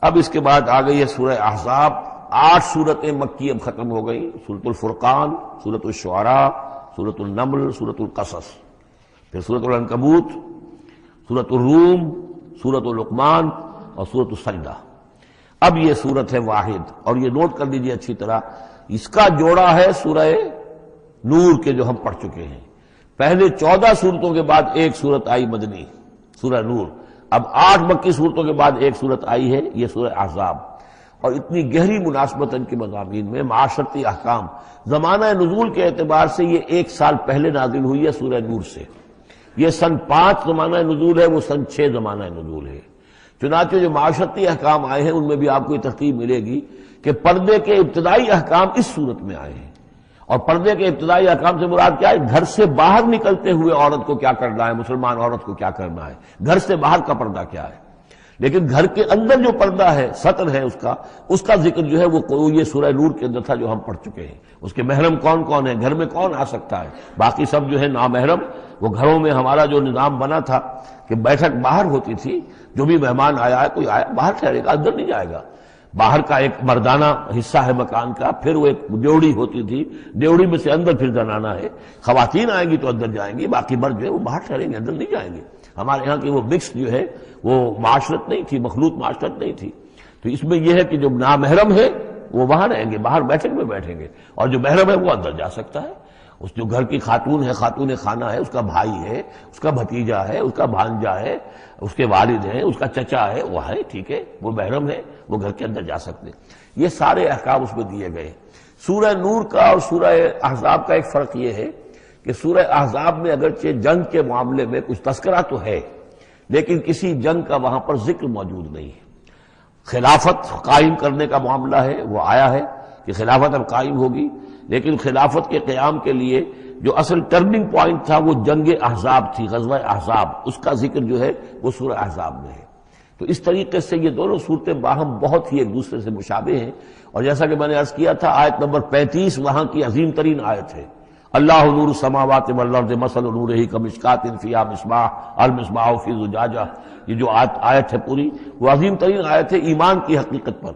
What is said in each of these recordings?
اب اس کے بعد آ گئی ہے سورہ احزاب. 8 سورتیں مکی اب ختم ہو گئی. سورۃ الفرقان، سورۃ الشعراء، سورۃ النمل، سورۃ القصص، پھر سورۃ العنکبوت، سورۃ الروم، سورۃ لقمان اور سورۃ السجدہ. اب یہ سورت ہے واحد، اور یہ نوٹ کر لیجیے اچھی طرح، اس کا جوڑا ہے سورہ نور کے جو ہم پڑھ چکے ہیں. پہلے 14 سورتوں کے بعد ایک سورت آئی مدنی، سورہ نور. اب 8 مکی صورتوں کے بعد ایک صورت آئی ہے، یہ سورہ احزاب. اور اتنی گہری مناسبت ان کے مضامین میں، معاشرتی احکام، زمانہ نزول کے اعتبار سے یہ 1 سال پہلے نازل ہوئی ہے سورہ نور سے. یہ سن 5 زمانہ نزول ہے، وہ سن 6 زمانہ نزول ہے. چنانچہ جو معاشرتی احکام آئے ہیں ان میں بھی آپ کو یہ ترتیب ملے گی کہ پردے کے ابتدائی احکام اس صورت میں آئے ہیں. اور پردے کے ابتدائی احکام سے مراد کیا ہے؟ گھر سے باہر نکلتے ہوئے عورت کو کیا کرنا ہے، مسلمان عورت کو کیا کرنا ہے، گھر سے باہر کا پردہ کیا ہے. لیکن گھر کے اندر جو پردہ ہے، سطر ہے اس کا ذکر جو ہے وہ یہ سورہ نور کے اندر تھا جو ہم پڑھ چکے ہیں. اس کے محرم کون کون ہیں، گھر میں کون آ سکتا ہے، باقی سب جو ہے نامحرم. وہ گھروں میں ہمارا جو نظام بنا تھا کہ بیٹھک باہر ہوتی تھی، جو بھی مہمان آیا ہے، کوئی آیا باہر ٹھہرے گا، اندر نہیں جائے گا. باہر کا ایک مردانہ حصہ ہے مکان کا، پھر وہ ایک ڈیوڑی ہوتی تھی، ڈیوڑی میں سے اندر پھر زنانہ ہے. خواتین آئیں گی تو اندر جائیں گی، باقی مرد جو ہے وہ باہر ٹھہریں گے، اندر نہیں جائیں گے. ہمارے یہاں کی وہ مکس جو ہے وہ معاشرت نہیں تھی، مخلوط معاشرت نہیں تھی. تو اس میں یہ ہے کہ جو نامحرم ہے وہ وہاں رہیں گے، باہر بیٹھک میں بیٹھیں گے، اور جو محرم ہے وہ اندر جا سکتا ہے. اس جو گھر کی خاتون ہے، خاتون خانہ ہے، اس کا بھائی ہے، اس کا بھتیجا ہے، اس کا بھانجا ہے، اس کے والد ہیں، اس کا چچا ہے، وہ ہے، ٹھیک ہے، وہ محرم ہے، وہ گھر کے اندر جا سکتے. یہ سارے احکام اس میں دیے گئے. سورہ نور کا اور سورہ احزاب کا ایک فرق یہ ہے کہ سورہ احزاب میں اگرچہ جنگ کے معاملے میں کچھ تذکرہ تو ہے، لیکن کسی جنگ کا وہاں پر ذکر موجود نہیں ہے. خلافت قائم کرنے کا معاملہ ہے، وہ آیا ہے کہ خلافت اب قائم ہوگی، لیکن خلافت کے قیام کے لیے جو اصل ٹرننگ پوائنٹ تھا وہ جنگ احزاب تھی، غزوہ احزاب. اس کا ذکر جو ہے وہ سورہ احزاب میں ہے. تو اس طریقے سے یہ دونوں صورتیں باہم بہت ہی ایک دوسرے سے مشابہ ہیں. اور جیسا کہ میں نے عرض کیا تھا، آیت نمبر 35 وہاں کی عظیم ترین آیت ہے. اللہ نور السماوات والارض مثل نورہ کمشکاۃ فیہا مصباح المصباح فی زجاجہ. یہ جو آیت ہے پوری، وہ عظیم ترین آیت ہے ایمان کی حقیقت پر.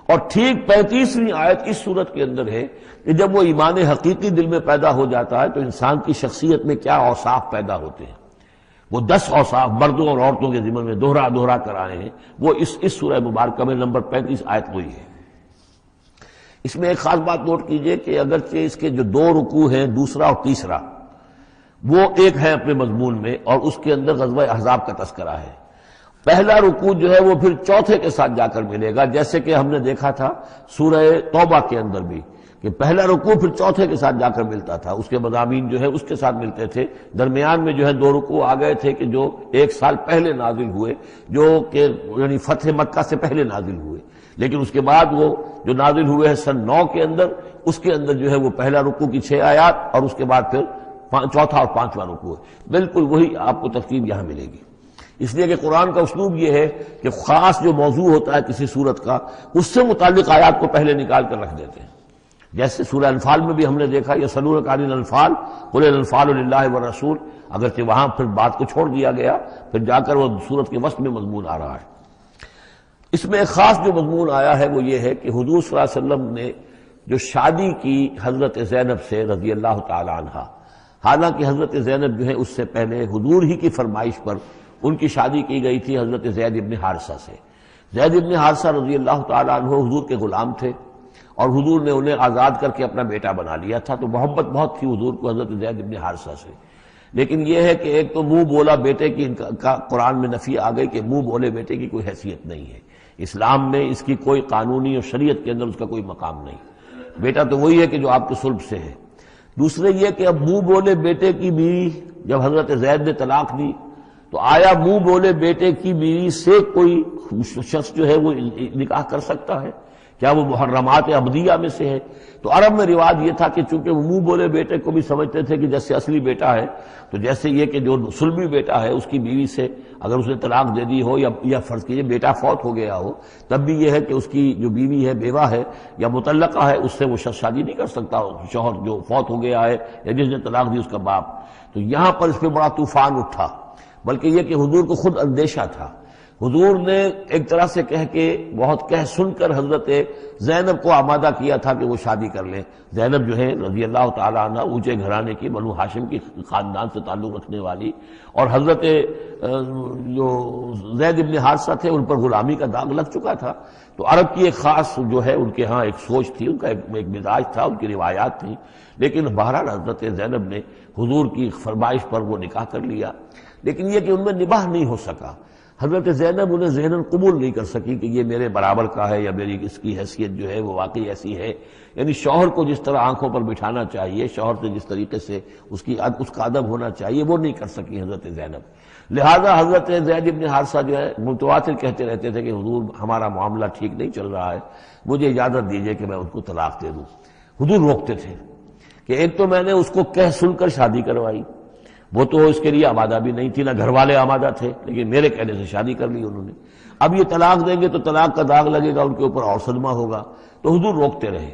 اور ٹھیک 35ویں آیت اس صورت کے اندر ہے کہ جب وہ ایمان حقیقی دل میں پیدا ہو جاتا ہے تو انسان کی شخصیت میں کیا اوصاف پیدا ہوتے ہیں. وہ 10 اوصاف مردوں اور عورتوں کے ذمن میں دوہرا کر آئے ہیں. وہ اس سورہ مبارکہ میں نمبر 35 آیت وہی ہے. اس میں ایک خاص بات نوٹ کیجئے کہ اگرچہ اس کے جو 2 رکوع ہیں، دوسرا اور تیسرا، وہ ایک ہے اپنے مضمون میں، اور اس کے اندر غزوہ احزاب کا تذکرہ ہے. پہلا رکوع جو ہے وہ پھر چوتھے کے ساتھ جا کر ملے گا، جیسے کہ ہم نے دیکھا تھا سورہ توبہ کے اندر بھی کہ پہلا رکوع پھر چوتھے کے ساتھ جا کر ملتا تھا. اس کے مضامین جو ہے اس کے ساتھ ملتے تھے. درمیان میں جو ہے 2 رکوع آ گئے تھے کہ جو 1 سال پہلے نازل ہوئے، جو کہ یعنی فتح مکہ سے پہلے نازل ہوئے. لیکن اس کے بعد وہ جو نازل ہوئے ہیں سن 9 کے اندر، اس کے اندر جو ہے وہ پہلا رکوع کی 6 آیات، اور اس کے بعد پھر چوتھا اور 5واں رکوع ہے. بالکل وہی آپ کو ترتیب یہاں ملے گی. اس لیے کہ قرآن کا اسلوب یہ ہے کہ خاص جو موضوع ہوتا ہے کسی صورت کا، اس سے متعلق آیات کو پہلے نکال کر رکھ دیتے ہیں. جیسے سورہ انفال میں بھی ہم نے دیکھا، یسألونک عن الانفال قل الانفال للہ والرسول. اگرچہ وہاں پھر بات کو چھوڑ دیا گیا، پھر جا کر وہ صورت کے وسط میں مضمون آ رہا ہے. اس میں ایک خاص جو مضمون آیا ہے وہ یہ ہے کہ حضور صلی اللہ علیہ وسلم نے جو شادی کی حضرت زینب سے رضی اللہ تعالی عنہ، حالانکہ حضرت زینب جو ہے اس سے پہلے حضور ہی کی فرمائش پر ان کی شادی کی گئی تھی حضرت زید ابن حارثہ سے. زید ابن حارثہ رضی اللہ تعالی عنہ حضور کے غلام تھے، اور حضور نے انہیں آزاد کر کے اپنا بیٹا بنا لیا تھا. تو محبت بہت تھی حضور کو حضرت زید ابن حارثہ سے. لیکن یہ ہے کہ ایک تو منہ بولا بیٹے کی کا قرآن میں نفی آ گئی کہ منہ بولے بیٹے کی کوئی حیثیت نہیں ہے. اسلام میں اس کی کوئی قانونی اور شریعت کے اندر اس کا کوئی مقام نہیں. بیٹا تو وہی ہے کہ جو آپ کے صلب سے ہے. دوسرے یہ کہ اب منہ بولے بیٹے کی بیوی جب حضرت زید نے طلاق دی تو آیا منہ بولے بیٹے کی بیوی سے کوئی شخص جو ہے وہ نکاح کر سکتا ہے؟ کیا وہ محرمات عبدیہ میں سے ہے؟ تو عرب میں رواج یہ تھا کہ چونکہ وہ منہ بولے بیٹے کو بھی سمجھتے تھے کہ جیسے اصلی بیٹا ہے، تو جیسے یہ کہ جو سلبی بیٹا ہے اس کی بیوی سے اگر اس نے طلاق دے دی ہو یا فرض کیجیے بیٹا فوت ہو گیا ہو، تب بھی یہ ہے کہ اس کی جو بیوی ہے، بیوہ ہے یا مطلقہ ہے، اس سے وہ شخص شادی نہیں کر سکتا شوہر جو فوت ہو گیا ہے یا جس نے طلاق دی اس کا باپ. تو یہاں پر اس پہ بڑا طوفان اٹھا، بلکہ یہ کہ حضور کو خود اندیشہ تھا. حضور نے ایک طرح سے کہہ کے بہت کہہ سن کر حضرت زینب کو آمادہ کیا تھا کہ وہ شادی کر لیں. زینب جو ہے رضی اللہ تعالیٰ عنہ اونچے گھرانے کی بنو ہاشم کی خاندان سے تعلق رکھنے والی، اور حضرت جو زید ابن حارثہ تھے ان پر غلامی کا داغ لگ چکا تھا. تو عرب کی ایک خاص جو ہے ان کے ہاں ایک سوچ تھی، ان کا ایک مزاج تھا، ان کی روایات تھیں. لیکن بہرحال حضرت زینب نے حضور کی فرمائش پر وہ نکاح کر لیا. لیکن یہ کہ ان میں نباہ نہیں ہو سکا. حضرت زینب انہیں ذہناً قبول نہیں کر سکی کہ یہ میرے برابر کا ہے یا میری اس کی حیثیت جو ہے وہ واقعی ایسی ہے. یعنی شوہر کو جس طرح آنکھوں پر بٹھانا چاہیے، شوہر سے جس طریقے سے اس کا ادب ہونا چاہیے، وہ نہیں کر سکی حضرت زینب. لہذا حضرت زید ابن حارثہ جو ہے متواتر کہتے رہتے تھے کہ حضور ہمارا معاملہ ٹھیک نہیں چل رہا ہے، مجھے اجازت دیجیے کہ میں ان کو طلاق دے دوں. حضور روکتے تھے کہ ایک تو میں نے اس کو کہہ سن کر شادی کروائی، وہ تو اس کے لیے آمادہ بھی نہیں تھی، نہ گھر والے آمادہ تھے، لیکن میرے کہنے سے شادی کر لی انہوں نے. اب یہ طلاق دیں گے تو طلاق کا داغ لگے گا ان کے اوپر اور صدمہ ہوگا. تو حضور روکتے رہے.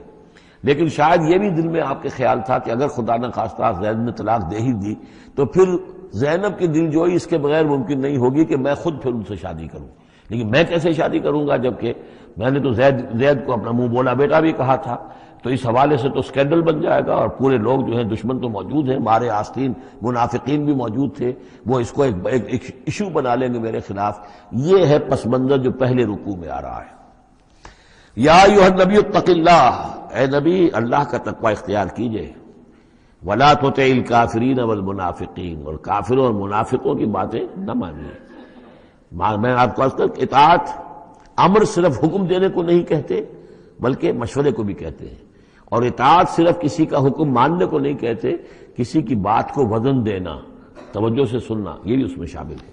لیکن شاید یہ بھی دل میں آپ کے خیال تھا کہ اگر خدا نہ خواستہ زید نے طلاق دے ہی دی تو پھر زینب کی دل جوئی اس کے بغیر ممکن نہیں ہوگی کہ میں خود پھر ان سے شادی کروں. لیکن میں کیسے شادی کروں گا جبکہ میں نے تو زید کو اپنا منہ بولا بیٹا بھی کہا تھا. تو اس حوالے سے تو سکینڈل بن جائے گا، اور پورے لوگ جو ہیں دشمن تو موجود ہیں، مارے آستین منافقین بھی موجود تھے، وہ اس کو ایک ایشو بنا لیں گے میرے خلاف. یہ ہے پس منظر جو پہلے رکوع میں آ رہا ہے. یا ایھا النبی اتق اللہ، اے نبی اللہ کا تقوی اختیار کیجئے. ولا تطع الکافرین والمنافقین، اور کافروں اور منافقوں کی باتیں نہ مانیے. میں آپ کو اطاعت امر صرف حکم دینے کو نہیں کہتے بلکہ مشورے کو بھی کہتے ہیں. اور اطاعت صرف کسی کا حکم ماننے کو نہیں کہتے، کسی کی بات کو وزن دینا، توجہ سے سننا، یہ بھی اس میں شامل ہے.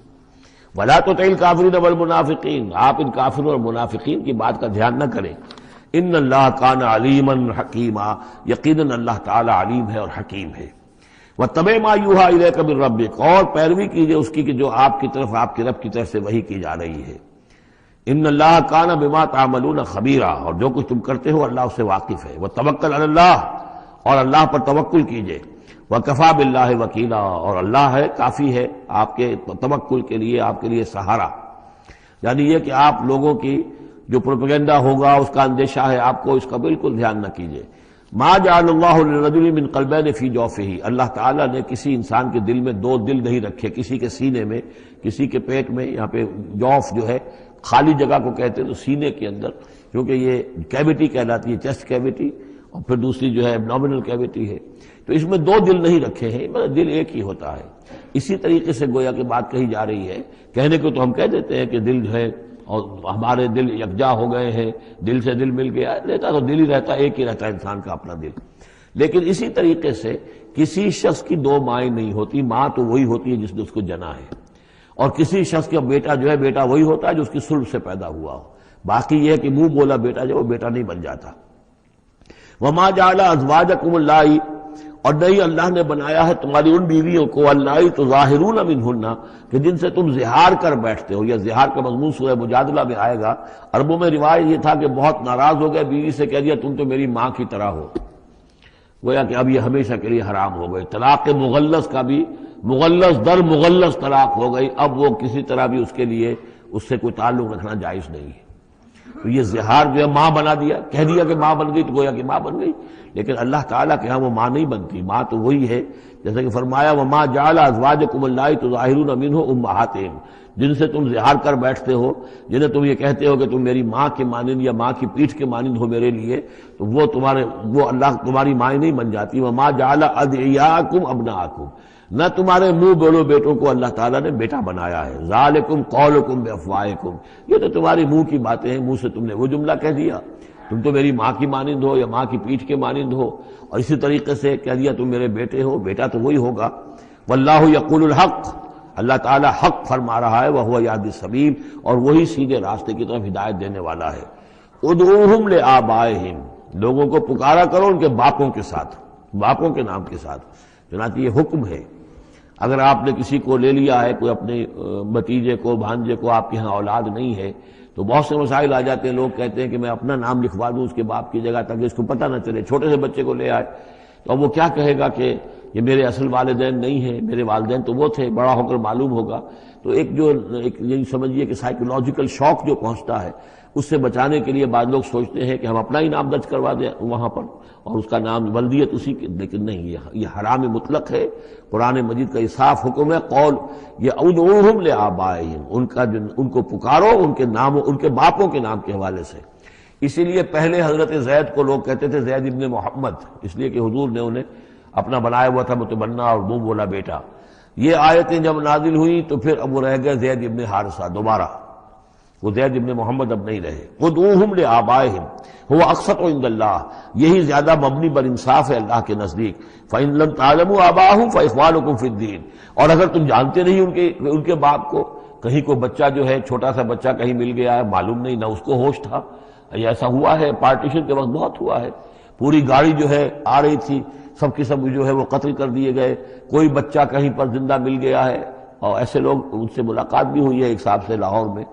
وَلَا تُطِعِ الْكَافِرِينَ وَالْمُنَافِقِينَ، آپ ان کافروں اور منافقین کی بات کا دھیان نہ کریں. ان اللہ کان علیما حکیما، یقیناً اللہ تعالی علیم ہے اور حکیم ہے. وَاتَّبِعْ مَا يُوحَىٰ إِلَيْكَ مِن رَّبِّكَ، اور پیروی کیجئے اس کی کہ جو آپ کی طرف آپ کے رب کی طرف سے وحی کی جا رہی ہے. ان اللہ کان بما تعملون خبیرا، اور جو کچھ تم کرتے ہو اللہ اس سے واقف ہے. وتوکل علی اللہ، اور اللہ پر توکل کیجئے. وکفی باللہ وکیلا، اور اللہ ہے کافی ہے آپ کے توکل کے لیے، آپ کے لیے سہارا. یعنی یہ کہ آپ لوگوں کی جو پروپیگنڈا ہوگا اس کا اندیشہ ہے آپ کو، اس کا بالکل دھیان نہ کیجئے. ما جعل اللہ للرجل من قلبین فی جوفہ، اللہ تعالیٰ نے کسی انسان کے دل میں دو دل نہیں رکھے، کسی کے سینے میں، کسی کے پیٹ میں. یہاں پہ جوف جو ہے خالی جگہ کو کہتے ہیں، تو سینے کے اندر، کیونکہ یہ کیویٹی کہلاتی ہے، چیسٹ کیویٹی، اور پھر دوسری جو ہے ایبڈومینل کیویٹی ہے. تو اس میں دو دل نہیں رکھے ہیں، دل ایک ہی ہوتا ہے. اسی طریقے سے گویا کہ بات کہی جا رہی ہے. کہنے کو تو ہم کہہ دیتے ہیں کہ دل جو ہے اور ہمارے دل یکجا ہو گئے ہیں، دل سے دل مل گیا، رہتا تو دل ہی رہتا، ایک ہی رہتا ہے انسان کا اپنا دل. لیکن اسی طریقے سے کسی شخص کی دو مائیں نہیں ہوتی. ماں تو وہی ہوتی ہے جس نے اس کو جنا ہے، اور کسی شخص کا بیٹا جو ہے بیٹا وہی ہوتا ہے جو اس کی صلب سے پیدا ہوا ہو. باقی یہ ہے کہ منہ بولا بیٹا جو وہ بیٹا نہیں بن جاتا. وما جعل ازواجکم اللہ، اور نہیں اللہ نے بنایا ہے تمہاری ان بیویوں کو، اللہ تظاہرون منہن، کہ جن سے تم زہار کر بیٹھتے ہو. یا زہار کا مضمون سورہ مجادلہ میں آئے گا. عربوں میں روایت یہ تھا کہ بہت ناراض ہو گئے بیوی سے، کہہ دیا تم تو میری ماں کی طرح ہو. گویا کہ اب یہ ہمیشہ کے لیے حرام ہو گئے. طلاق مغلظ کا بھی مغلظ در مغلظ طلاق ہو گئی. اب وہ کسی طرح بھی اس کے لیے اس سے کوئی تعلق رکھنا جائز نہیں ہے. تو یہ زہار جو ہے ماں بنا دیا، کہہ دیا کہ ماں بن گئی تو گویا کہ ماں بن گئی. لیکن اللہ تعالیٰ کے ہاں وہ ماں نہیں بنتی. ماں تو وہی ہے جیسے کہ فرمایا وما جعل ازواجکم اللہ تظاہرون منہ امہاتہم، جن سے تم زہار کر بیٹھتے ہو، جنہیں تم یہ کہتے ہو کہ تم میری ماں کے مانند یا ماں کی پیٹھ کے مانند ہو میرے لیے، تو وہ اللہ تمہاری مائیں نہیں بن جاتی. وما جعل ادعیاکم ابناءکم، نہ تمہارے منہ بولو بیٹوں کو اللہ تعالیٰ نے بیٹا بنایا ہے. ذالکم قولکم بافواہکم، یہ تو تمہاری منہ کی باتیں ہیں، منہ سے تم نے وہ جملہ کہہ دیا تم تو میری ماں کی مانند ہو یا ماں کی پیٹھ کے مانند ہو. اور اسی طریقے سے کہہ دیا تم میرے بیٹے ہو، بیٹا تو وہی ہوگا. واللہ یقول الحق، اللہ تعالیٰ حق فرما رہا ہے. وہو یہدی السبیل، اور وہی سیدھے راستے کی طرف ہدایت دینے والا ہے. ادعوہم لآبائہم، لوگوں کو پکارا کرو ان کے باپوں کے ساتھ، باپوں کے نام کے ساتھ. چنانچہ یہ حکم ہے. اگر آپ نے کسی کو لے لیا ہے، کوئی اپنے بھتیجے کو، بھانجے کو، آپ کے ہاں اولاد نہیں ہے، تو بہت سے مسائل آ جاتے ہیں. لوگ کہتے ہیں کہ میں اپنا نام لکھوا دوں اس کے باپ کی جگہ تاکہ اس کو پتہ نہ چلے. چھوٹے سے بچے کو لے آئے تو اب وہ کیا کہے گا کہ کہ میرے اصل والدین نہیں ہیں، میرے والدین تو وہ تھے، بڑا ہو کر معلوم ہوگا. تو ایک یہی سمجھیے کہ سائیکولوجیکل شوق جو پہنچتا ہے، اس سے بچانے کے لیے بعض لوگ سوچتے ہیں کہ ہم اپنا ہی نام درج کروا دیں وہاں پر اور اس کا نام ولدیت اسی کی، لیکن نہیں، یہ حرام مطلق ہے. قرآن مجید کا یہ صاف حکم ہے، قول یہ ادعوہم لآبائہم، ان کو پکارو ان کے نام، ان کے باپوں کے نام کے حوالے سے. اسی لیے پہلے حضرت زید کو لوگ کہتے تھے زید ابن محمد، اس لیے کہ حضور نے انہیں اپنا بنایا ہوا تھا متبنہ اور وہ بولا بیٹا. یہ آیتیں جب نازل ہوئی تو پھر اب وہ رہ گئے زید ابن حارثہ، دوبارہ وہ زید ابن محمد اب نہیں رہے. ادعوہم لآبائہم هو اقسط عند اللہ، یہی زیادہ مبنی بر انصاف ہے اللہ کے نزدیک. فإن لم تعلموا آباءهم فإخوانكم في الدين، اور اگر تم جانتے نہیں ان کے باپ کو، کہیں کوئی بچہ جو ہے چھوٹا سا بچہ کہیں مل گیا ہے، معلوم نہیں، نہ اس کو ہوش تھا. ایسا ہوا ہے پارٹیشن کے وقت بہت ہوا ہے، پوری گاڑی جو ہے آ رہی تھی، سب کے سب جو ہے وہ قتل کر دیے گئے. کوئی بچہ کہیں پر زندہ مل گیا ہے، اور ایسے لوگ، ان سے ملاقات بھی ہوئی ہے ایک صاحب سے لاہور میں.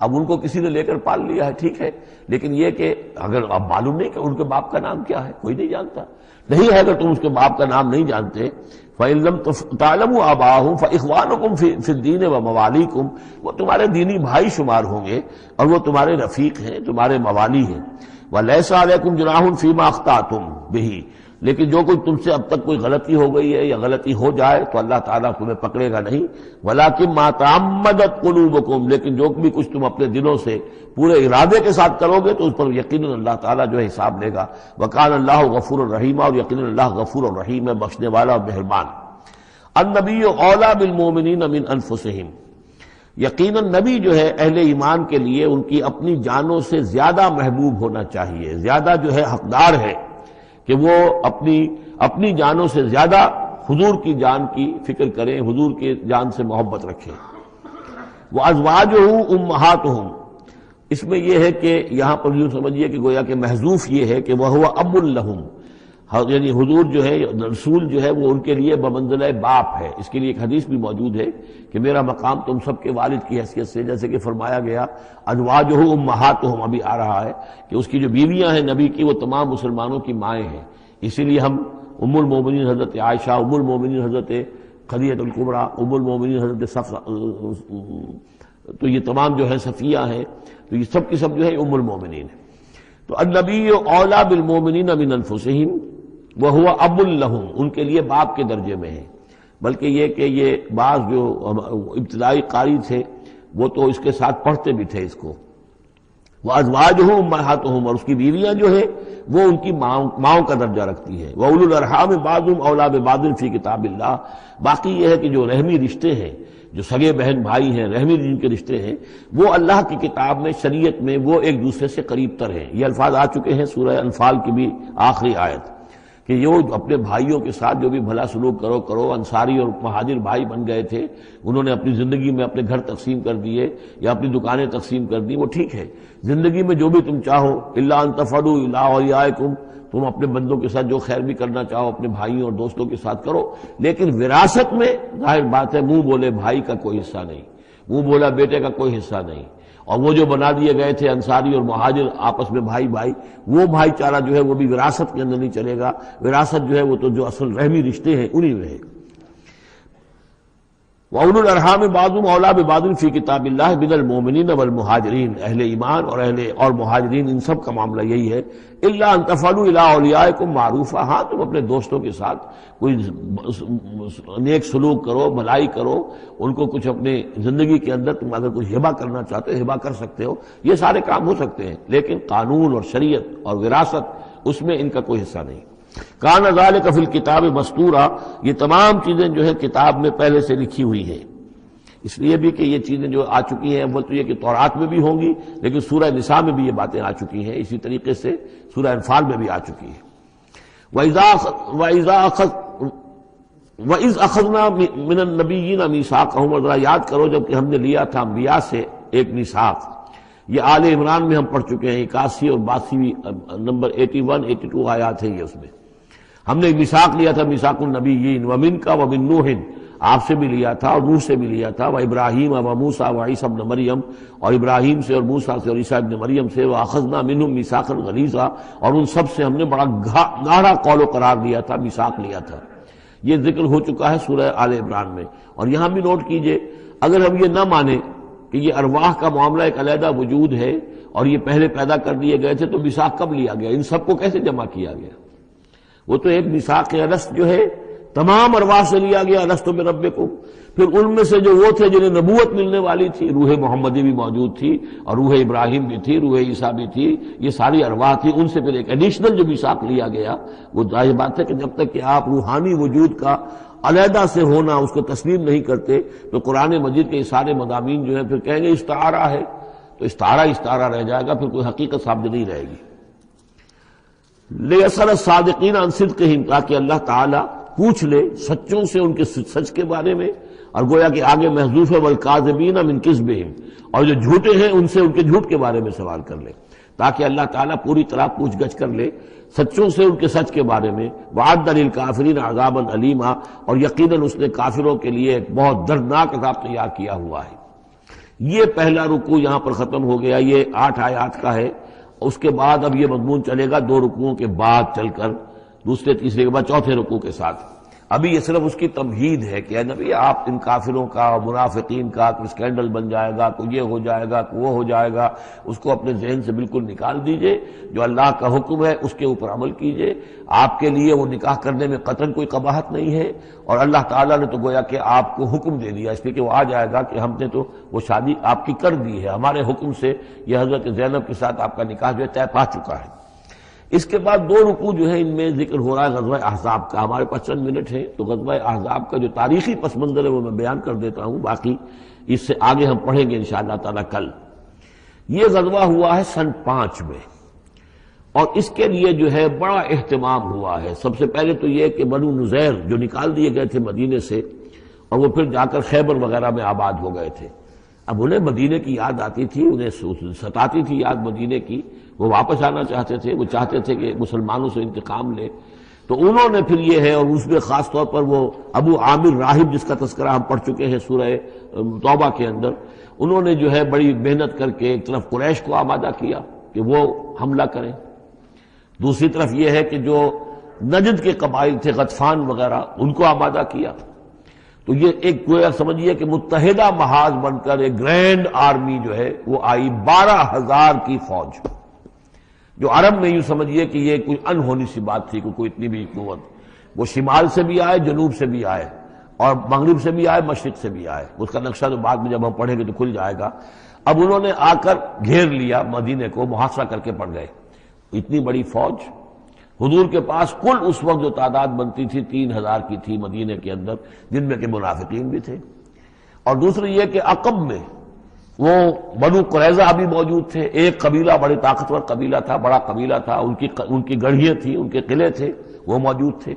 اب ان کو کسی نے لے کر پال لیا ہے، ٹھیک ہے، لیکن یہ کہ اگر اب معلوم نہیں کہ ان کے باپ کا نام کیا ہے، کوئی نہیں جانتا. نہیں ہے، اگر تم اس کے باپ کا نام نہیں جانتے، فَإِن لَمْ تَعْلَمُوا آبَاءَهُمْ فَإِخْوَانُكُمْ فِي الدِّينِ وَمَوَالِيكُمْ، وہ تمہارے دینی بھائی شمار ہوں گے اور وہ تمہارے رفیق ہیں، تمہارے موالی ہیں. وَلَيْسَ عَلَيْكُمْ جُنَاحٌ فِيمَا أَخْطَأْتُمْ بِهِ، لیکن جو کوئی تم سے اب تک کوئی غلطی ہو گئی ہے یا غلطی ہو جائے تو اللہ تعالیٰ تمہیں پکڑے گا نہیں. وَلَكِن مَا تَعَمَّدَتْ قُلُوبُكُمْ، لیکن جو بھی کچھ تم اپنے دلوں سے پورے ارادے کے ساتھ کرو گے تو اس پر یقیناً اللہ تعالیٰ جو ہے حساب لے گا. وَكَانَ اللَّهُ غَفُورًا رَحِيمًا، اور یقیناً اللہ غفور الرحیم ہے، بخشنے والا اور مہربان. النبی اولیٰ بالمؤمنین من انفسہم، یقیناً نبی جو ہے اہل ایمان کے لیے ان کی اپنی جانوں سے زیادہ محبوب ہونا چاہیے، زیادہ جو ہے حقدار ہے کہ وہ اپنی جانوں سے زیادہ حضور کی جان کی فکر کریں، حضور کی جان سے محبت رکھیں. وَأَزْوَاجُهُ أُمَّهَاتُهُمْ، اس میں یہ ہے کہ یہاں پر یوں سمجھیے کہ گویا کہ محذوف یہ ہے کہ وَهُوَ أَبٌ لَهُمْ، یعنی حضور جو ہے، رسول جو ہے وہ ان کے لیے بمنزلہ باپ ہے. اس کے لیے ایک حدیث بھی موجود ہے کہ میرا مقام تم سب کے والد کی حیثیت سے، جیسے کہ فرمایا گیا ازواجہ امہاتہم، ابھی آ رہا ہے کہ اس کی جو بیویاں ہیں نبی کی وہ تمام مسلمانوں کی مائیں ہیں. اسی لیے ہم ام المومنین حضرت عائشہ، ام المومنین حضرت خدیجہ الکبریٰ، ام المومنین حضرت صفیہ، تو یہ تمام جو ہیں صفیہ ہیں، تو یہ سب کی سب جو ہے ام المومنین ہیں. تو النبی اولیٰ بالمؤمنین من انفسہم وہو اب لہم، ان کے لیے باپ کے درجے میں ہے. بلکہ یہ کہ یہ بعض جو ابتدائی قاری تھے وہ تو اس کے ساتھ پڑھتے بھی تھے اس کو. وازواجہ امہاتہم، اور اس کی بیویاں جو ہیں وہ ان کی ماؤں کا درجہ رکھتی ہیں. واولی الارحام بعضهم اولیٰ ببعض فی کتاب اللہ، باقی یہ ہے کہ جو رحمی رشتے ہیں، جو سگے بہن بھائی ہیں، رحمی جن کے رشتے ہیں، وہ اللہ کی کتاب میں، شریعت میں وہ ایک دوسرے سے قریب تر ہیں. یہ الفاظ آ چکے ہیں سورہ انفال کی بھی آخری آیت کہ یہ اپنے بھائیوں کے ساتھ جو بھی بھلا سلوک کرو. انصاری اور مہاجر بھائی بن گئے تھے، انہوں نے اپنی زندگی میں اپنے گھر تقسیم کر دیے یا اپنی دکانیں تقسیم کر دی، وہ ٹھیک ہے. زندگی میں جو بھی تم چاہو، الا ان تفعلوا الی اولیاءکم، تم اپنے بندوں کے ساتھ جو خیر بھی کرنا چاہو اپنے بھائیوں اور دوستوں کے ساتھ کرو. لیکن وراثت میں ظاہر بات ہے منہ بولے بھائی کا کوئی حصہ نہیں، منہ بولا بیٹے کا کوئی حصہ نہیں. اور وہ جو بنا دیے گئے تھے انصاری اور مہاجر آپس میں بھائی، وہ بھائی چارہ جو ہے وہ بھی وراثت کے اندر نہیں چلے گا. وراثت جو ہے وہ تو جو اصل رحمی رشتے ہیں انہی میں ہے. وَأُولُو الْأَرْحَامِ بَعْضُهُمْ أَوْلَىٰ بِبَعْضٍ فِي كِتَابِ اللَّهِ مِنَ الْمُؤْمِنِينَ وَالْمُهَاجِرِينَ، اہل ایمان اور مہاجرین ان سب کا معاملہ یہی ہے. إِلَّا أَن تَفْعَلُوا إِلَىٰ أَوْلِيَائِكُمْ مَعْرُوفًا، ہاں تم اپنے دوستوں کے ساتھ کوئی نیک سلوک کرو، بھلائی کرو، ان کو کچھ اپنے زندگی کے اندر تم اگر کچھ ہبہ کرنا چاہتے ہو ہبہ کر سکتے ہو، یہ سارے کام ہو سکتے ہیں. لیکن قانون اور شریعت اور وراثت اس میں ان کا کوئی حصہ نہیں. کان ذالک فی الکتاب مستورا، یہ تمام چیزیں جو ہے کتاب میں پہلے سے لکھی ہوئی ہیں. اس لیے بھی کہ یہ چیزیں جو آ چکی ہیں، اول تو یہ کہ تورات میں بھی ہوں گی، لیکن سورہ نساء میں بھی یہ باتیں آ چکی ہیں، اسی طریقے سے سورہ انفال میں بھی آ چکی ہیں. وَإِذْ أَخَذْنَا مِنَ النَّبِيِّينَ مِيثَاقَهُمْ، اور ذرا یاد کرو جب کہ ہم نے لیا تھا انبیاء سے ایک میثاق. یہ آل عمران میں ہم پڑھ چکے ہیں، 81 اور 82 نمبر 81 82 آیات ہیں یہ. اس میں ہم نے میثاق لیا تھا، میثاق النبیین، ومنک ومن نوح، آپ سے بھی لیا تھا اور نوح سے بھی لیا تھا، وابراہیم وموسیٰ وعیسیٰ ابن مریم، اور ابراہیم سے اور موسیٰ سے اور عیسیٰ ابن مریم سے، واخذنا منہم میثاقا غلیظا، اور ان سب سے ہم نے بڑا گاڑھا قول و قرار لیا تھا، میثاق لیا تھا. یہ ذکر ہو چکا ہے سورہ آل عمران میں۔ اور یہاں بھی نوٹ کیجئے، اگر ہم یہ نہ مانیں کہ یہ ارواح کا معاملہ ایک علیحدہ وجود ہے اور یہ پہلے پیدا کر دیے گئے تھے، تو میثاق کب لیا گیا؟ ان سب کو کیسے جمع کیا گیا؟ وہ تو ایک میثاق الست جو ہے تمام ارواح سے لیا گیا، الست بربکم۔ پھر ان میں سے جو وہ تھے جنہیں نبوت ملنے والی تھی، روح محمدی بھی موجود تھی اور روح ابراہیم بھی تھی، روح عیسیٰ بھی تھی، یہ ساری ارواح تھی، ان سے پھر ایک ایڈیشنل جو میثاق لیا گیا۔ وہ ظاہر بات ہے کہ جب تک کہ آپ روحانی وجود کا علیحدہ سے ہونا اس کو تسلیم نہیں کرتے تو قرآن مجید کے یہ سارے مضامین جو ہیں پھر کہیں گے استعارہ ہے، تو استعارہ رہ جائے گا، پھر کوئی حقیقت ثابت نہیں رہے گی۔ لِيَسْأَلَ الصَّادِقِينَ عَنْ صِدْقِهِمْ، تاکہ اللہ تعالیٰ پوچھ لے سچوں سے ان کے سچ کے بارے میں، اور گویا کہ آگے محذوف ہے وَالْكَاذِبِينَ مِنْ كِذْبِهِمْ، اور جو جھوٹے ہیں ان سے ان کے جھوٹ کے بارے میں سوال کر لے، تاکہ اللہ تعالیٰ پوری طرح پوچھ گچھ کر لے سچوں سے ان کے سچ کے بارے میں۔ وَعَدَّ لِلْكَافِرِينَ عَذَابًا أَلِيمًا، اور یقیناً اس نے کافروں کے لیے ایک بہت دردناک عذاب تیار کیا ہوا ہے۔ یہ پہلا رکوع یہاں پر ختم ہو گیا، یہ 8 آیات کا ہے۔ اس کے بعد اب یہ مضمون چلے گا 2 رکوعوں کے بعد چل کر، دوسرے تیسرے کے بعد چوتھے رکوع کے ساتھ۔ ابھی یہ صرف اس کی تمہید ہے کہ اے نبی آپ ان کافروں کا اور منافقین کا کوئی اسکینڈل بن جائے گا، کوئی یہ ہو جائے گا، کوئی وہ ہو جائے گا، اس کو اپنے ذہن سے بالکل نکال دیجئے، جو اللہ کا حکم ہے اس کے اوپر عمل کیجئے۔ آپ کے لیے وہ نکاح کرنے میں قطعاً کوئی قباحت نہیں ہے، اور اللہ تعالیٰ نے تو گویا کہ آپ کو حکم دے دیا، اس لیے کہ وہ آ جائے گا کہ ہم نے تو وہ شادی آپ کی کر دی ہے، ہمارے حکم سے یہ حضرت زینب کے ساتھ آپ کا نکاح جو ہے طے پا چکا ہے۔ اس کے بعد 2 رکوع جو ہے ان میں ذکر ہو رہا ہے غزوہ احزاب کا۔ ہمارے پاس چند منٹ ہیں تو غزوہ احزاب کا جو تاریخی پس منظر ہے وہ میں بیان کر دیتا ہوں، باقی اس سے آگے ہم پڑھیں گے انشاءاللہ تعالی کل۔ یہ غزوہ ہوا ہے سن 5 میں، اور اس کے لیے جو ہے بڑا اہتمام ہوا ہے۔ سب سے پہلے تو یہ کہ بنو نذیر جو نکال دیے گئے تھے مدینے سے، اور وہ پھر جا کر خیبر وغیرہ میں آباد ہو گئے تھے، اب انہیں مدینے کی یاد آتی تھی، انہیں ستاتی تھی یاد مدینے کی، وہ واپس آنا چاہتے تھے، وہ چاہتے تھے کہ مسلمانوں سے انتقام لے۔ تو انہوں نے پھر یہ ہے، اور اس میں خاص طور پر وہ ابو عامر راہب جس کا تذکرہ ہم پڑھ چکے ہیں سورہ توبہ کے اندر، انہوں نے جو ہے بڑی محنت کر کے ایک طرف قریش کو آمادہ کیا کہ وہ حملہ کریں، دوسری طرف یہ ہے کہ جو نجد کے قبائل تھے غطفان وغیرہ ان کو آمادہ کیا۔ تو یہ ایک گویا سمجھیے کہ متحدہ محاذ بن کر ایک گرینڈ آرمی جو ہے وہ آئی، 12,000 کی فوج، جو عرب میں یوں سمجھیے کہ یہ کوئی انہونی سی بات تھی کہ کوئی اتنی بھی قوت، وہ شمال سے بھی آئے، جنوب سے بھی آئے، اور مغرب سے بھی آئے، مشرق سے بھی آئے۔ اس کا نقشہ تو بعد میں جب ہم پڑھیں گے تو کھل جائے گا۔ اب انہوں نے آ کر گھیر لیا مدینے کو، محاصرہ کر کے پڑ گئے۔ اتنی بڑی فوج حضور کے پاس کل اس وقت جو تعداد بنتی تھی 3,000 کی تھی مدینے کے اندر، جن میں کہ منافقین بھی تھے، اور دوسری یہ کہ عقب میں وہ بنو قریظہ بھی موجود تھے، ایک قبیلہ بڑے طاقتور قبیلہ تھا، بڑا قبیلہ تھا، ان کی گڑھیاں تھیں، ان کے قلعے تھے، وہ موجود تھے۔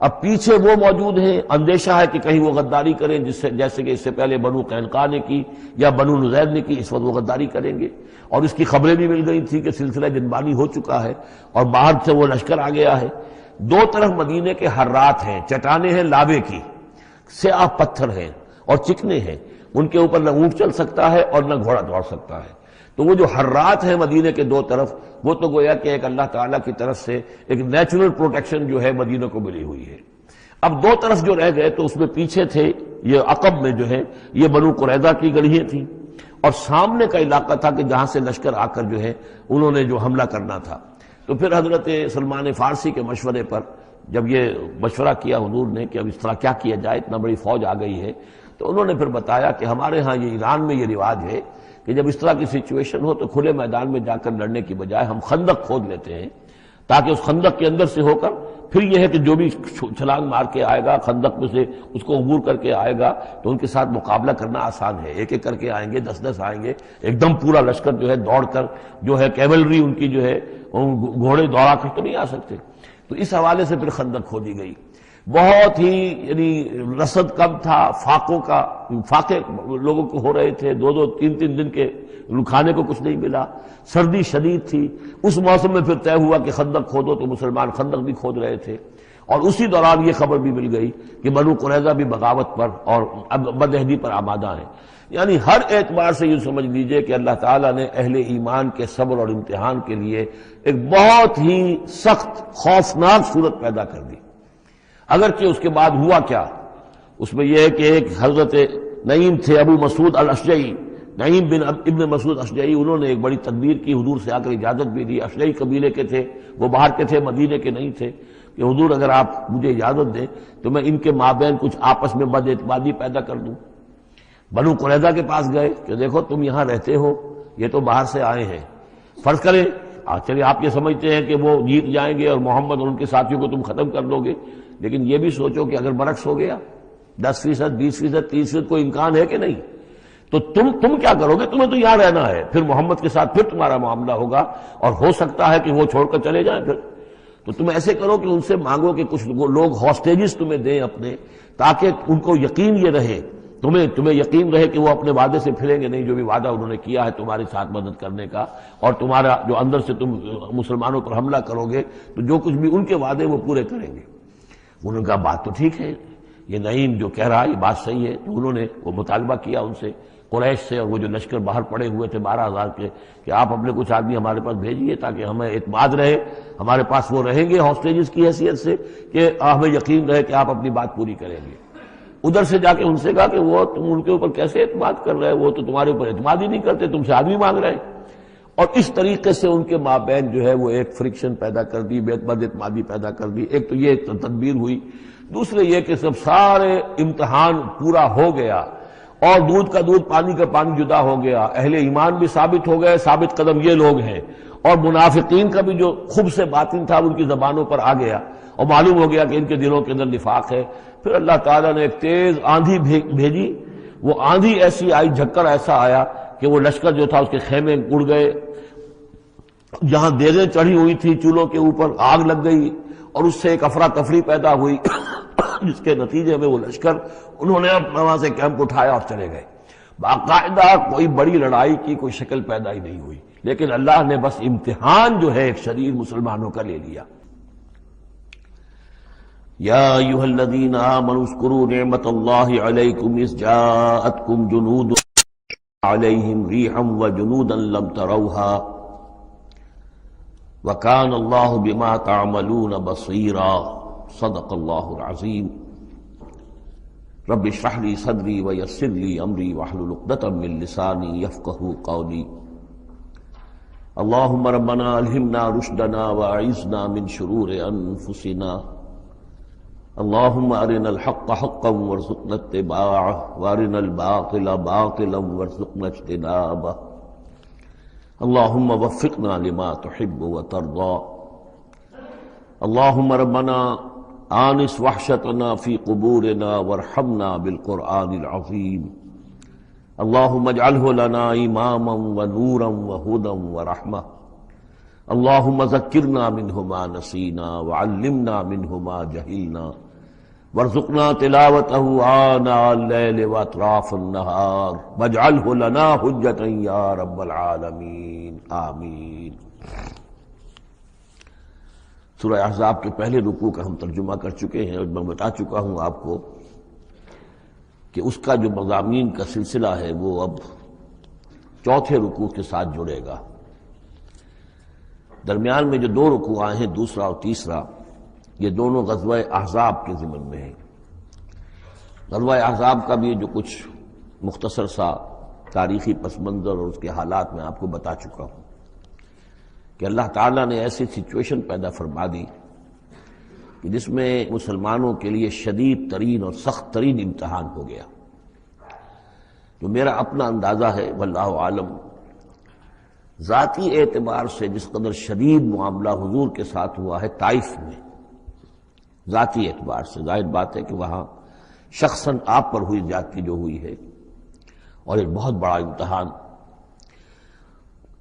اب پیچھے وہ موجود ہیں، اندیشہ ہے کہ کہیں وہ غداری کریں، جیسے کہ اس سے پہلے بنو قینقاع نے کی یا بنو نذیر نے کی، اس وقت وہ غداری کریں گے، اور اس کی خبریں بھی مل گئی تھی کہ سلسلہ جنبانی ہو چکا ہے اور باہر سے وہ لشکر آ گیا ہے۔ 2 طرف مدینے کے حرات ہیں، چٹانیں ہیں لاوے کی، سیاہ پتھر ہیں اور چکنے ہیں، ان کے اوپر نہ اونٹ چل سکتا ہے اور نہ گھوڑا دوڑ سکتا ہے۔ تو وہ جو حرات ہیں مدینے کے 2 طرف، وہ تو گویا کہ ایک اللہ تعالیٰ کی طرف سے ایک نیچرل پروٹیکشن جو ہے مدینہ کو ملی ہوئی ہے۔ اب 2 طرف جو رہ گئے تو اس میں پیچھے تھے یہ عقب میں جو ہے یہ بنو قریظہ کی گڑھیاں تھیں، اور سامنے کا علاقہ تھا کہ جہاں سے لشکر آ کر جو ہے انہوں نے جو حملہ کرنا تھا۔ تو پھر حضرت سلمان فارسی کے مشورے پر جب یہ مشورہ کیا حضور نے کہ اب اس طرح کیا کیا جائے، اتنا بڑی فوج آ گئی ہے، تو انہوں نے پھر بتایا کہ ہمارے ہاں یہ ایران میں یہ رواج ہے کہ جب اس طرح کی سچویشن ہو تو کھلے میدان میں جا کر لڑنے کی بجائے ہم خندق کھود لیتے ہیں، تاکہ اس خندق کے اندر سے ہو کر پھر یہ ہے کہ جو بھی چھلانگ مار کے آئے گا خندق میں سے اس کو عبور کر کے آئے گا تو ان کے ساتھ مقابلہ کرنا آسان ہے، ایک ایک کر کے آئیں گے، 10-10 آئیں گے، ایک دم پورا لشکر جو ہے دوڑ کر جو ہے کیولری ان کی جو ہے گھوڑے دوڑا کر تو نہیں آ سکتے۔ تو اس حوالے سے پھر خندق کھودی گئی، بہت ہی یعنی رسد کم تھا، فاقے لوگوں کو ہو رہے تھے، 2-2 3-3 دن کے کھانے کو کچھ نہیں ملا، سردی شدید تھی۔ اس موسم میں پھر طے ہوا کہ خندق کھودو، تو مسلمان خندق بھی کھود رہے تھے، اور اسی دوران یہ خبر بھی مل گئی کہ بنو قریظہ بھی بغاوت پر اور بدعہدی پر آمادہ ہیں۔ یعنی ہر اعتبار سے یہ سمجھ لیجئے کہ اللہ تعالیٰ نے اہل ایمان کے صبر اور امتحان کے لیے ایک بہت ہی سخت خوفناک صورت پیدا کر دی۔ اگرچہ اس کے بعد ہوا کیا، اس میں یہ ہے کہ ایک حضرت نعیم تھے ابو مسعود الاشجعی، نعیم بن ابن مسعود اشجعی، انہوں نے ایک بڑی تدبیر کی، حضور سے آ کر اجازت بھی دی، اشجعی قبیلے کے تھے، وہ باہر کے تھے، مدینے کے نہیں تھے، کہ حضور اگر آپ مجھے اجازت دیں تو میں ان کے مابین کچھ آپس میں بد اعتمادی پیدا کر دوں۔ بنو قریظہ کے پاس گئے کہ دیکھو تم یہاں رہتے ہو، یہ تو باہر سے آئے ہیں، فرض کریں چلیے آپ یہ سمجھتے ہیں کہ وہ جیت جائیں گے اور محمد اور ان کے ساتھیوں کو تم ختم کر دو گے، لیکن یہ بھی سوچو کہ اگر برعکس ہو گیا 10%، 20%، 30% کوئی امکان ہے کہ نہیں؟ تو تم کیا کرو گے؟ تمہیں تو یہاں رہنا ہے، پھر محمد کے ساتھ پھر تمہارا معاملہ ہوگا، اور ہو سکتا ہے کہ وہ چھوڑ کر چلے جائیں پھر۔ تو تم ایسے کرو کہ ان سے مانگو کہ کچھ لوگ ہاسٹیجز تمہیں دیں اپنے، تاکہ ان کو یقین یہ رہے، تمہیں یقین رہے کہ وہ اپنے وعدے سے پھریں گے نہیں، جو بھی وعدہ انہوں نے کیا ہے تمہارے ساتھ مدد کرنے کا، اور تمہارا جو اندر سے تم مسلمانوں پر حملہ کرو گے تو جو کچھ بھی ان کے وعدے وہ پورے کریں گے۔ انہوں نے کہا بات تو ٹھیک ہے، یہ نعیم جو کہہ رہا ہے یہ بات صحیح ہے۔ تو انہوں نے وہ مطالبہ کیا ان سے، قریش سے، اور وہ جو لشکر باہر پڑے ہوئے تھے 12,000 کے، کہ آپ اپنے کچھ آدمی ہمارے پاس بھیجیے تاکہ ہمیں اعتماد رہے، ہمارے پاس وہ رہیں گے ہاسٹیجز کی حیثیت سے، کہ ہمیں یقین رہے کہ آپ اپنی بات پوری کریں گے۔ ادھر سے جا کے ان سے کہا کہ وہ تم ان کے اوپر کیسے اعتماد کر رہے، وہ تو تمہارے اوپر اعتماد ہی نہیں کرتے، تم سے آدمی مانگ رہے ہیں۔ اور اس طریقے سے ان کے مابین جو ہے وہ ایک فرکشن پیدا کر دی، بد اعتمادی پیدا کر دی۔ ایک تو یہ تدبیر ہوئی، دوسرے یہ کہ سب سارے امتحان پورا ہو گیا اور دودھ کا دودھ پانی کا پانی جدا ہو گیا، اہل ایمان بھی ثابت ہو گئے، ثابت قدم یہ لوگ ہیں، اور منافقین کا بھی جو خب سے باطن تھا ان کی زبانوں پر آ گیا، اور معلوم ہو گیا کہ ان کے دلوں کے اندر نفاق ہے۔ پھر اللہ تعالیٰ نے ایک تیز آندھی بھیجی، وہ آندھی ایسی آئی، جھکڑ ایسا آیا کہ وہ لشکر جو تھا اس کے خیمے اڑ گئے، جہاں دیگیں چڑھی ہوئی تھی چولہوں کے اوپر آگ لگ گئی، اور اس سے ایک افراتفری پیدا ہوئی جس کے نتیجے میں وہ لشکر انہوں نے وہاں سے کیمپ اٹھایا اور چلے گئے۔ باقاعدہ کوئی بڑی لڑائی کی کوئی شکل پیدا ہی نہیں ہوئی، لیکن اللہ نے بس امتحان جو ہے ایک شریر مسلمانوں کا لے لیا۔ یا ایھا الذین آمنوا اذکروا نعمت اللہ علیکم اذ جاءتکم جنود علیہم ریحا وجنودا لم تروها وکان اللہ بما تعملون بصیرا۔ صدق اللہ العظیم۔ رب اشرح لی صدری ویسر لی امری واحلل عقدۃ من لسانی یفقہوا قولی۔ اللہم ربنا الہمنا رشدنا واعذنا من شرور انفسنا۔ اللہم ارنا الحق حقا وارزقنا اتباعہ وارنا الباطل باطلا وارزقنا اجتنابہ۔ اللہم وفقنا لما تحب وترضى۔ اللہم ربنا آنس وحشتنا فی قبورنا وارحمنا بالقرآن العظیم۔ اللہم اجعلہ لنا اماما ونورا وہدا ورحمہ۔ اللہم ذکرنا منہ ما نسینا وعلمنا منہ ما جہلنا وارزقنا تلاوتہ آناء اللیل واطراف النہار واجعلہ لنا حجتا یا رب العالمین، آمین۔ سورہ احزاب کے پہلے رکوع کا ہم ترجمہ کر چکے ہیں، اور میں بتا چکا ہوں آپ کو کہ اس کا جو مضامین کا سلسلہ ہے وہ اب چوتھے رکوع کے ساتھ جڑے گا۔ درمیان میں جو 2 رکوع آئے ہیں، دوسرا اور تیسرا، یہ دونوں غزوہ احزاب کے ضمن میں ہیں۔ غزوہ احزاب کا بھی جو کچھ مختصر سا تاریخی پس منظر اور اس کے حالات میں آپ کو بتا چکا ہوں کہ اللہ تعالیٰ نے ایسی سچویشن پیدا فرما دی کہ جس میں مسلمانوں کے لیے شدید ترین اور سخت ترین امتحان ہو گیا۔ جو میرا اپنا اندازہ ہے واللہ عالم، ذاتی اعتبار سے جس قدر شدید معاملہ حضور کے ساتھ ہوا ہے طائف میں، ذاتی اعتبار سے ظاہر بات ہے کہ وہاں شخصاً آپ پر ہوئی زیادتی جو ہوئی ہے، اور ایک بہت بڑا امتحان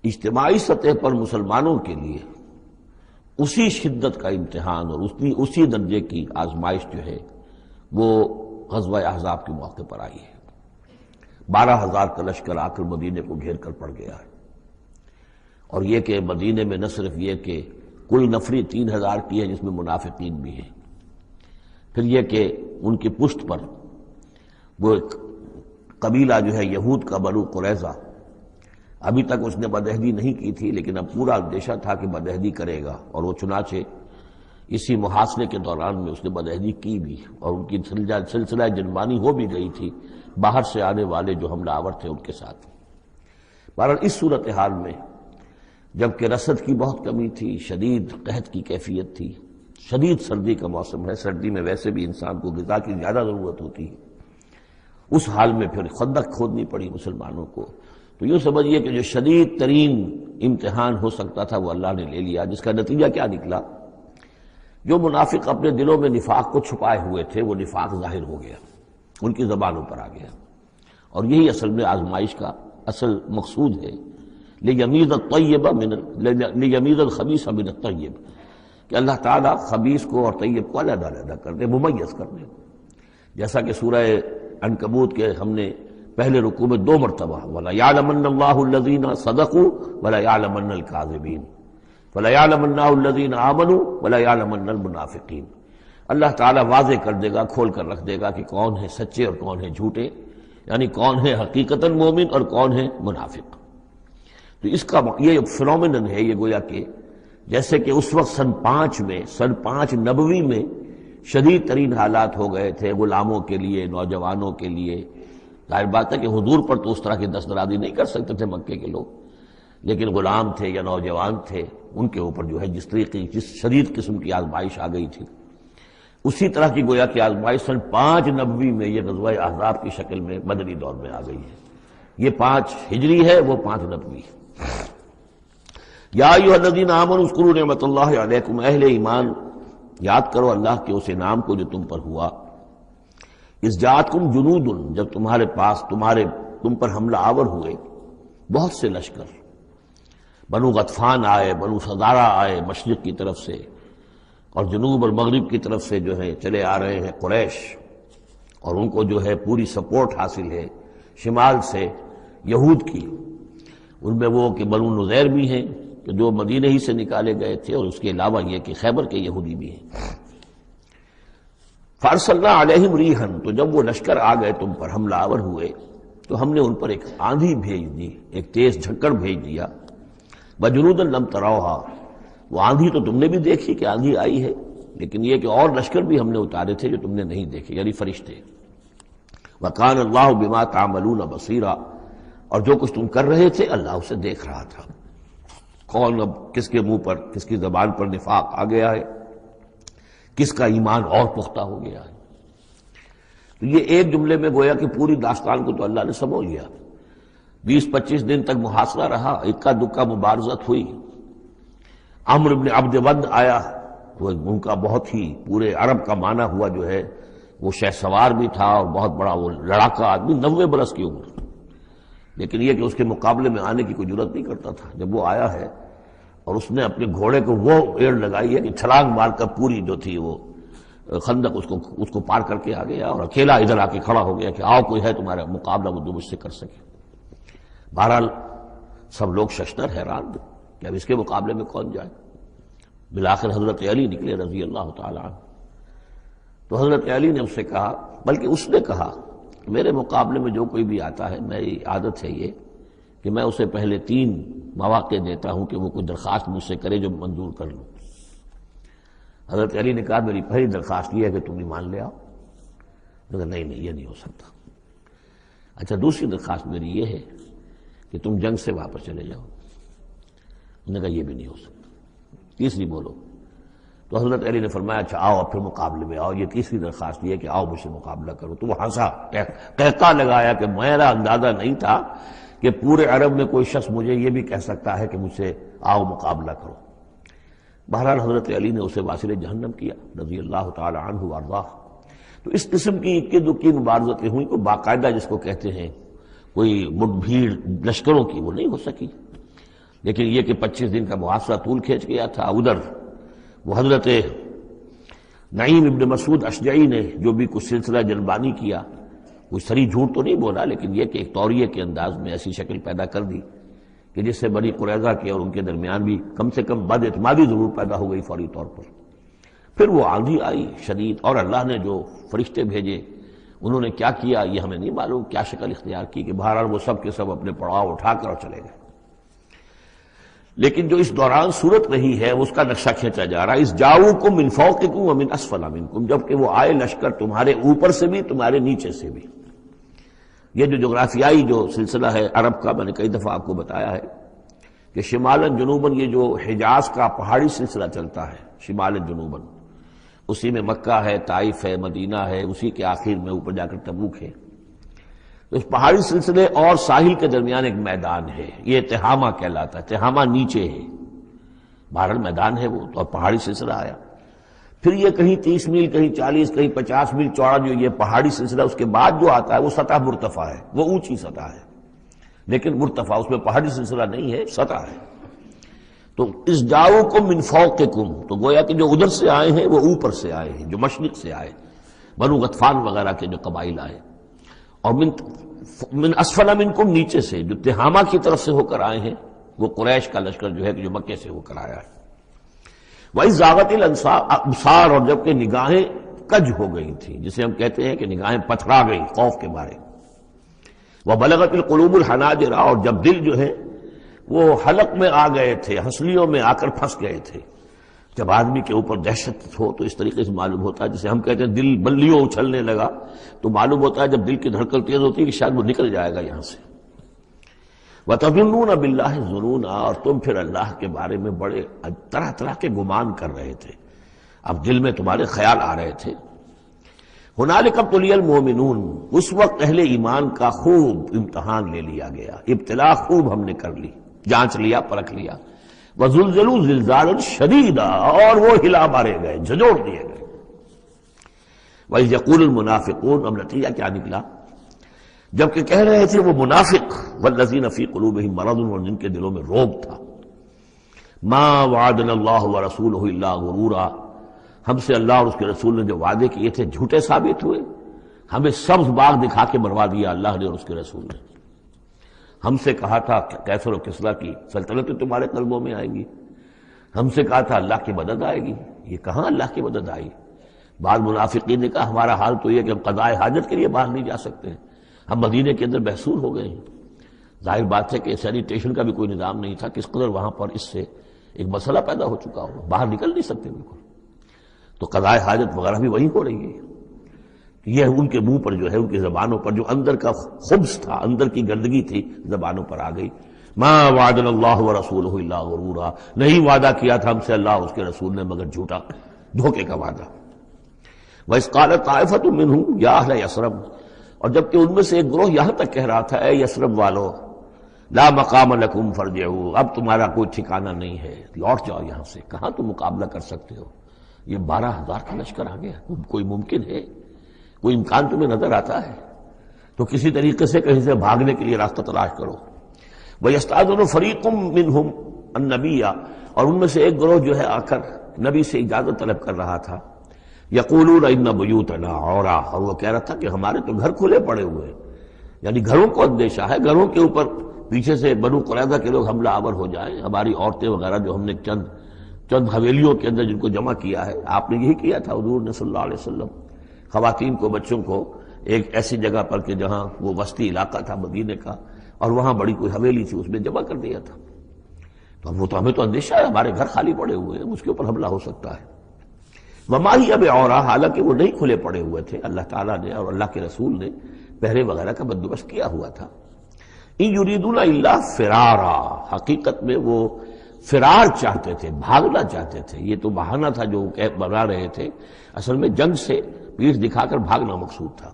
اجتماعی سطح پر مسلمانوں کے لیے اسی شدت کا امتحان اور اسی درجے کی آزمائش جو ہے وہ غزوہ احزاب کے موقع پر آئی ہے۔ 12,000 کا لشکر آ کر مدینے کو گھیر کر پڑ گیا ہے، اور یہ کہ مدینے میں نہ صرف یہ کہ کل نفری 3,000 کی ہے جس میں منافقین بھی ہیں، پھر یہ کہ ان کی پشت پر وہ ایک قبیلہ جو ہے یہود کا بنو قریظہ، ابھی تک اس نے بدعہدی نہیں کی تھی لیکن اب پورا اندیشہ تھا کہ بدعہدی کرے گا، اور وہ چنانچہ اسی محاصرے کے دوران میں اس نے بدعہدی کی بھی، اور ان کی سلسلہ جنبانی ہو بھی گئی تھی باہر سے آنے والے جو حملہ آور تھے ان کے ساتھ۔ بہرحال اس صورتحال میں جبکہ رسد کی بہت کمی تھی، شدید قحط کی کیفیت تھی، شدید سردی کا موسم ہے، سردی میں ویسے بھی انسان کو غذا کی زیادہ ضرورت ہوتی ہے، اس حال میں پھر خندق کھودنی پڑی مسلمانوں کو۔ تو یوں سمجھیے کہ جو شدید ترین امتحان ہو سکتا تھا وہ اللہ نے لے لیا، جس کا نتیجہ کیا نکلا؟ جو منافق اپنے دلوں میں نفاق کو چھپائے ہوئے تھے وہ نفاق ظاہر ہو گیا، ان کی زبانوں پر آ گیا، اور یہی اصل میں آزمائش کا اصل مقصود ہے، لیمیز الخبیث من الطیب، کہ اللہ تعالیٰ خبیث کو اور طیب کو علیحدہ علیحدہ کر دے، ممیز کر دے۔ جیسا کہ سورہ عنکبوت کے ہم نے پہلے رکوع میں 2 مرتبہ وَلَيَعْلَمَنَّ اللَّهُ الَّذِينَ صَدَقُوا وَلَيَعْلَمَنَّ الْكَاذِبِينَ وَلَيَعْلَمَنَّ اللَّهُ الَّذِينَ آمَنُوا وَلَيَعْلَمَنَّ الْمُنَافِقِينَ۔ اللہ تعالیٰ واضح کر دے گا، کھول کر رکھ دے گا کہ کون ہے سچے اور کون ہے جھوٹے، یعنی کون ہے حقیقتاً مومن اور کون ہے منافق۔ تو اس کا یہ فنومینن ہے، یہ گویا کہ جیسے کہ اس وقت سن 5 نبوی میں شدید ترین حالات ہو گئے تھے غلاموں کے لیے، نوجوانوں کے لیے۔ ظاہر بات ہے کہ حضور پر تو اس طرح کی دست درازی نہیں کر سکتے تھے مکے کے لوگ، لیکن غلام تھے یا نوجوان تھے، ان کے اوپر جو ہے جس شدید قسم کی آزمائش آ گئی تھی، اسی طرح کی گویا کہ آزمائش سن 5 نبوی میں یہ غزوہ احزاب کی شکل میں مدنی دور میں آ گئی ہے۔ یہ 5 ہجری ہے، وہ 5 نبوی ہے۔ یا ایھا الذین آمنوا اذکروا نعمت اللہ علیکم، اہل ایمان یاد کرو اللہ کے اس انعام کو جو تم پر ہوا۔ اذ جاءتکم جنود، جب تمہارے پاس تم پر حملہ آور ہوئے بہت سے لشکر، بنو غطفان آئے، بنو فزارہ آئے مشرق کی طرف سے، اور جنوب اور مغرب کی طرف سے جو ہے چلے آ رہے ہیں قریش، اور ان کو جو ہے پوری سپورٹ حاصل ہے شمال سے یہود کی، ان میں وہ کہ بنو نذیر بھی ہیں کہ جو مدینہ ہی سے نکالے گئے تھے، اور اس کے علاوہ یہ کہ خیبر کے یہودی بھی ہیں۔ فارسلنا علیہم ریحا، تو جب وہ لشکر آ گئے تم پر حملہ آور ہوئے تو ہم نے ان پر ایک آندھی بھیج دی، ایک تیز جھکڑ بھیج دیا۔ وجنودا لم تروها، وہ آندھی تو تم نے بھی دیکھی کہ آندھی آئی ہے، لیکن یہ کہ اور لشکر بھی ہم نے اتارے تھے جو تم نے نہیں دیکھے، یعنی فرشتے۔ وکان اللہ بما تعملون بصیرا، اور جو کچھ تم کر رہے تھے اللہ اسے دیکھ رہا تھا۔ کون اب کس کے منہ پر، کس کی زبان پر نفاق آ گیا ہے، کس کا ایمان اور پختہ ہو گیا ہے۔ تو یہ ایک جملے میں گویا کہ پوری داستان کو تو اللہ نے سمجھ لیا۔ 20-25 دن تک محاصرہ رہا، اکا دکا مبارزت ہوئی۔ عمرو بن عبد ود آیا، وہ ان کا بہت ہی پورے عرب کا معنی ہوا جو ہے، وہ شہ سوار بھی تھا اور بہت بڑا وہ لڑاکا آدمی، 90 برس کی عمر، لیکن یہ کہ اس کے مقابلے میں آنے کی کوئی جرت نہیں کرتا تھا۔ جب وہ آیا ہے اور اس نے اپنے گھوڑے کو وہ ایڑ لگائی ہے کہ چھلانگ مار کر پوری جو تھی وہ خندق اس کو پار کر کے آ گیا، اور اکیلا ادھر آ کے کھڑا ہو گیا کہ آؤ کوئی ہے تمہارا مقابلہ وہ جو مجھ سے کر سکے۔ بہرحال سب لوگ ششدر حیران کہ اب اس کے مقابلے میں کون جائے۔ بالآخر حضرت علی نکلے رضی اللہ تعالی عنہ۔ تو حضرت علی نے اس سے کہا، بلکہ اس نے کہا میرے مقابلے میں جو کوئی بھی آتا ہے، میری عادت ہے یہ کہ میں اسے پہلے 3 مواقع دیتا ہوں کہ وہ کوئی درخواست مجھ سے کرے جو منظور کر لوں۔ حضرت علی نے کہا میری پہلی درخواست یہ ہے کہ تم ایمان لے آؤ۔ نہیں یہ نہیں ہو سکتا۔ اچھا دوسری درخواست میری یہ ہے کہ تم جنگ سے واپس چلے جاؤ۔ انہوں نے کہا یہ بھی نہیں ہو سکتا۔ تیسری بولو۔ تو حضرت علی نے فرمایا اچھا آؤ اب پھر مقابلے میں آؤ، یہ تیسری درخواست یہ ہے کہ آؤ مجھ سے مقابلہ کرو۔ تو وہ ہنسا، قہقہ لگایا کہ میرا اندازہ نہیں تھا کہ پورے عرب میں کوئی شخص مجھے یہ بھی کہہ سکتا ہے کہ مجھ سے آؤ مقابلہ کرو۔ بہرحال حضرت علی نے اسے واصل جہنم کیا رضی اللہ تعالی عنہ وارضاہ۔ تو اس قسم کی اکی دکی مبارزتیں ہوئیں، کوئی باقاعدہ جس کو کہتے ہیں کوئی مٹ بھیڑ لشکروں کی وہ نہیں ہو سکی، لیکن یہ کہ 25 دن کا محاصرہ طول کھینچ گیا تھا۔ ادھر وہ حضرت نعیم ابن مسعود اشجعی نے جو بھی کچھ سلسلہ جلبانی کیا، کوئی سری جھوٹ تو نہیں بولا، لیکن یہ کہ ایک توریے کے انداز میں ایسی شکل پیدا کر دی کہ جس سے بنی قریظہ کے اور ان کے درمیان بھی کم سے کم بد اعتمادی ضرور پیدا ہو گئی فوری طور پر۔ پھر وہ آندھی آئی شدید، اور اللہ نے جو فرشتے بھیجے انہوں نے کیا کیا یہ ہمیں نہیں معلوم، کیا شکل اختیار کی، کہ بہرحال وہ سب کے سب اپنے پڑاؤ اٹھا کر اور چلے گئے۔ لیکن جو اس دوران صورت رہی ہے اس کا نقشہ کھینچا جا رہا ہے، اس جاؤکم من فوقکم ومن اسفل منکم، جبکہ وہ آئے لشکر تمہارے اوپر سے بھی تمہارے نیچے سے بھی۔ یہ جو جغرافیائی جو سلسلہ ہے عرب کا، میں نے کئی دفعہ آپ کو بتایا ہے کہ شمالاً جنوباً یہ جو حجاز کا پہاڑی سلسلہ چلتا ہے شمالاً جنوباً، اسی میں مکہ ہے، طائف ہے، مدینہ ہے، اسی کے آخر میں اوپر جا کر تبوک ہے۔ تو اس پہاڑی سلسلے اور ساحل کے درمیان ایک میدان ہے، یہ تہامہ کہلاتا ہے۔ تہامہ نیچے ہے، بہرحال میدان ہے وہ تو، اور پہاڑی سلسلہ آیا۔ پھر یہ کہیں 30 میل، کہیں 40، کہیں 50 میل چوڑا جو یہ پہاڑی سلسلہ، اس کے بعد جو آتا ہے وہ سطح مرتفع ہے، وہ اونچی سطح ہے، لیکن مرتفع، اس میں پہاڑی سلسلہ نہیں ہے، سطح ہے۔ تو اس جاؤکم من فوقکم، تو گویا کہ جو ادھر سے آئے ہیں وہ اوپر سے آئے ہیں، جو مشرق سے آئے، بنو غطفان وغیرہ کے جو قبائل آئے، اور من اسفل منکم، نیچے سے جو تہامہ کی طرف سے ہو کر آئے ہیں وہ قریش کا لشکر جو ہے کہ جو مکے سے ہو کر آیا ہے۔ وَإِذْ زَاغَتِ الْأَبْصَارُ، اور جبکہ نگاہیں کج ہو گئی تھیں، جسے ہم کہتے ہیں کہ نگاہیں پتھرا گئیں خوف کے مارے۔ وَبَلَغَتِ الْقُلُوبُ الْحَنَاجِرَ، اور جب دل جو ہے وہ حلق میں آ گئے تھے، ہنسلیوں میں آ کر پھنس گئے تھے۔ جب آدمی کے اوپر دہشت ہو تو اس طریقے سے معلوم ہوتا ہے، جسے ہم کہتے ہیں دل بلیوں اچھلنے لگا، تو معلوم ہوتا ہے جب دل کی دھڑکن تیز ہوتی ہے کہ شاید وہ نکل جائے گا یہاں سے۔ وَتَظُنُّونَ بِاللَّهِ الظُّنُونَ، اور تم پھر اللہ کے بارے میں بڑے طرح طرح کے گمان کر رہے تھے، اب دل میں تمہارے خیال آ رہے تھے۔ هُنَالِكَ ابْتُلِيَ الْمُؤْمِنُونَ، اس وقت اہل ایمان کا خوب امتحان لے لیا گیا، ابتلا خوب ہم نے کر لی، جانچ لیا، پرکھ لیا۔ وَزُلْزِلُوا زِلْزَالًا شَدِيدًا، اور وہ ہلا مارے گئے، جھنجھوڑ دیے گئے۔ وَإِذْ يَقُولُ الْمُنَافِقُونَ، اب نتیجہ کیا نکلا؟ جبکہ کہہ رہے تھے وہ منافق، وَالَّذِينَ فِي قُلُوبِهِم مَرَضٌ، اور جن کے دلوں میں روب تھا، مَا وَعَدَنَا اللَّهُ وَرَسُولُهُ إِلَّا غُرُورًا، ہم سے اللہ اور اس کے رسول نے جو وعدے کیے تھے جھوٹے ثابت ہوئے، ہمیں سبز باغ دکھا کے مروا دیا اللہ نے اور اس کے رسول نے۔ ہم سے کہا تھا کیسر و کسریٰ کی سلطنت تمہارے قلبوں میں آئے گی، ہم سے کہا تھا اللہ کی مدد آئے گی، یہ کہاں اللہ کی مدد آئی؟ بعض منافقین نے کہا ہمارا حال تو یہ کہ ہم قضائے حاجت کے لیے باہر نہیں جا سکتے ہیں، ہم مدینے کے اندر محصور ہو گئے ہیں۔ ظاہر بات ہے کہ سینیٹیشن کا بھی کوئی نظام نہیں تھا، کس قدر وہاں پر اس سے ایک مسئلہ پیدا ہو چکا ہو، باہر نکل نہیں سکتے بالکل، تو قضائے حاجت وغیرہ بھی وہیں ہو رہی ہے۔ یہ ان کے منہ پر جو ہے، ان کی زبانوں پر جو اندر کا خبث تھا، اندر کی گندگی تھی، زبانوں پر آ گئی۔ ما وعدنا اللہ ورسولہ الا غرورا، نہیں وعدہ کیا تھا ہم سے اللہ اور اس کے رسول نے مگر جھوٹا، دھوکے کا وعدہ۔ وَإِذْ قَالَتْ طَائِفَةٌ مِّنْهُمْ يَا أَهْلَ يَثْرِبَ، اور جبکہ ان میں سے ایک گروہ یہاں تک کہہ رہا تھا اے یثرب والو، لا مقام لکم فارجعوا، اب تمہارا کوئی ٹھکانہ نہیں ہے، لوٹ جاؤ یہاں سے، کہاں تم مقابلہ کر سکتے ہو، یہ 12,000 کا لشکر آ گیا، کوئی ممکن ہے، کوئی امکان تمہیں نظر آتا ہے؟ تو کسی طریقے سے کہیں سے بھاگنے کے لیے راستہ تلاش کرو۔ وَيَسْتَأْذِنُ فَرِيقٌ مِّنْهُمْ النَّبِيَّ، اور ان میں سے ایک گروہ جو ہے آ کر نبی سے اجازت طلب کر رہا تھا، یقولون ان بیوتنا عورا، اور وہ کہہ رہا تھا کہ ہمارے تو گھر کھلے پڑے ہوئے ہیں، یعنی گھروں کو اندیشہ ہے، گھروں کے اوپر پیچھے سے بنو قریظہ کے لوگ حملہ آور ہو جائیں، ہماری عورتیں وغیرہ جو ہم نے چند حویلیوں کے اندر جن کو جمع کیا ہے، آپ نے یہی کیا تھا حضور نے صلی اللہ علیہ وسلم، خواتین کو، بچوں کو ایک ایسی جگہ پر کہ جہاں وہ وسطی علاقہ تھا مدینے کا، اور وہاں بڑی کوئی حویلی تھی، اس میں جمع کر دیا تھا۔ تو اب وہ تو ہمیں تو اندیشہ ہے، ہمارے گھر خالی پڑے ہوئے ہیں، اس کے اوپر حملہ ہو سکتا ہے۔ وما ہی اب عورا، حالانکہ وہ نہیں کھلے پڑے ہوئے تھے، اللہ تعالیٰ نے اور اللہ کے رسول نے پہرے وغیرہ کا بندوبست کیا ہوا تھا۔ ان یریدون الا فرارا، حقیقت میں وہ فرار چاہتے تھے، بھاگنا چاہتے تھے، یہ تو بہانہ تھا جو بنا رہے تھے، اصل میں جنگ سے پیٹھ دکھا کر بھاگنا مقصود تھا۔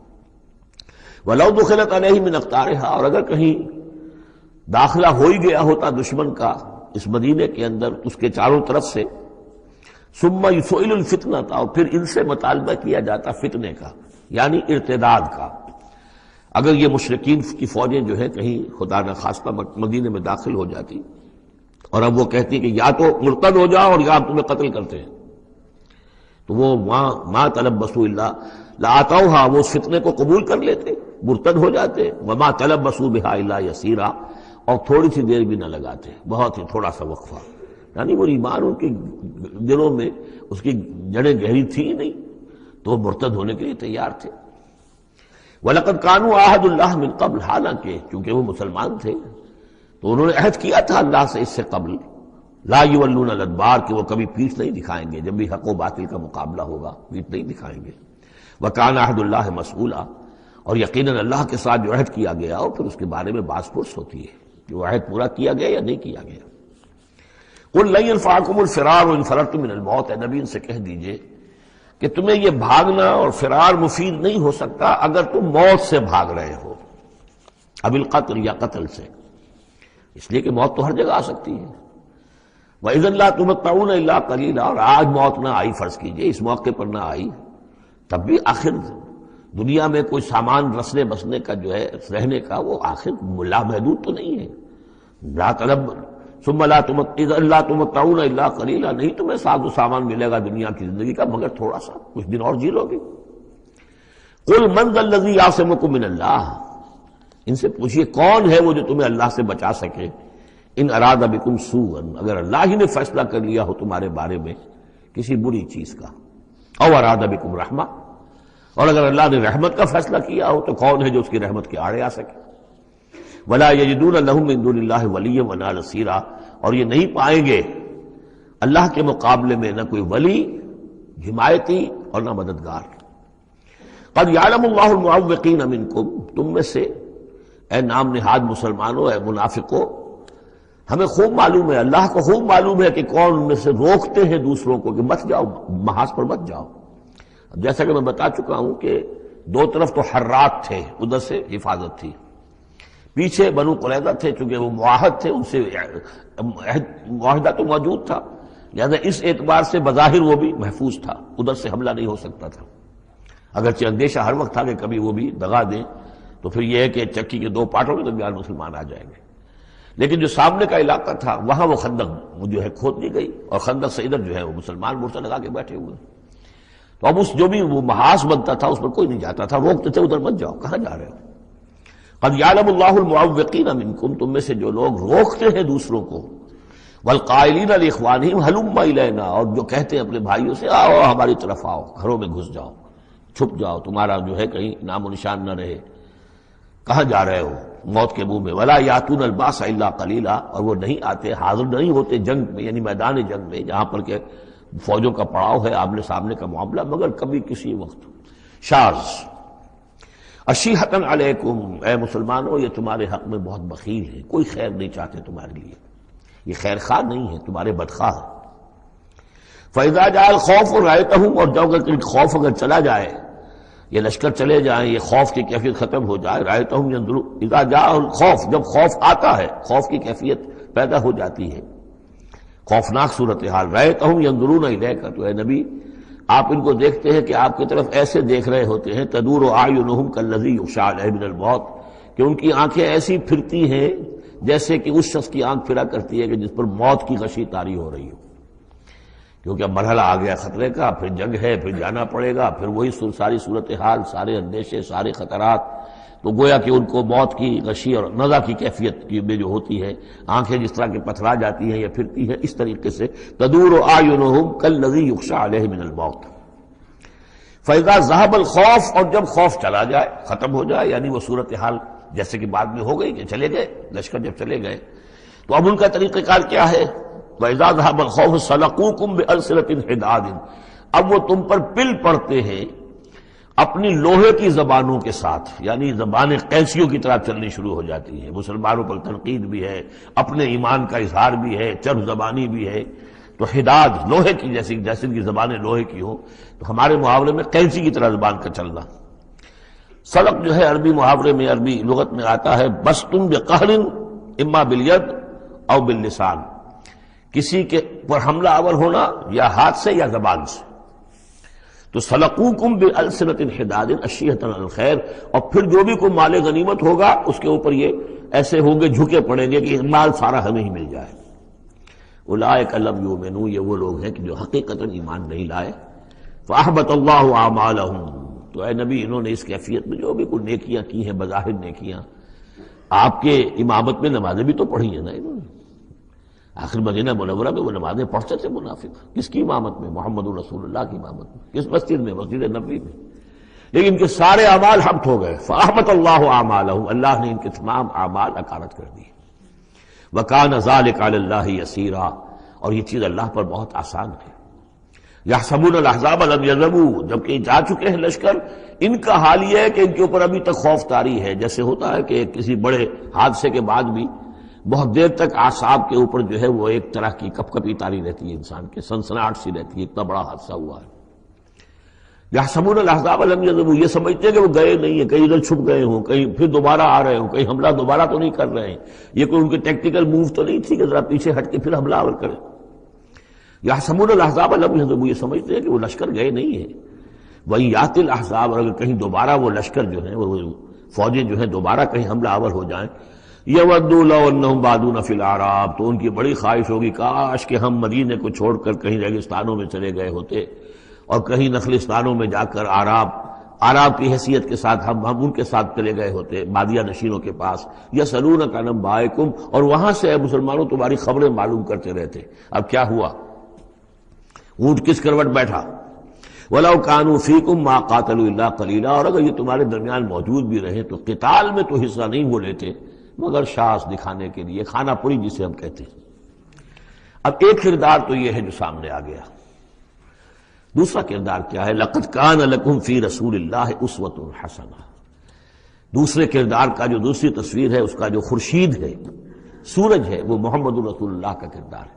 وَلَوْ دُخِلَتْ عَلَيْهِمْ مِنْ أَقْطَارِهَا، اور اگر کہیں داخلہ ہو ہی گیا ہوتا دشمن کا اس مدینے کے اندر اس کے چاروں طرف سے، ثُمَّ يُسْئِلُ الْفِتْنَةَ، اور پھر ان سے مطالبہ کیا جاتا فتنے کا، یعنی ارتداد کا۔ اگر یہ مشرکین کی فوجیں جو ہے کہیں خدا نہ خواستہ مدینے میں داخل ہو جاتی اور اب وہ کہتی کہ یا تو مرتد ہو جاؤ اور یا ہم تمہیں قتل کرتے ہیں، تو وہ ما تلبسوا الا لآتوها، وہ اس فتنے کو قبول کر لیتے، مرتد ہو جاتے، وما تلبسوا بها الا یسیرا، اور تھوڑی سی دیر بھی نہ لگاتے، بہت ہی تھوڑا سا وقفہ، یعنی وہ ایمان ان کے دلوں میں اس کی جڑیں گہری تھی ہی نہیں، تو وہ مرتد ہونے کے لیے تیار تھے۔ وَلَقَدْ كَانُوا عَاهَدُوا اللَّهِ مِنْ قَبْلُ، حالانکہ چونکہ وہ مسلمان تھے تو انہوں نے عہد کیا تھا اللہ سے اس سے قبل، لا یولون الادبار کہ وہ کبھی پیٹھ نہیں دکھائیں گے، جب بھی حق و باطل کا مقابلہ ہوگا پیٹھ نہیں دکھائیں گے۔ وکان عہد اللہ مسئولا، اور یقیناً اللہ کے ساتھ جو عہد کیا گیا اور پھر اس کے بارے میں باز پرس ہوتی ہے کہ وہ عہد پورا کیا گیا یا نہیں کیا گیا۔ قل لن ينفعكم الفرار وان فررتم من الموت، اے نبی ان سے کہہ دیجئے کہ تمہیں یہ بھاگنا اور فرار مفید نہیں ہو سکتا اگر تم موت سے بھاگ رہے ہو، اب القتل یا قتل سے، اس لیے کہ موت تو ہر جگہ آ سکتی ہے۔ وَإِذًا لَا تُمَتَّعُونَ إِلَّا قَلِيلًا، اور آج موت نہ آئی، فرض کیجئے اس موقع پر نہ آئی، تب بھی آخر دنیا میں کوئی سامان رسنے بسنے کا جو ہے رہنے کا وہ آخر لامحدود تو نہیں ہے۔ لا طلب ثم لا تمتعون الا قلیلا، نہیں تمہیں ساز و سامان ملے گا دنیا کی زندگی کا مگر تھوڑا سا، کچھ دن اور جی لو گے۔ قل من ذا الذی یعصمکم من اللہ، ان سے پوچھئے کون ہے وہ جو تمہیں اللہ سے بچا سکے، ان اراد بکم سوءا، اگر اللہ ہی نے فیصلہ کر لیا ہو تمہارے بارے میں کسی بری چیز کا، او اراد بکم رحمہ، اور اگر اللہ نے رحمت کا فیصلہ کیا ہو تو کون ہے جو اس کی رحمت کے آڑے آ سکے۔ ولا یجدون لهم من دون اللہ ولیا ولا نصیرا، اور یہ نہیں پائیں گے اللہ کے مقابلے میں نہ کوئی ولی حمایتی اور نہ مددگار۔ قد یعلم اللہ المعوقین منکم، تم میں سے اے نام نہاد مسلمانوں، اے منافقوں، ہمیں خوب معلوم ہے، اللہ کو خوب معلوم ہے کہ کون ان میں سے روکتے ہیں دوسروں کو کہ مت جاؤ، محاذ پر مت جاؤ۔ جیسا کہ میں بتا چکا ہوں کہ دو طرف تو حرات تھے، ادھر سے حفاظت تھی، پیچھے بنو قریظہ تھے، چونکہ وہ معاہد تھے، ان سے معاہدہ تو موجود تھا، لہذا اس اعتبار سے بظاہر وہ بھی محفوظ تھا، ادھر سے حملہ نہیں ہو سکتا تھا، اگرچہ اندیشہ ہر وقت تھا کہ کبھی وہ بھی دغا دیں تو پھر یہ ہے کہ چکی کے دو پارٹوں کے درمیان مسلمان آ جائیں گے۔ لیکن جو سامنے کا علاقہ تھا وہاں وہ خندق جو ہے کھود دی گئی، اور خندق سے ادھر جو ہے وہ مسلمان مورچہ لگا کے بیٹھے ہوئے، تو اب اس جو بھی وہ محاذ بنتا تھا اس پر کوئی نہیں جاتا تھا، روکتے تھے ادھر مت جاؤ، کہاں جا رہے ہو۔ قد یعلم اللہ المعوقین منکم، تم میں سے جو لوگ روکتے ہیں دوسروں کو، والقائلین لاخوانہم ہلم الینا، اور جو کہتے ہیں اپنے بھائیوں سے آؤ ہماری طرف آؤ، گھروں میں گھس جاؤ، چھپ جاؤ، تمہارا جو ہے کہیں نام و نشان نہ رہے، کہاں جا رہے ہو موت کے منہ میں۔ ولا یاتون الباس الا قلیلا، اور وہ نہیں آتے، حاضر نہیں ہوتے جنگ میں، یعنی میدان جنگ میں جہاں پر کہ فوجوں کا پڑاؤ ہے، آمنے سامنے کا معاملہ، مگر کبھی کسی وقت۔ شاذ اشیحتن علیکم، اے مسلمانوں یہ تمہارے حق میں بہت بخیل ہے، کوئی خیر نہیں چاہتے تمہارے لیے، یہ خیر خواہ نہیں ہے، تمہارے بدخواہ ہے۔ فَإِذَا جَاءَ الْخَوْفُ رَأَيْتَهُمْ، اور جب خوف اگر چلا جائے، یہ لشکر چلے جائیں، یہ خوف کی کیفیت ختم ہو جائے، رأيتهم ينظرون، اذا جاء الخوف، جب خوف آتا ہے، خوف کی کیفیت پیدا ہو جاتی ہے، خوفناک صورتحال، رأيتهم ينظرون إليك، تو اے نبی آپ ان کو دیکھتے ہیں کہ آپ کی طرف ایسے دیکھ رہے ہوتے ہیں، تدور اعینہم کالذی یغشی علیہ من الموت، کہ ان کی آنکھیں ایسی پھرتی ہیں جیسے کہ اس شخص کی آنکھ پھرا کرتی ہے کہ جس پر موت کی غشی طاری ہو رہی ہو، کیونکہ اب مرحلہ آ گیا خطرے کا، پھر جنگ ہے، پھر جانا پڑے گا، پھر وہی ساری صورتحال، سارے اندیشے، سارے خطرات، تو گویا کہ ان کو موت کی غشی اور نزع کی کیفیت میں جو ہوتی ہے، آنکھیں جس طرح کے پتھرا جاتی ہیں یا پھرتی ہیں، اس طریقے سے تدور اعینہم کالذی یغشی علیہ من الموت۔ فاذا ذهب الخوف، اور جب خوف چلا جائے، ختم ہو جائے، یعنی وہ صورتحال جیسے کہ بعد میں ہو گئی کہ چلے گئے لشکر، جب چلے گئے تو اب ان کا طریقہ کار کیا ہے؟ وَإِذَا ذَهَبَ الْخَوْفُ سَلَقُوكُمْ بِأَلْسِنَةٍ حِدَادٍ، اب وہ تم پر پل پڑتے ہیں اپنی لوہے کی زبانوں کے ساتھ، یعنی زبانیں قینچیوں کی طرح چلنی شروع ہو جاتی ہیں، مسلمانوں پر تنقید بھی ہے، اپنے ایمان کا اظہار بھی ہے، چرب زبانی بھی ہے، تو حداد لوہے کی جیسے ان کی زبانیں لوہے کی ہوں، تو ہمارے محاورے میں قینچی کی طرح زبان کا چلنا۔ سلق جو ہے عربی محاورے میں، عربی لغت میں آتا ہے بسطن بقہر اما بالید او باللسان، کسی کے پر حملہ آور ہونا یا ہاتھ سے یا زبان سے۔ تو سلقوکم بالسنۃ حداد اشیۃ علی الخیر، اور پھر جو بھی کوئی مال غنیمت ہوگا اس کے اوپر یہ ایسے ہوں گے، جھکے پڑیں گے کہ مال سارا ہمیں ہی مل جائے۔ اولئک لم یؤمنوا، یہ وہ لوگ ہیں کہ جو حقیقتاً ایمان نہیں لائے۔ فاحبط اللہ اعمالہم، تو اے نبی انہوں نے اس کیفیت میں جو بھی کوئی نیکیاں کی ہیں، بظاہر نیکیاں، آپ کے امامت میں نمازیں بھی تو پڑھی ہیں نا انہوں نے، آخر مدینہ منورہ میں وہ نمازیں پڑھتے تھے منافق، کس کی امامت میں؟ محمد رسول اللہ کی امامت میں، کس مسجد میں؟ مسجد نبوی میں، لیکن ان کے سارے اعمال حبط ہو گئے۔ فاحبط اللہ اعمالہم، اللہ نے ان کے تمام اعمال اکارت کر دی۔ وکان ذلک علی اللہ یسیرا، اور یہ چیز اللہ پر بہت آسان ہے۔ یحسبون الاحزاب لم یذهبوا، جبکہ جا چکے ہیں لشکر، ان کا حال یہ ہے کہ ان کے اوپر ابھی تک خوف طاری ہے۔ جیسے ہوتا ہے کہ کسی بڑے حادثے کے بعد بھی بہت دیر تک اعصاب کے اوپر جو ہے وہ ایک طرح کی کپ کپی طاری رہتی ہے، انسان کے سنسناہٹ سی رہتی ہے، اتنا بڑا حادثہ ہوا ہے۔ یحسبون الاحزاب لم یذهبوا، یہ سمجھتے ہیں کہ وہ گئے نہیں ہیں، کہیں ادھر چھپ گئے ہوں، کہیں پھر دوبارہ آ رہے ہوں، کہیں حملہ دوبارہ تو نہیں کر رہے ہیں، یہ کوئی ان کے ٹیکٹیکل موو تو نہیں تھی کہ ذرا پیچھے ہٹ کے پھر حملہ آور کریں۔ یحسبون الاحزاب لم یذهبوا، یہ سمجھتے ہیں کہ وہ لشکر گئے نہیں ہیں۔ وَإِن یأتی الاحزاب، اور اگر کہیں دوبارہ وہ لشکر جو ہیں، وہ فوجیں جو ہیں دوبارہ کہیں حملہ آور ہو جائیں، یودوا لو انہم بادون فی الاعراب، تو ان کی بڑی خواہش ہوگی کاش کہ ہم مدینے کو چھوڑ کر کہیں ریگستانوں میں چلے گئے ہوتے، اور کہیں نخلستانوں میں جا کر آراب کی حیثیت کے ساتھ ہم ان کے ساتھ چلے گئے ہوتے، بادیہ نشینوں کے پاس۔ یسألونک عن انبائکم، اور وہاں سے اے مسلمانوں تمہاری خبریں معلوم کرتے رہتے۔ اب کیا ہوا؟ اونٹ کس کروٹ بیٹھا؟ وَلَوْ كَانُوا فِيكُمْ مَا قَاتَلُوا إِلَّا قَلِيلًا، اور اگر یہ تمہارے درمیان موجود بھی رہے تو قتال میں تو حصہ نہیں وہ لیتے مگر شاس دکھانے کے لیے، کھانا پوری جسے ہم کہتے ہیں۔ اب ایک کردار تو یہ ہے جو سامنے آ گیا، دوسرا کردار کیا ہے؟ لَقَدْ كَانَ لَكُمْ فِي رَسُولِ اللَّهِ أُسْوَةٌ حَسَنَةٌ۔ دوسرے کردار کا جو دوسری تصویر ہے، اس کا جو خورشید ہے، سورج ہے، وہ محمد رسول اللہ کا کردار ہے۔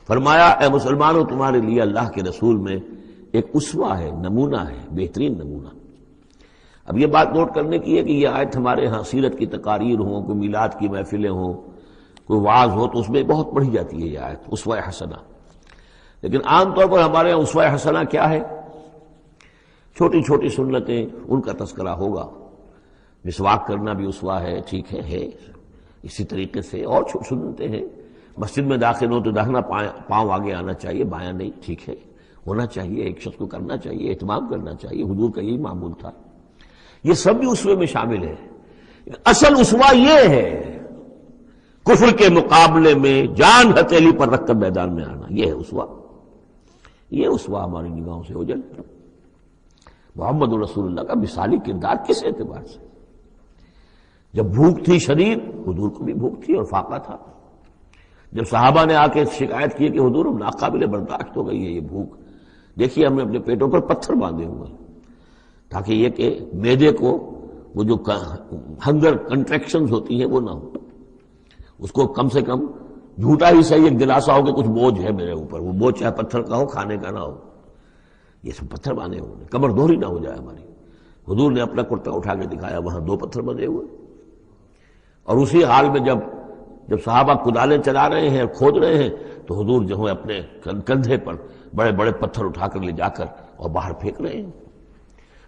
فرمایا اے مسلمانوں تمہارے لیے اللہ کے رسول میں ایک اسوہ ہے، نمونہ ہے، بہترین نمونہ۔ اب یہ بات نوٹ کرنے کی ہے کہ یہ آیت ہمارے ہاں سیرت کی تقاریر ہوں، کوئی میلاد کی محفلیں ہوں، کوئی وعظ ہو تو اس میں بہت پڑھی جاتی ہے یہ آیت اسوہ حسنہ۔ لیکن عام طور پر ہمارے یہاں اسوہ حسنہ کیا ہے؟ چھوٹی چھوٹی سنتیں، ان کا تذکرہ ہوگا۔ مسواک کرنا بھی اسوہ ہے، ٹھیک ہے۔ اسی طریقے سے اور سنتیں ہیں، مسجد میں داخل ہو تو داہنا پاؤں آگے آنا چاہیے، بایاں نہیں، ٹھیک ہے، ہونا چاہیے، ایک شخص کو کرنا چاہیے، اہتمام کرنا چاہیے، حضور کا یہی معمول تھا۔ یہ سب بھی اسوے میں شامل ہے۔ اصل اسوہ یہ ہے کفر کے مقابلے میں جان ہتھیلی پر رکھ کر میدان میں آنا، یہ ہے اسوہ۔ یہ اسوہ ہماری نگاہوں سے اوجھل ہے۔ محمد رسول اللہ کا مثالی کردار کس اعتبار سے؟ جب بھوک تھی شدید، حضور کو بھی بھوک تھی اور فاقہ تھا۔ جب صحابہ نے آ کے شکایت کی کہ حضور ناقابل برداشت ہو گئی ہے یہ بھوک، دیکھیے ہم نے اپنے پیٹوں پر پتھر باندھے ہوئے ہیں تاکہ یہ کہ معدے کو وہ جو ہنگر کنٹریکشنز ہوتی ہیں وہ نہ ہو، اس کو کم سے کم جھوٹا ہی صحیح ایک دلاسا ہو کہ کچھ بوجھ ہے میرے اوپر، وہ بوجھ چاہے پتھر کا ہو، کھانے کا نہ ہو۔ یہ سب پتھر باندھے ہوئے، کمر دوہری نہ ہو جائے ہماری۔ حضور نے اپنا کرتا اٹھا کے دکھایا، وہاں 2 پتھر بندھے ہوئے، اور اسی حال میں جب صحابہ کدالیں چلا رہے ہیں، کھود رہے ہیں، تو حضور جو ہے اپنے کندھے پر بڑے بڑے پتھر اٹھا کر لے جا کر اور باہر پھینک رہے ہیں۔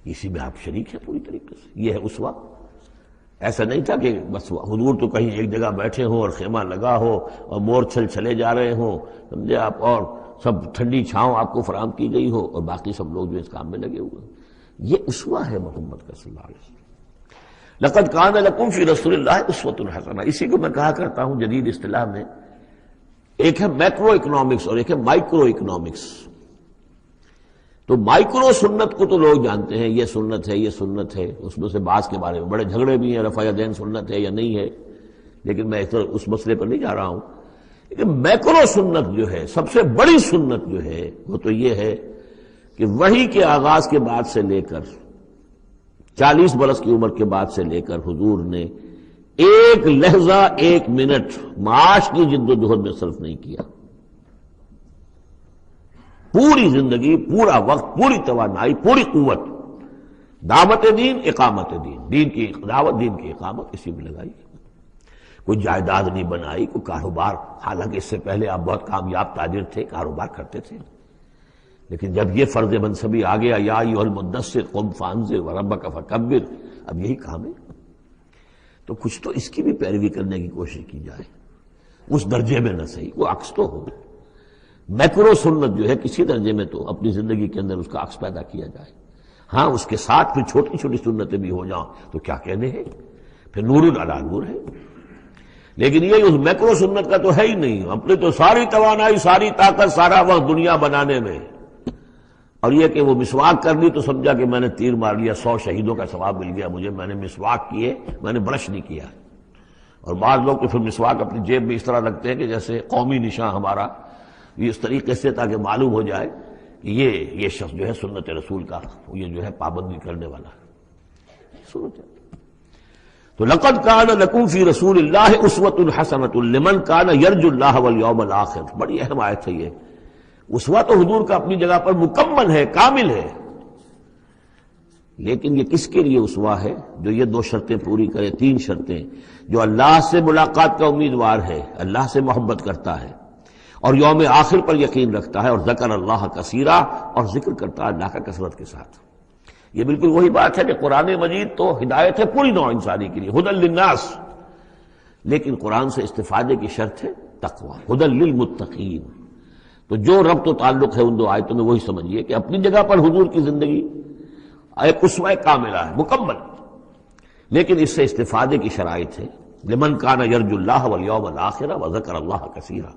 اسی میں آپ شریک ہیں پوری طریقے سے۔ یہ ہے اسوہ۔ ایسا نہیں تھا کہ بس حضور تو کہیں ایک جگہ بیٹھے ہوں اور خیمہ لگا ہو اور مور چھل چلے جا رہے ہوں، سمجھے آپ، اور سب ٹھنڈی چھاؤں آپ کو فراہم کی گئی ہو اور باقی سب لوگ جو اس کام میں لگے ہوئے۔ یہ اسوہ ہے محمد کا صلی اللہ علیہ وسلم۔ لقد کان لکم فی رسول اللہ اسوۃ حسنہ، اسی کو میں کہا کرتا ہوں جدید اصطلاح میں ایک ہے میکرو اکنامکس اور ایک ہے مائکرو اکنامکس۔ تو مائکرو سنت کو تو لوگ جانتے ہیں، یہ سنت ہے، یہ سنت ہے، اس میں سے بعض کے بارے میں بڑے جھگڑے بھی ہیں، رفع یدین سنت ہے یا نہیں ہے، لیکن میں اس مسئلے پر نہیں جا رہا ہوں۔ لیکن میکرو سنت جو ہے، سب سے بڑی سنت جو ہے، وہ تو یہ ہے کہ وحی کے آغاز کے بعد سے لے کر 40 برس کی عمر کے بعد سے لے کر حضور نے ایک لحظہ، ایک منٹ معاش کی جد و جہد میں صرف نہیں کیا۔ پوری زندگی، پورا وقت، پوری توانائی، پوری قوت دعوت دین، اقامت دین، دین کی دعوت، دین کی اقامت اسی میں لگائی۔ کوئی جائیداد نہیں بنائی، کوئی کاروبار، حالانکہ اس سے پہلے آپ بہت کامیاب تاجر تھے، کاروبار کرتے تھے، لیکن جب یہ فرض منصبی آ گیا، یا ایھا المدثر قم فانذر وربک فکبر، اب یہی کام ہے، تو کچھ تو اس کی بھی پیروی کرنے کی کوشش کی جائے، اس درجے میں نہ صحیح، وہ عکس تو ہو۔ میکرو سنت جو ہے کسی درجے میں تو اپنی زندگی کے اندر اس کا عکس پیدا کیا جائے۔ ہاں اس کے ساتھ پھر چھوٹی چھوٹی سنتیں بھی ہو جاؤں تو کیا کہنے ہیں، پھر نور علی نور ہے۔ لیکن یہ اس میکرو سنت کا تو ہے ہی نہیں، اپنی تو ساری توانائی، ساری طاقت، سارا وقت دنیا بنانے میں، اور یہ کہ وہ مسواک کر لی تو سمجھا کہ میں نے تیر مار لیا، 100 شہیدوں کا ثواب مل گیا مجھے، میں نے مسواک کیے، میں نے برش نہیں کیا، اور بعض لوگ تو پھر مسواک اپنی جیب میں اس طرح رکھتے ہیں کہ جیسے قومی نشان ہمارا، یہ اس طریقے سے تاکہ معلوم ہو جائے کہ یہ شخص جو ہے سنت رسول کا یہ جو ہے پابندی کرنے والا ہے۔ تو لقد کان لکم فی رسول اللہ اسوۃ حسنۃ لمن کان یرجو اللہ والیوم الآخر، بڑی اہم آیت ہے یہ۔ اسوہ تو حضور کا اپنی جگہ پر مکمل ہے، کامل ہے، لیکن یہ کس کے لیے اسوہ ہے؟ جو یہ 2 شرطیں پوری کرے، 3 شرطیں، جو اللہ سے ملاقات کا امیدوار ہے، اللہ سے محبت کرتا ہے اور یوم آخر پر یقین رکھتا ہے، اور ذکر اللہ کثیرا، اور ذکر کرتا ہے اللہ کا کثرت کے ساتھ۔ یہ بالکل وہی بات ہے کہ قرآن مجید تو ہدایت ہے پوری نوع انسانی کے لیے، ہدی للناس، لیکن قرآن سے استفادے کی شرط ہے تقوی، ہدی للمتقین۔ تو جو ربط و تعلق ہے ان 2 آیتوں میں وہی سمجھیے کہ اپنی جگہ پر حضور کی زندگی ایک اسوہ کاملہ ہے، مکمل، لیکن اس سے استفادے کی شرائط ہے، لمن کان یرجو اللہ والیوم الآخر وذکر اللہ کثیرا۔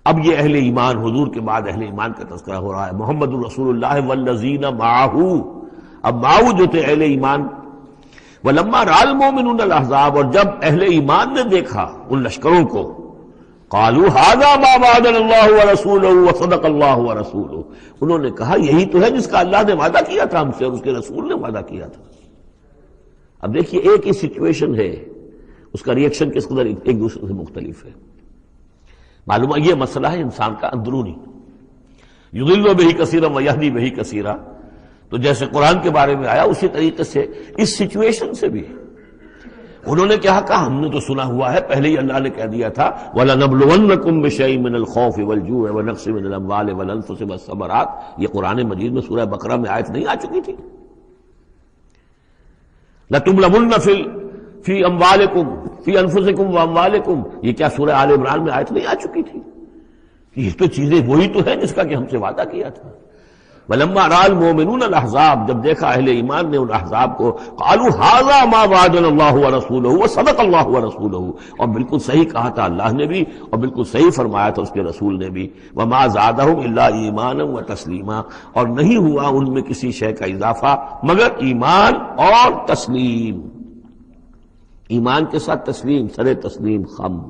اب یہ اہل ایمان، حضور کے بعد اہل ایمان کا تذکرہ ہو رہا ہے، محمد الرسول اللہ والذین معہ، اب معہ جو تھے اہل ایمان، ولما رأى المؤمنون الاحزاب، اور جب اہل ایمان نے دیکھا ان لشکروں کو، قالوا هذا ما وعدنا اللہ ورسولہ وصدق اللہ ورسولہ، انہوں نے کہا یہی تو ہے جس کا اللہ نے وعدہ کیا تھا ہم سے اور اس کے رسول نے وعدہ کیا تھا۔ اب دیکھیے ایک ہی سچویشن ہے، اس کا ریئیکشن کس قدر ایک دوسرے سے مختلف ہے۔ معلوم ہے یہ مسئلہ ہے انسان کا اندرونی، یضل بہ کثیرا ویہدی بہ کثیرا، تو جیسے قرآن کے بارے میں آیا اسی طریقے سے اس سچویشن سے بھی انہوں نے کیا کہا؟ ہم نے تو سنا ہوا ہے، پہلے ہی اللہ نے کہہ دیا تھا وَلَنَبْلُوَنَّكُمْ بِشَيْءٍ مِّنَ الْخَوْفِ وَالْجُوعِ وَنَقْصٍ مِّنَ الْأَمْوَالِ وَالْأَنفُسِ وَالثَّمَرَاتِ، یہ قرآن مجید میں سورہ بقرہ میں آیت نہیں آ چکی تھی؟ لَتُبْلَوُنَّ فی اموالکم فی انفسکم واموالکم، یہ کیا سورہ آل عمران میں آیت نہیں آ چکی تھی؟ یہ تو چیزیں وہی تو ہے جس کا کہ ہم سے وعدہ کیا تھا۔ وَلَمَّا رَأَى الْمُؤْمِنُونَ الْأَحْزَابَ، جب دیکھا اہل ایمان نے ان احزاب کو، قَالُوا هَذَا مَا وَعَدَنَا اللَّهُ وَرَسُولُهُ وَصَدَقَ اللَّهُ وَرَسُولُهُ، اور بالکل صحیح کہا تھا اللہ نے بھی اور بالکل صحیح فرمایا تھا اس کے رسول نے بھی، وَمَا زَادَهُمْ إِلَّا إِيمَانًا وَتَسْلِيمًا، اور نہیں ہوا ان میں کسی شے کا اضافہ مگر ایمان اور تسلیم، ایمان کے ساتھ تسلیم، سر تسلیم خم،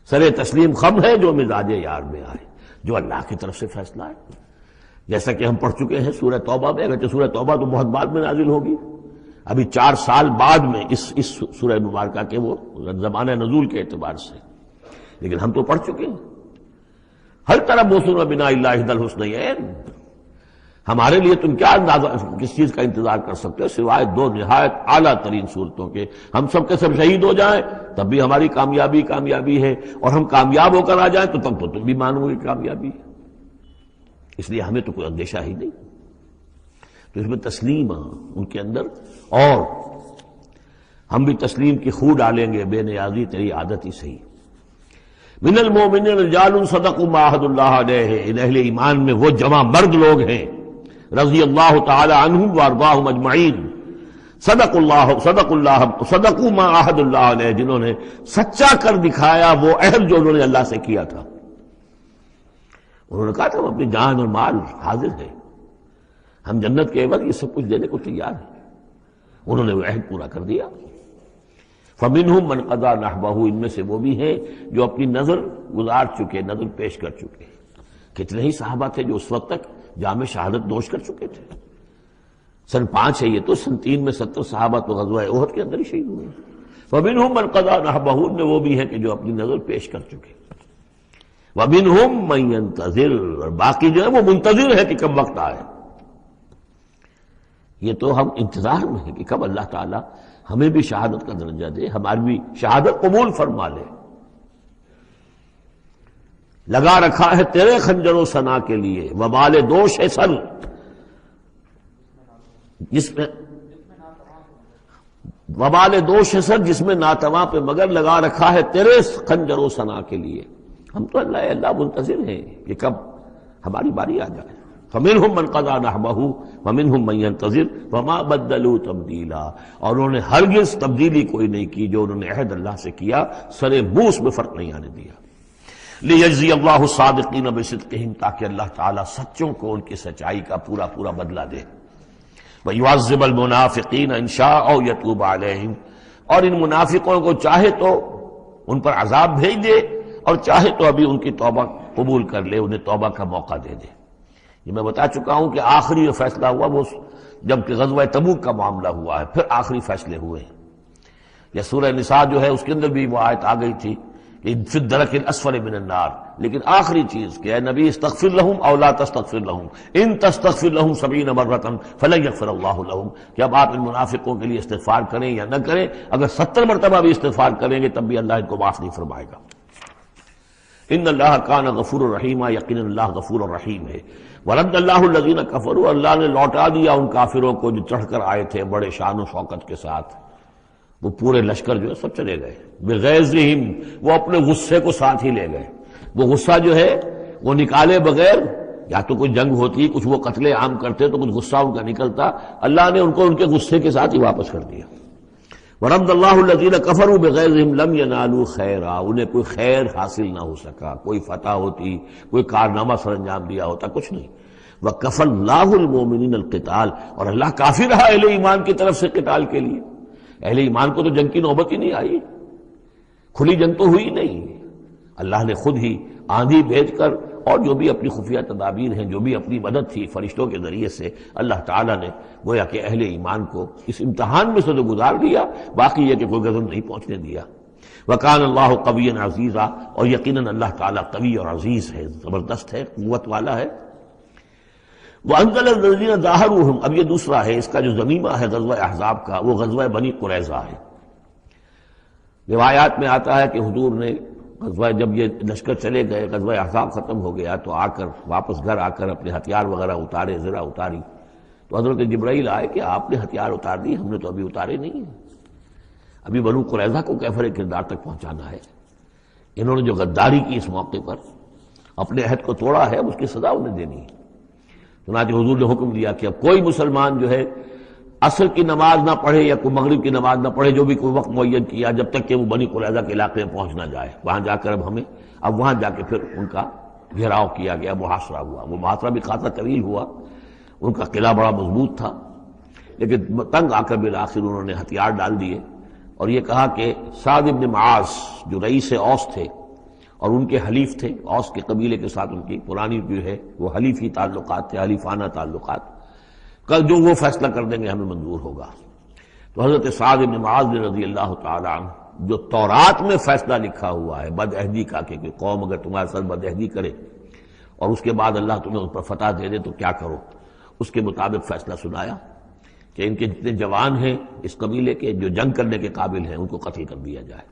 سر تسلیم خم ہے جو مزاج یار میں آئے، جو اللہ کی طرف سے فیصلہ ہے، جیسا کہ ہم پڑھ چکے ہیں سورہ توبہ میں، اگرچہ سورہ توبہ تو بہت بعد میں نازل ہوگی، ابھی 4 سال بعد میں اس سورہ مبارکہ کے وہ زمانہ نزول کے اعتبار سے، لیکن ہم تو پڑھ چکے ہیں۔ ہر طرح موسم بنا اللہ احد الحسنیین، ہمارے لیے تم کیا کس چیز کا انتظار کر سکتے ہو سوائے 2 نہایت اعلیٰ ترین صورتوں کے، ہم سب کے سب شہید ہو جائیں تب بھی ہماری کامیابی ہے، اور ہم کامیاب ہو کر آ جائیں تو تب تو تم بھی مانو گے کامیابی ہے، اس لیے ہمیں تو کوئی اندیشہ ہی نہیں۔ تو اس میں تسلیم ان کے اندر، اور ہم بھی تسلیم کی خو ڈالیں گے، بے نیازی تیری عادت ہی صحیح۔ من المؤمنین رجال صدقوا ما عاہدوا اللہ علیہ، ان اہل ایمان میں وہ جمع مرد لوگ ہیں رضی اللہ تعالی عنہم وارضاہم اجمعین، صدقوا ما عاہدوا اللہ علیہ، جنہوں نے سچا کر دکھایا وہ عہد جو انہوں نے اللہ سے کیا تھا۔ انہوں نے کہا تھا ہم اپنی جان اور مال حاضر ہیں، ہم جنت کے عوض یہ سب کچھ دینے کو تیار ہیں، انہوں نے وہ عہد پورا کر دیا۔ فَمِنْهُمْ مَنْ قَضَى نَحْبَهُ، ان میں سے وہ بھی ہیں جو اپنی نظر گزار چکے، نظر پیش کر چکے۔ کتنے ہی صحابہ تھے جو اس وقت تک جام شہادت نوش کر چکے تھے، سن 5 ہے یہ تو، سن 3 میں 70 صحابہ تو غزوہ احد کے اندر ہی شہید ہوئے۔ فَمِنْهُمْ مَنْ قَضَى نَحْبَهُ، ان میں وہ بھی ہیں کہ جو اپنی نظر پیش کر چکے۔ وَمِنْهُمْ مَنْ يَنْتَظِرُ، اور باقی جو ہے وہ منتظر ہے کہ کب وقت آئے۔ یہ تو ہم انتظار میں ہیں کہ کب اللہ تعالیٰ ہمیں بھی شہادت کا درجہ دے، ہماری بھی شہادت قبول فرما لے۔ لگا رکھا ہے تیرے خنجر و ثنا کے لیے وبال دوش ہے سر، جس میں وبال دوش ہے سر، جس میں ناتواں پہ مگر لگا رکھا ہے تیرے خنجر و ثنا کے لیے۔ ہم تو اللہ منتظر ہیں کہ کب ہماری باری آ جائے۔ فَمِنْهُمْ مَنْ قَضَى نَحْبَهُ وَمِنْهُمْ مَنْ يَنْتَظِرُ وَمَا بَدَّلُوا تَبْدِيلًا، اور انہوں نے ہرگز تبدیلی کوئی نہیں کی، جو انہوں نے عہد اللہ سے کیا سر بوس میں فرق نہیں آنے دیا۔ لِيَجْزِيَ اللَّهُ الصَّادِقِينَ بِصِدْقِهِمْ، تاکہ اللہ تعالیٰ سچوں کو ان کی سچائی کا پورا بدلہ دے۔ وَيُعَذِّبَ الْمُنَافِقِينَ إِنْ شَاءَ أَوْ يَتُوبَ عَلَيْهِمْ، اور ان منافقوں کو چاہے تو ان پر عذاب بھیج دے اور چاہے تو ابھی ان کی توبہ قبول کر لے، انہیں توبہ کا موقع دے دے۔ یہ میں بتا چکا ہوں کہ آخری جو فیصلہ ہوا وہ جب کہ غزوہ تبوک کا معاملہ ہوا ہے، پھر آخری فیصلے ہوئے ہیں۔ یا سورہ نساء جو ہے اس کے اندر بھی وہ آیت آ گئی تھی کہ فی الدرک الاسفل من النار، لیکن آخری چیز کہ اے نبی استغفر لہم او لا تستغفر لہم ان تستغفر لہم 70 مرۃ فلن یغفر اللہ لہم، کہ اب آپ ان منافقوں کے لیے استغفار کریں یا نہ کریں، اگر 70 مرتبہ بھی استغفار کریں گے تب بھی اللہ ان کو معاف نہیں فرمائے گا۔ ان اللہ کان غفور الرحیم، یقینا اللہ غفور الرحیم ہے۔ ورد اللہ الذین کفروا، اللہ نے لوٹا دیا ان کافروں کو جو چڑھ کر آئے تھے بڑے شان و شوکت کے ساتھ، وہ پورے لشکر جو ہے سب چلے گئے بغیظہم، وہ اپنے غصے کو ساتھ ہی لے گئے۔ وہ غصہ جو ہے وہ نکالے بغیر، یا تو کوئی جنگ ہوتی کچھ وہ قتل عام کرتے تو کچھ غصہ ان کا نکلتا، اللہ نے ان کو ان کے غصے کے ساتھ ہی واپس کر دیا۔ ورد اللہ الذین کفروا بغیظہم لم ینالوا خیرا، انہیں کوئی خیر حاصل نہ ہو سکا، کوئی فتح ہوتی، کوئی کارنامہ سر انجام دیا ہوتا، کچھ نہیں۔ وکفى اللہ المؤمنین القتال، اور اللہ کافی رہا اہل ایمان کی طرف سے قتال کے لیے۔ اہل ایمان کو تو جنگ کی نوبت ہی نہیں آئی، کھلی جنگ تو ہوئی نہیں، اللہ نے خود ہی آندھی بھیج کر اور جو بھی اپنی خفیہ تدابیر ہیں، جو بھی اپنی مدد تھی فرشتوں کے ذریعے سے، اللہ تعالیٰ نے گویا کہ اہل ایمان کو اس امتحان میں سے تو گزار دیا، باقی یہ کہ کوئی غضب نہیں پہنچنے دیا۔ وَكَانَ اللَّهُ قَوِيًّا عَزِيزًا، اور یقیناً اللہ تعالیٰ قوی اور عزیز ہے، زبردست ہے، قوت والا ہے۔ وَأَنزَلَ الَّذِينَ ظَاهَرُوهُمْ، اب یہ دوسرا ہے، اس کا جو ضمیمہ ہے غزوہ احزاب کا، وہ غزوہ بنی قریظہ ہے۔ روایات میں آتا ہے کہ حضور نے غزوہ، جب یہ لشکر چلے گئے، غزوہ احزاب ختم ہو گیا تو آ کر واپس گھر آ کر اپنے ہتھیار وغیرہ اتارے، زرہ اتاری، تو حضرت جبرائیل آئے کہ آپ نے ہتھیار اتار دی، ہم نے تو ابھی اتارے نہیں ہیں، ابھی بنو قریظہ کو کیفر کردار تک پہنچانا ہے۔ انہوں نے جو غداری کی اس موقع پر، اپنے عہد کو توڑا ہے، اس کی سزا انہیں دینی ہے۔ چنانچہ حضور نے حکم دیا کہ اب کوئی مسلمان جو ہے عصر کی نماز نہ پڑھے یا کوئی مغرب کی نماز نہ پڑھے، جو بھی کوئی وقت معین کیا، جب تک کہ وہ بنی قریظہ کے علاقے میں پہنچ نہ جائے۔ وہاں جا کر اب وہاں جا کے پھر ان کا گھیراؤ کیا گیا، محاصرہ ہوا۔ وہ محاصرہ بھی خاصا طویل ہوا، ان کا قلعہ بڑا مضبوط تھا، لیکن تنگ آ کر بالآخر انہوں نے ہتھیار ڈال دیے اور یہ کہا کہ سعد بن معاذ جو رئیس اوس تھے اور ان کے حلیف تھے، اوس کے قبیلے کے ساتھ ان کی پرانی جو ہے وہ حلیفی تعلقات تھے، حلیفانہ تعلقات، کل جو وہ فیصلہ کر دیں گے ہمیں منظور ہوگا۔ تو حضرت سعد بن معاذ رضی اللہ تعالیٰ عنہ، جو تورات میں فیصلہ لکھا ہوا ہے بد عہدی کا، کہ قوم اگر تمہارے ساتھ بد عہدی کرے اور اس کے بعد اللہ تمہیں اس پر فتح دے دے تو کیا کرو، اس کے مطابق فیصلہ سنایا کہ ان کے جتنے جوان ہیں اس قبیلے کے جو جنگ کرنے کے قابل ہیں ان کو قتل کر دیا جائے،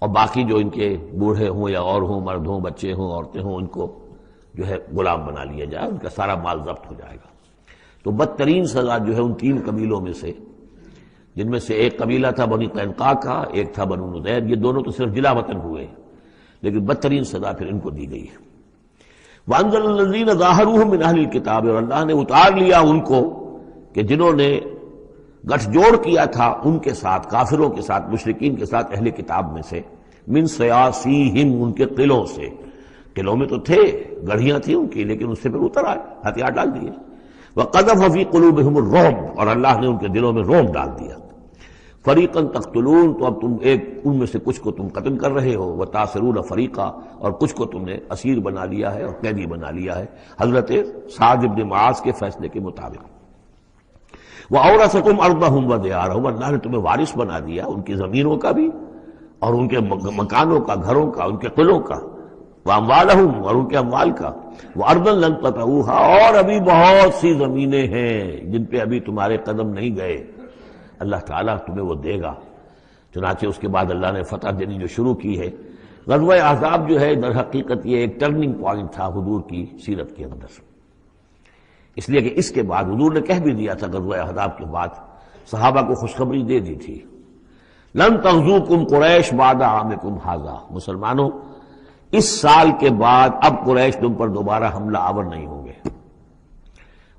اور باقی جو ان کے بوڑھے ہوں یا اور ہوں، مرد ہوں، بچے ہوں، عورتیں ہوں، ان کو جو ہے غلام بنا لیا جائے، ان کا سارا مال ضبط ہو جائے گا۔ تو بدترین سزا جو ہے ان تین قبیلوں میں سے، جن میں سے ایک قبیلہ تھا بنی قینقاع کا، ایک تھا بنو نضیر، یہ دونوں تو صرف جلا وطن ہوئے، لیکن بدترین سزا پھر ان کو دی گئی ہے۔ وَأَنزَلَ الَّذِينَ ظَاهَرُوهُم مِّنْ أَهْلِ الْكِتَابِ، اور اللہ نے اتار لیا ان کو کہ جنہوں نے گٹھ جوڑ کیا تھا ان کے ساتھ، کافروں کے ساتھ، مشرکین کے ساتھ، اہل کتاب میں سے، من سیاسیہم، ان کے قلعوں سے، قلعوں میں تو تھے، گڑھیاں تھیں ان کی، لیکن اس سے پھر اتر آئے، ہتھیار ڈال دیے۔ وَقَذَفَ فِي قُلُوبِهِمُ الرُّعْبَ، اور اللہ نے ان کے دلوں میں رعب ڈال دیا۔ فَرِيقًا تَقْتُلُونَ، تو اب تم ان میں سے کچھ کو تم قتل کر رہے ہو، وَتَأْسِرُونَ فَرِيقًا، اور کچھ کو تم نے اسیر بنا لیا ہے اور قیدی بنا لیا ہے، حضرت سعد بن معاذ کے فیصلے کے مطابق۔ وَأَوْرَثَكُمْ أَرْضَهُمْ وَدِيَارَهُمْ، اللہ نے تمہیں وارث بنا دیا ان کی زمینوں کا بھی اور ان کے مکانوں کا، گھروں کا، ان کے قلعوں کا، وَأَمْوَالَهُمْ، اور ان کے اموال کا، وَأَرْضًا لَّن تَطَئُوهَا، اور ابھی بہت سی زمینیں ہیں جن پہ ابھی تمہارے قدم نہیں گئے، اللہ تعالیٰ تمہیں وہ دے گا۔ چنانچہ اس کے بعد اللہ نے فتح دینی جو شروع کی ہے۔ غزوہ احزاب جو ہے در حقیقت یہ ایک ٹرننگ پوائنٹ تھا حضور کی سیرت کے اندر، اس لیے کہ اس کے بعد حضور نے کہہ بھی دیا تھا غزوہ احزاب کے بعد، صحابہ کو خوشخبری دے دی تھی، لن تغزوکم قریش بعد عامکم ھذا، مسلمانوں اس سال کے بعد اب قریش تم پر دوبارہ حملہ آور نہیں ہوں گے۔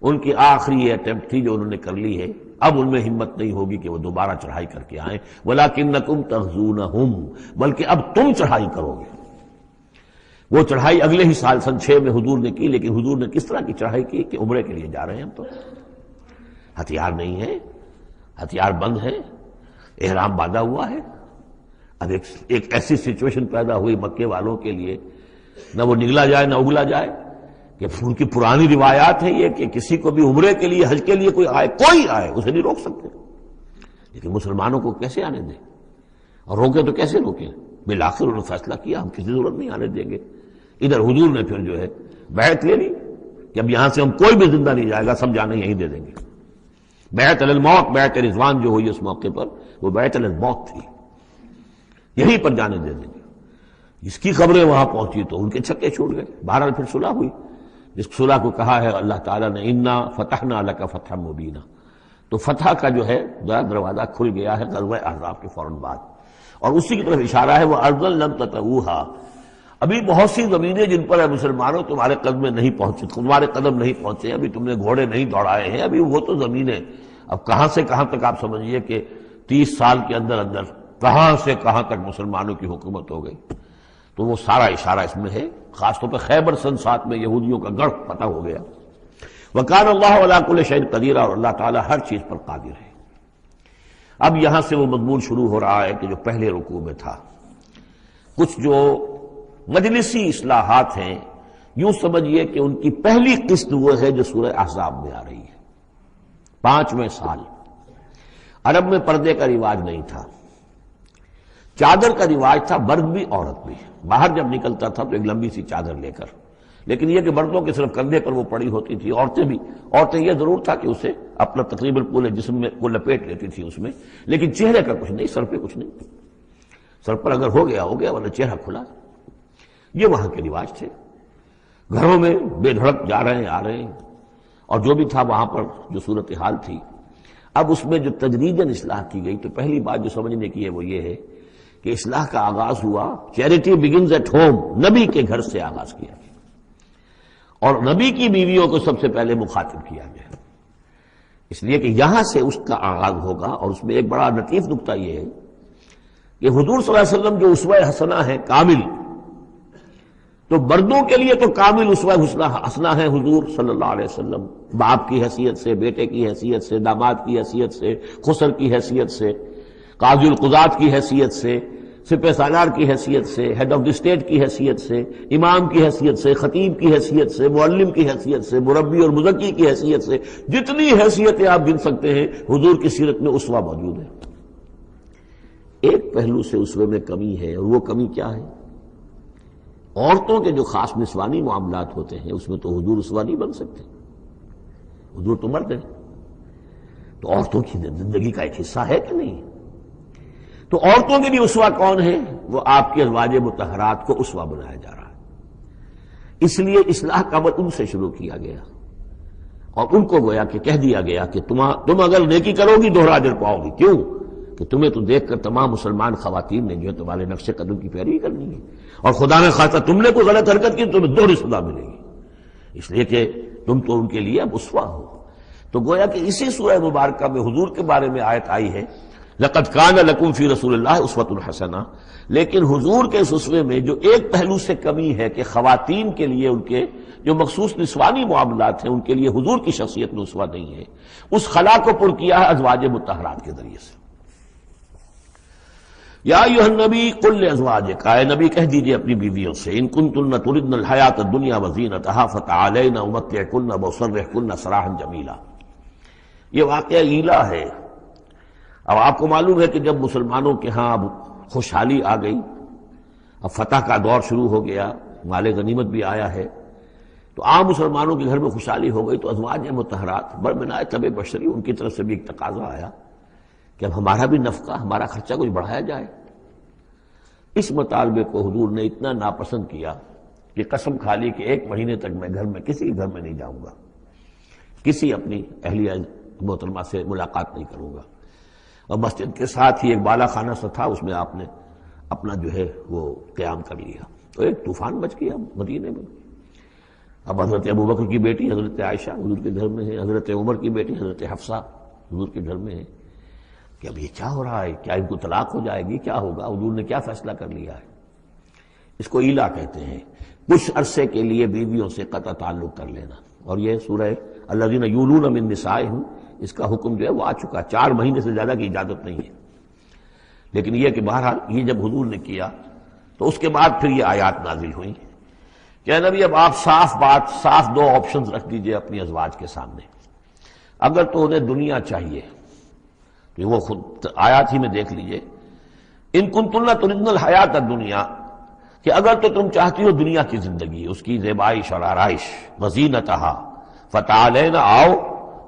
ان کی آخری یہ اٹیمپٹ تھی جو انہوں نے کر لی ہے، اب ان میں ہمت نہیں ہوگی کہ وہ دوبارہ چڑھائی کر کے آئیں، وَلَكِنَّكُمْ تَغْزُونَهُمْ، بلکہ اب تم چڑھائی کرو گے۔ وہ چڑھائی اگلے ہی سال سن 6 میں حضور نے کی، لیکن حضور نے کس طرح کی چڑھائی کی کہ عمرے کے لیے جا رہے ہیں ہم، تو ہتھیار نہیں ہے، ہتھیار بند ہے، احرام باندھا ہوا ہے. اب ایک ایسی سچویشن پیدا ہوئی مکے والوں کے لیے، نہ وہ نگلا جائے نہ اگلا جائے، کہ ان کی پرانی روایات ہے یہ کہ کسی کو بھی عمرے کے لیے حج کے لیے کوئی آئے اسے نہیں روک سکتے. لیکن مسلمانوں کو کیسے آنے دیں؟ اور روکے تو کیسے روکیں؟ بالآخر انہوں نے فیصلہ کیا ہم کسی ضرورت نہیں آنے دیں گے. ادھر حضور نے پھر جو ہے بیعت لے لی کہ اب یہاں سے ہم کوئی بھی زندہ نہیں جائے گا، سب جانے یہیں دے دیں گے. بیعت علی الموت، بیعت رضوان جو ہوئی اس موقع پر، وہ بیعت علی الموت تھی، یہیں پر جانے دے دیں گے. اس کی خبریں وہاں پہنچی تو ان کے چھکے چھوٹ گئے. بہرحال پھر صلح ہوئی، جس صلح کو کہا ہے اللہ تعالیٰ نے انا فتحنا لک فتحا مبینا. تو فتح کا جو ہے دروازہ کھل گیا ہے غزوہ احزاب کے فوراً بعد. اور اسی کی طرف اشارہ ہے وہ ارضا لم تطئوہا، ابھی بہت سی زمینیں جن پر ہے مسلمانوں تمہارے قدم میں نہیں پہنچے، تمہارے قدم نہیں پہنچے، ابھی تم نے گھوڑے نہیں دوڑائے ہیں، ابھی وہ تو زمینیں اب کہاں سے کہاں تک آپ سمجھیے کہ 30 سال کے اندر اندر کہاں سے کہاں تک مسلمانوں کی حکومت ہو گئی. تو وہ سارا اشارہ اس میں ہے، خاص طور پہ خیبر سن 7 میں یہودیوں کا گڑھ پتہ ہو گیا. وَكَانَ اللَّهُ عَلَىٰ كُلِّ شَيْءٍ قَدِيرًا، اور اللہ تعالیٰ ہر چیز پر قادر ہے. اب یہاں سے وہ مضمون شروع ہو رہا ہے کہ جو پہلے رکوع میں تھا. کچھ جو مجلسی اصلاحات ہیں، یوں سمجھیے کہ ان کی پہلی قسط وہ ہے جو سورہ احزاب میں آ رہی ہے. 5ویں سال عرب میں پردے کا رواج نہیں تھا، چادر کا رواج تھا، مرد بھی عورت بھی. باہر جب نکلتا تھا تو ایک لمبی سی چادر لے کر، لیکن یہ کہ مردوں کے صرف کندھے پر وہ پڑی ہوتی تھی، عورتیں یہ ضرور تھا کہ اسے اپنا تقریباً پورے جسم میں وہ لپیٹ لیتی تھی اس میں، لیکن چہرے کا کچھ نہیں، سر پہ کچھ نہیں. سر پر اگر ہو گیا ورنہ چہرہ کھلا. یہ وہاں کے رواج تھے. گھروں میں بے دھڑک جا رہے ہیں آ رہے ہیں، اور جو بھی تھا وہاں پر جو صورتحال تھی. اب اس میں جو تدریجاً اصلاح کی گئی تو پہلی بات جو سمجھنے کی ہے وہ یہ ہے کہ اصلاح کا آغاز ہوا، چیریٹی بگنز ایٹ ہوم، نبی کے گھر سے آغاز کیا گیا، اور نبی کی بیویوں کو سب سے پہلے مخاطب کیا گیا، اس لیے کہ یہاں سے اس کا آغاز ہوگا. اور اس میں ایک بڑا لطیف نکتہ یہ ہے کہ حضور صلی اللہ علیہ وسلم جو اسوہ حسنہ ہے کامل، تو مردوں کے لیے تو کامل اسوہ حسنہ ہے حضور صلی اللہ علیہ وسلم، باپ کی حیثیت سے، بیٹے کی حیثیت سے، داماد کی حیثیت سے، خسر کی حیثیت سے، قاضی القضات کی حیثیت سے، سپہ سالار کی حیثیت سے، ہیڈ آف دی اسٹیٹ کی حیثیت سے، امام کی حیثیت سے، خطیب کی حیثیت سے، معلم کی حیثیت سے، مربی اور مزکی کی حیثیت سے، جتنی حیثیتیں آپ گن سکتے ہیں حضور کی سیرت میں اسوہ موجود ہے. ایک پہلو سے اسوے میں کمی ہے، اور وہ کمی کیا ہے؟ عورتوں کے جو خاص نسوانی معاملات ہوتے ہیں اس میں تو حضور اسوہ نہیں بن سکتے. حضور تو مرد ہیں، تو عورتوں کی زندگی کا ایک حصہ ہے کہ نہیں؟ تو عورتوں کے بھی اسوہ کون ہے؟ وہ آپ کے ازواج مطہرات کو اسوہ بنایا جا رہا ہے. اس لیے اصلاح کا عمل ان سے شروع کیا گیا، اور ان کو گویا کہ کہہ دیا گیا کہ تم اگر نیکی کرو گی دوہرا اجر پاؤ گی. کیوں؟ کہ تمہیں تو دیکھ کر تمام مسلمان خواتین نے جو ہے تمہارے نقش قدم کی پیروی کرنی ہے، اور خدا نے خاصا تم نے کوئی غلط حرکت کی تمہیں دوہری سزا ملے گی، اس لیے کہ تم تو ان کے لیے اب اسوہ ہو. تو گویا کہ اسی سورہ مبارکہ میں حضور کے بارے میں آیت آئی ہے لقد کان لکم فی رسول اللہ اسوۃ حسنہ. لیکن حضور کے اس اسوے میں جو ایک پہلو سے کمی ہے کہ خواتین کے لیے ان کے جو مخصوص نسوانی معاملات ہیں ان کے لیے حضور کی شخصیت میں اسوہ نہیں ہے، اس خلا کو پر کیا ہے ازواج مطہرات کے ذریعے سے. یا ایھا النبی قل لازواجک، اے نبی کہہ دیجئے اپنی بیویوں سے، ان کنتن تردن الحیاۃ الدنیا وزینتہا فتعالین امتعکن واسرحکن سراحا جمیلا. یہ واقعہ ایلا ہے. اب آپ کو معلوم ہے کہ جب مسلمانوں کے ہاں اب خوشحالی آ گئی، اب فتح کا دور شروع ہو گیا، مال غنیمت بھی آیا ہے، تو عام مسلمانوں کے گھر میں خوشحالی ہو گئی، تو ازواج مطہرات برمنائے طبع بشری ان کی طرف سے بھی ایک تقاضا آیا کہ اب ہمارا بھی نفقہ، ہمارا خرچہ کچھ بڑھایا جائے. اس مطالبے کو حضور نے اتنا ناپسند کیا کہ قسم کھا لی کہ 1 مہینے تک میں گھر میں کسی گھر میں نہیں جاؤں گا، کسی اپنی اہلیہ محترمہ سے ملاقات نہیں کروں گا. اور مسجد کے ساتھ ہی ایک بالا خانہ سا تھا، اس میں آپ نے اپنا جو ہے وہ قیام کر لیا. تو ایک طوفان مچ گیا مدینے میں. اب حضرت ابوبکر کی بیٹی حضرت عائشہ حضور کے گھر میں ہے، حضرت عمر کی بیٹی حضرت حفصہ حضور کے گھر میں ہے کہ اب یہ کیا ہو رہا ہے، کیا ان کو طلاق ہو جائے گی، کیا ہوگا، حضور نے کیا فیصلہ کر لیا ہے. اس کو ایلا کہتے ہیں، کچھ عرصے کے لیے بیویوں سے قطع تعلق کر لینا. اور یہ سورہ الذین یولون من نسائہم، اس کا حکم جو ہے وہ آ چکا، 4 مہینے سے زیادہ کی اجازت نہیں ہے. لیکن یہ کہ بہرحال یہ جب حضور نے کیا تو اس کے بعد پھر یہ آیات نازل ہوئیں کہ نبی اب آپ صاف دو آپشنز رکھ دیجئے اپنی ازواج کے سامنے. اگر تو انہیں دنیا چاہیے کہ وہ خود آیات ہی میں دیکھ لیجئے، ان کنتن تردن الحیات الدنیا، کہ اگر تو تم چاہتی ہو دنیا کی زندگی، اس کی زیبائش اور آرائش، وزینتہا، فتعالین آؤ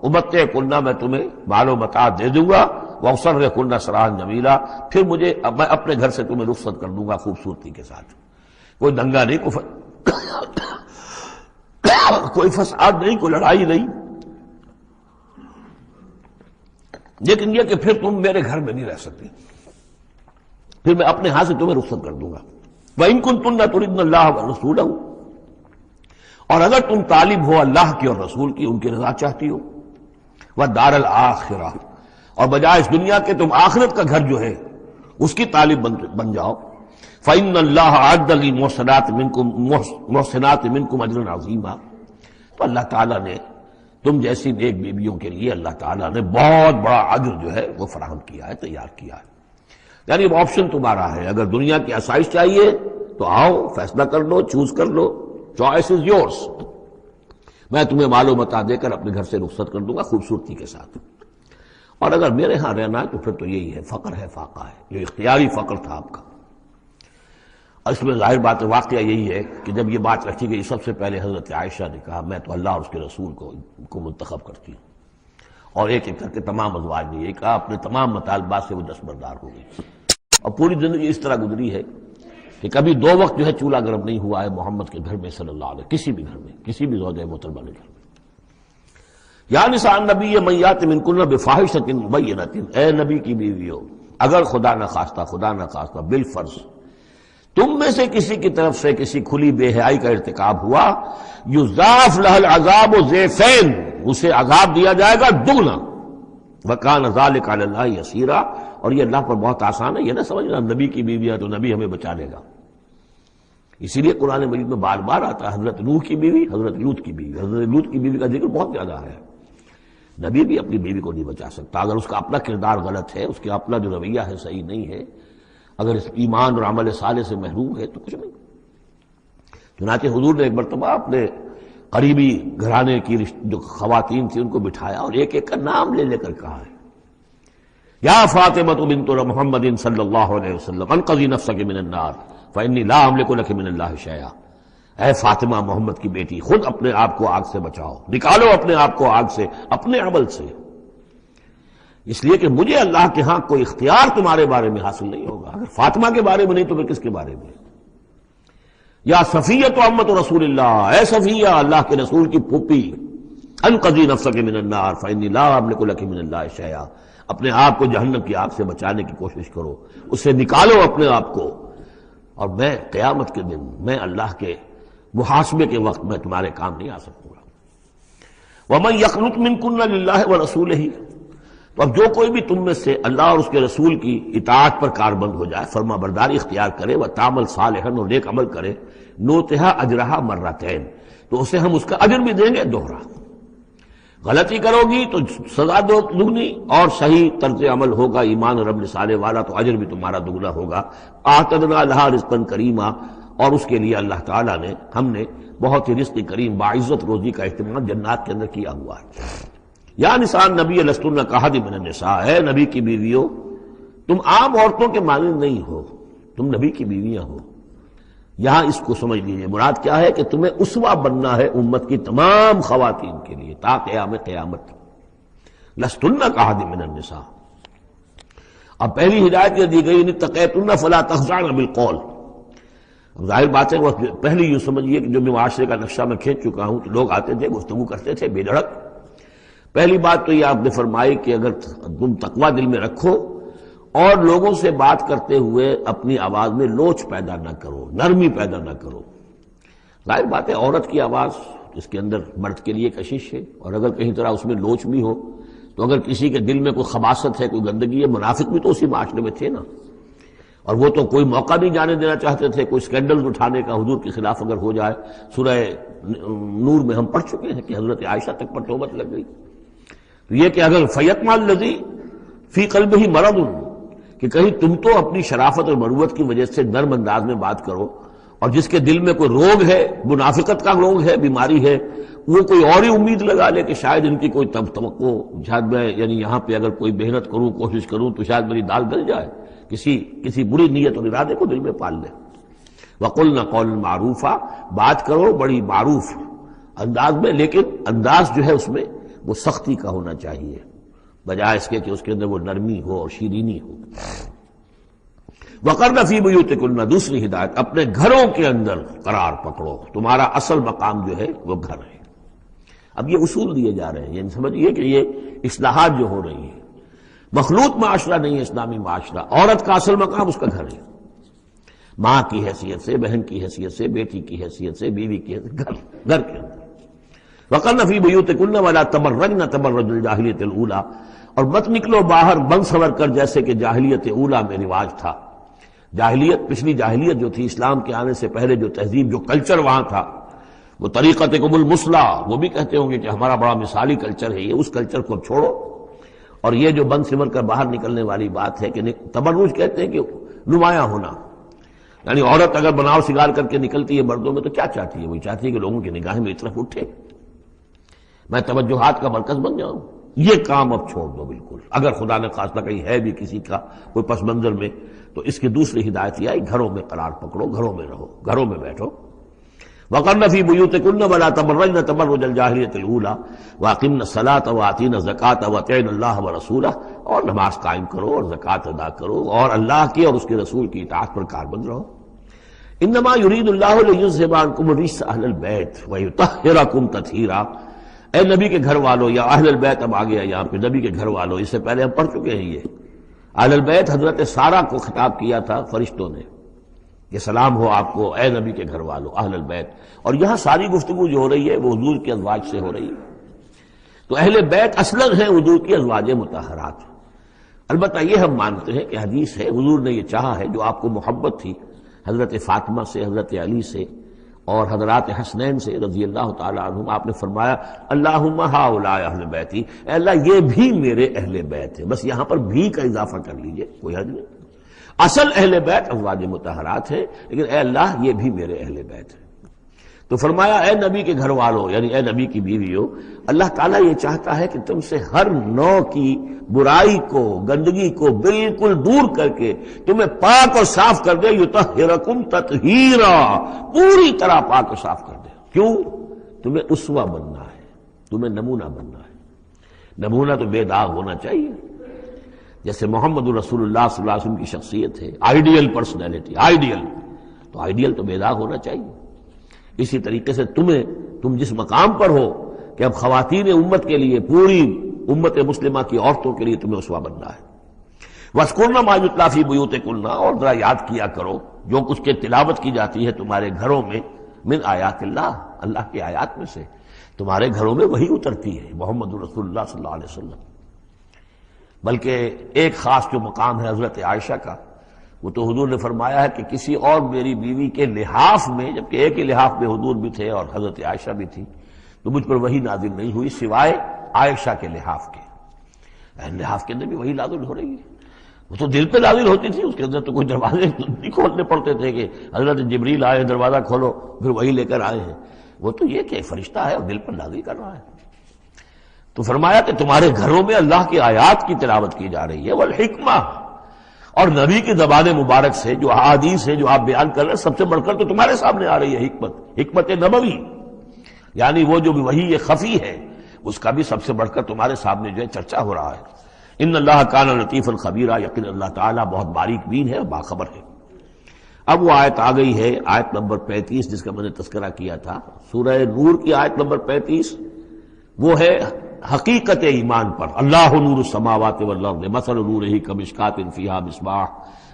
امتعکن، میں تمہیں مال و متاع دے دوں گا، واسرحکن سراحا جمیلا، پھر میں اپنے گھر سے تمہیں رخصت کر دوں گا خوبصورتی کے ساتھ. کوئی دنگا نہیں، کوئی فساد نہیں، کوئی لڑائی نہیں، لیکن یہ کہ پھر تم میرے گھر میں نہیں رہ سکتی، پھر میں اپنے ہاتھ سے تمہیں رخصت کر دوں گا. وَإِن كُنتُنَّ تُرِدْنَ اللَّهَ وَرَسُولَهُ، اور اگر تم طالب ہو اللہ کی اور رسول کی، ان کی رضا چاہتی ہو، وَالدَّارَ الْآخِرَةَ، اور بجائے اس دنیا کے تم آخرت کا گھر جو ہے اس کی طالب بن جاؤ. فَإِنَّ اللَّهَ أَعَدَّ لِلْمُحْسِنَاتِ مِنْكُمْ أَجْرًا عَظِيمًا، تو اللہ تعالیٰ نے تم جیسی نیک بیویوں کے لیے اللہ تعالیٰ نے بہت بڑا اجر جو ہے وہ فراہم کیا ہے، تیار کیا ہے. یعنی اب آپشن تمہارا ہے، اگر دنیا کی آسائش چاہیے تو آؤ، فیصلہ کر لو، چوز کر لو، چوائس از یورس. میں تمہیں مال و متاع دے کر اپنے گھر سے رخصت کر دوں گا خوبصورتی کے ساتھ. اور اگر میرے ہاں رہنا ہے تو پھر تو یہی ہے، فقر ہے، فاقہ ہے، جو اختیاری فقر تھا آپ کا. اور اس میں ظاہر بات واقعہ یہی ہے کہ جب یہ بات رکھی گئی سب سے پہلے حضرت عائشہ نے کہا میں تو اللہ اور اس کے رسول کو منتخب کرتی ہوں، اور ایک ایک کر کے تمام ازواج نے یہ کہا، اپنے تمام مطالبات سے وہ دستبردار ہو گئی. اور پوری زندگی اس طرح گزری ہے کہ کبھی دو وقت جو ہے چولہا گرم نہیں ہوا ہے محمد کے گھر میں صلی اللہ علیہ، کسی بھی گھر میں، کسی بھی زوجہ محترمہ کے گھر میں. یا نساء النبی من یات منکن بفاحشۃ مبینۃ، اے نبی کی بیویوں، اگر خدا نخواستہ بالفرض تم میں سے کسی کی طرف سے کسی کھلی بے حیائی کا ارتکاب ہوا، یضاف لها العذاب ضعفین، اسے عذاب دیا جائے گا دگنا. وکان ذلک علی اللہ یسیرا، اور یہ اللہ پر بہت آسان ہے. یہ نہ سمجھنا نبی کی بیویاں تو نبی ہمیں بچا لے گا. اسی لیے قرآن مجید میں بار بار آتا ہے حضرت نوح کی بیوی، حضرت لوط کی بیوی. حضرت لوط کی بیوی کا ذکر بہت زیادہ ہے. نبی بھی اپنی بیوی کو نہیں بچا سکتا اگر اس کا اپنا کردار غلط ہے، اس کا اپنا جو رویہ ہے صحیح نہیں ہے، اگر اس ایمان اور عمل صالح سے محروم ہے تو کچھ نہیں. چنانچہ حضور نے ایک مرتبہ اپنے قریبی گھرانے کی جو خواتین تھیں ان کو بٹھایا اور ایک ایک کا نام لے کر کہا ہے، یا فاطمہ بنت محمد صلی اللہ علیہ وسلم انقذی نفسک من النار فانی لا املک لک من اللہ شیئا، اے فاطمہ محمد کی بیٹی، خود اپنے آپ کو آگ سے بچاؤ، نکالو اپنے آپ کو آگ سے اپنے عمل سے، اس لیے کہ مجھے اللہ کے ہاں کوئی اختیار تمہارے بارے میں حاصل نہیں ہوگا. اگر فاطمہ کے بارے میں نہیں تو پھر کس کے بارے میں؟ یا صفیہ امت رسول اللہ، اے صفیہ اللہ کے رسول کی پھوپھی، انقذی نفسک من النار فانی لا املک لک من اللہ شیئا، اپنے آپ کو جہنم کی آگ سے بچانے کی کوشش کرو، اس سے نکالو اپنے آپ کو، اور میں قیامت کے دن، میں اللہ کے محاسبے کے وقت میں تمہارے کام نہیں آ سکوں گا. ومن یقنط منکن للہ ورسولہ، تو اب جو کوئی بھی تم میں سے اللہ اور اس کے رسول کی اطاعت پر کاربند ہو جائے، فرما برداری اختیار کرے، وتعمل صالحا، اور نیک عمل کرے، نوتہا اجرہا مرتین، تو اسے ہم اس کا اجر بھی دیں گے دوہرا. غلطی کرو گی تو سزا دگنی، اور صحیح طرز عمل ہوگا ایمان اور عمل صالح والا تو اجر بھی تمہارا دگنا ہوگا. اعتدنا لہا رزقا کریما، اور اس کے لیے اللہ تعالیٰ نے، ہم نے بہت ہی رزق کریم باعزت روزی کا اہتمام جنات کے اندر کیا ہوا ہے. یا نساء النبی لستن کاحد من النساء، اے نبی کی بیویوں تم عام عورتوں کے مانند نہیں ہو، تم نبی کی بیویاں ہو. یہاں اس کو سمجھ لیجیے، مراد کیا ہے کہ تمہیں اسوہ بننا ہے امت کی تمام خواتین کے لیے تا قیام قیامت. لستن کاحد من النساء. اب پہلی ہدایت یہ دی گئی ان اتقیتن فلا تخضعن بالقول. ظاہر بات ہے وہ پہلی یوں سمجھیے کہ جو میں معاشرے کا نقشہ میں کھینچ چکا ہوں کہ لوگ آتے تھے گفتگو کرتے تھے بے دھڑک. پہلی بات تو یہ آپ نے فرمائی کہ اگر تم تقویٰ دل میں رکھو اور لوگوں سے بات کرتے ہوئے اپنی آواز میں لوچ پیدا نہ کرو، نرمی پیدا نہ کرو. ظاہر بات ہے عورت کی آواز اس کے اندر مرد کے لیے کشش ہے، اور اگر کہیں طرح اس میں لوچ بھی ہو تو اگر کسی کے دل میں کوئی خباثت ہے، کوئی گندگی ہے، منافق بھی تو اسی معاشرے میں تھے نا، اور وہ تو کوئی موقع نہیں جانے دینا چاہتے تھے کوئی سکینڈل اٹھانے کا حضور کے خلاف اگر ہو جائے. سورہ نور میں ہم پڑھ چکے ہیں کہ حضرت عائشہ تک پر توبت لگ گئی. تو یہ کہ اگر فیطمع الذی فی قلبہ مرض، کہ کہیں تم تو اپنی شرافت اور مروت کی وجہ سے نرم انداز میں بات کرو، اور جس کے دل میں کوئی روگ ہے، منافقت کا روگ ہے، بیماری ہے، وہ کوئی اور ہی امید لگا لے کہ شاید ان کی کوئی توقع، شاید میں یعنی یہاں پہ اگر کوئی محنت کروں، کوشش کروں تو شاید میری دال گل جائے، کسی بری نیت اور ارادے کو دل میں پال لے۔ وَقُلْنَا قَوْلًا مَعْرُوفًا، بات کرو بڑی معروف انداز میں، لیکن انداز جو ہے اس میں وہ سختی کا ہونا چاہیے، بجائے اس کے کہ اس کے اندر وہ نرمی ہو اور شیرینی ہو۔ وَقَرْنَ فِي بُيُوتِكُنَّ، دوسری ہدایت، اپنے گھروں کے اندر قرار پکڑو، تمہارا اصل مقام جو ہے وہ گھر ہے۔ اب یہ اصول دیے جا رہے ہیں، یعنی سمجھئے کہ یہ اصلاحات جو ہو رہی ہیں، مخلوط معاشرہ نہیں ہے اسلامی معاشرہ، عورت کا اصل مقام اس کا گھر ہے، ماں کی حیثیت سے، بہن کی حیثیت سے، بیٹی کی حیثیت سے، بیوی کی حیثیت، گھر کے اندر۔ وَقَرْنَ فِي بُيُوتِكُنَّ وَلَا تَبَرَّجْنَ تَبَرُّجَ الْجَاهِلِيَّةِ الْأُولَىٰ، اور مت نکلو باہر بن سور کر جیسے کہ جاہلیت اولا میں رواج تھا۔ جاہلیت، پچھلی جاہلیت جو تھی، اسلام کے آنے سے پہلے جو تہذیب، جو کلچر وہاں تھا، وہ طریقتکم المثلیٰ، وہ بھی کہتے ہوں گے کہ ہمارا بڑا مثالی کلچر ہے یہ، اس کلچر کو اب چھوڑو۔ اور یہ جو بند سمر کر باہر نکلنے والی بات ہے کہ تبرج کہتے ہیں کہ نمایاں ہونا، یعنی عورت اگر بناؤ سگار کر کے نکلتی ہے مردوں میں تو کیا چاہتی ہے؟ وہی چاہتی ہے کہ لوگوں کی نگاہیں میری طرف اٹھے، میں توجہات کا مرکز بن جاؤں۔ یہ کام اب چھوڑ دو بالکل، اگر خدا نے خواستہ کہیں ہے بھی کسی کا کوئی پس منظر میں، تو اس کی دوسری ہدایت یہ آئی، گھروں میں قرار پکڑو، گھروں میں رہو، گھروں میں بیٹھو۔ وَقَرْنَ فِي بُيُوتِكُنَّ وَلَا تَبَرَّجْنَ تَبَرُّجَ الْجَاهِلِيَّةِ الْأُولَىٰ وَأَقِمْنَ الصَّلَاةَ وَآتِينَ الزَّكَاةَ وَأَطِعْنَ اللَّهَ وَرَسُولَهُ، اور نماز قائم کرو اور زکوٰۃ ادا کرو اور اللہ کی اور اس کے رسول کی اطاعت پر کاربند رہو۔ انما یرید اللہ لیذھب عنکم الرجس اہل البیت ویطہرکم تطہیرا، اے نبی کے گھر والوں، یا اہل البیت اب آ گیا یہاں پہ، نبی کے گھر والوں، اس سے پہلے ہم پڑھ چکے ہیں یہ اہل البیت حضرت سارہ کو خطاب کیا تھا فرشتوں نے کہ سلام ہو آپ کو اے نبی کے گھر والوں، اہل البیت، اور یہاں ساری گفتگو جو ہو رہی ہے وہ حضور کے ازواج سے ہو رہی ہے۔ تو اہل بیت اصلاً ہیں حضور کی ازواج مطہرات۔ البتہ یہ ہم مانتے ہیں کہ حدیث ہے، حضور نے یہ چاہا ہے، جو آپ کو محبت تھی حضرت فاطمہ سے، حضرت علی سے اور حضرات حسنین سے رضی اللہ تعالیٰ عنہم، آپ نے فرمایا اللہم ہؤلاء اہل بیتی، اے اللہ یہ بھی میرے اہل بیت ہے، بس یہاں پر بھی کا اضافہ کر لیجئے، کوئی حرج نہیں۔ اصل اہل بیت ازواج مطہرات ہے، لیکن اے اللہ یہ بھی میرے اہل بیت ہے۔ تو فرمایا اے نبی کے گھر والوں، یعنی اے نبی کی بیویوں، اللہ تعالیٰ یہ چاہتا ہے کہ تم سے ہر نوع کی برائی کو، گندگی کو بالکل دور کر کے تمہیں پاک اور صاف کر دے، یطہرکم تطہیرا، پوری طرح پاک اور صاف کر دے۔ کیوں؟ تمہیں اسوہ بننا ہے، تمہیں نمونہ بننا ہے۔ نمونہ تو بے داغ ہونا چاہیے، جیسے محمد رسول اللہ صلی اللہ علیہ وسلم کی شخصیت ہے، آئیڈیل پرسنالٹی، آئیڈیل، تو آئیڈیل تو بے داغ ہونا چاہیے۔ اسی طریقے سے تم جس مقام پر ہو کہ اب خواتین امت کے لیے، پوری امت مسلمہ کی عورتوں کے لیے تمہیں اسوہ بننا ہے۔ وَاذْكُرْنَ مَا يُتْلَىٰ فِي بُيُوتِكُنَّ، اور ذرا یاد کیا کرو جو کچھ کے تلاوت کی جاتی ہے تمہارے گھروں میں، من آیات اللہ، اللہ کی آیات میں سے، تمہارے گھروں میں وہی اترتی ہے، محمد رسول اللہ صلی اللہ علیہ وسلم۔ بلکہ ایک خاص جو مقام ہے حضرت عائشہ کا، وہ تو حضور نے فرمایا ہے کہ کسی اور میری بیوی کے لحاف میں، جبکہ ایک ہی لحاف میں حضور بھی تھے اور حضرت عائشہ بھی تھی، تو مجھ پر وہی نازل نہیں ہوئی سوائے عائشہ کے لحاف کے۔ لحاف کے اندر بھی وہی نازل ہو رہی ہے، وہ تو دل پہ نازل ہوتی تھی، اس کے اندر تو کوئی دروازے نہیں کھولنے پڑتے تھے کہ حضرت جبریل آئے دروازہ کھولو پھر وہی لے کر آئے ہیں، وہ تو یہ کہ فرشتہ ہے اور دل پر نازل کر رہا ہے۔ تو فرمایا کہ تمہارے گھروں میں اللہ کی آیات کی تلاوت کی جا رہی ہے، والحکمہ، اور نبی کی زبان مبارک سے جو احادیث ہے جو آپ بیان کر رہے ہیں، سب سے بڑھ کر تو تمہارے سامنے آ رہی ہے حکمت نبوی، یعنی وہ جو وحی خفی ہے اس کا بھی سب سے بڑھ کر تمہارے سامنے جو ہے چرچا ہو رہا ہے۔ ان اللہ کان لطیفا خبیرا، یقین اللہ تعالیٰ بہت باریک بین ہے اور باخبر ہے۔ اب وہ آیت آ گئی ہے، آیت نمبر 35، جس کا میں نے تذکرہ کیا تھا، سورہ نور کی آیت نمبر 35، وہ ہے حقیقت ایمان پر۔ اللہ نور السماوات والارض مثل نورہ کمشکاۃ فیہا مصباح،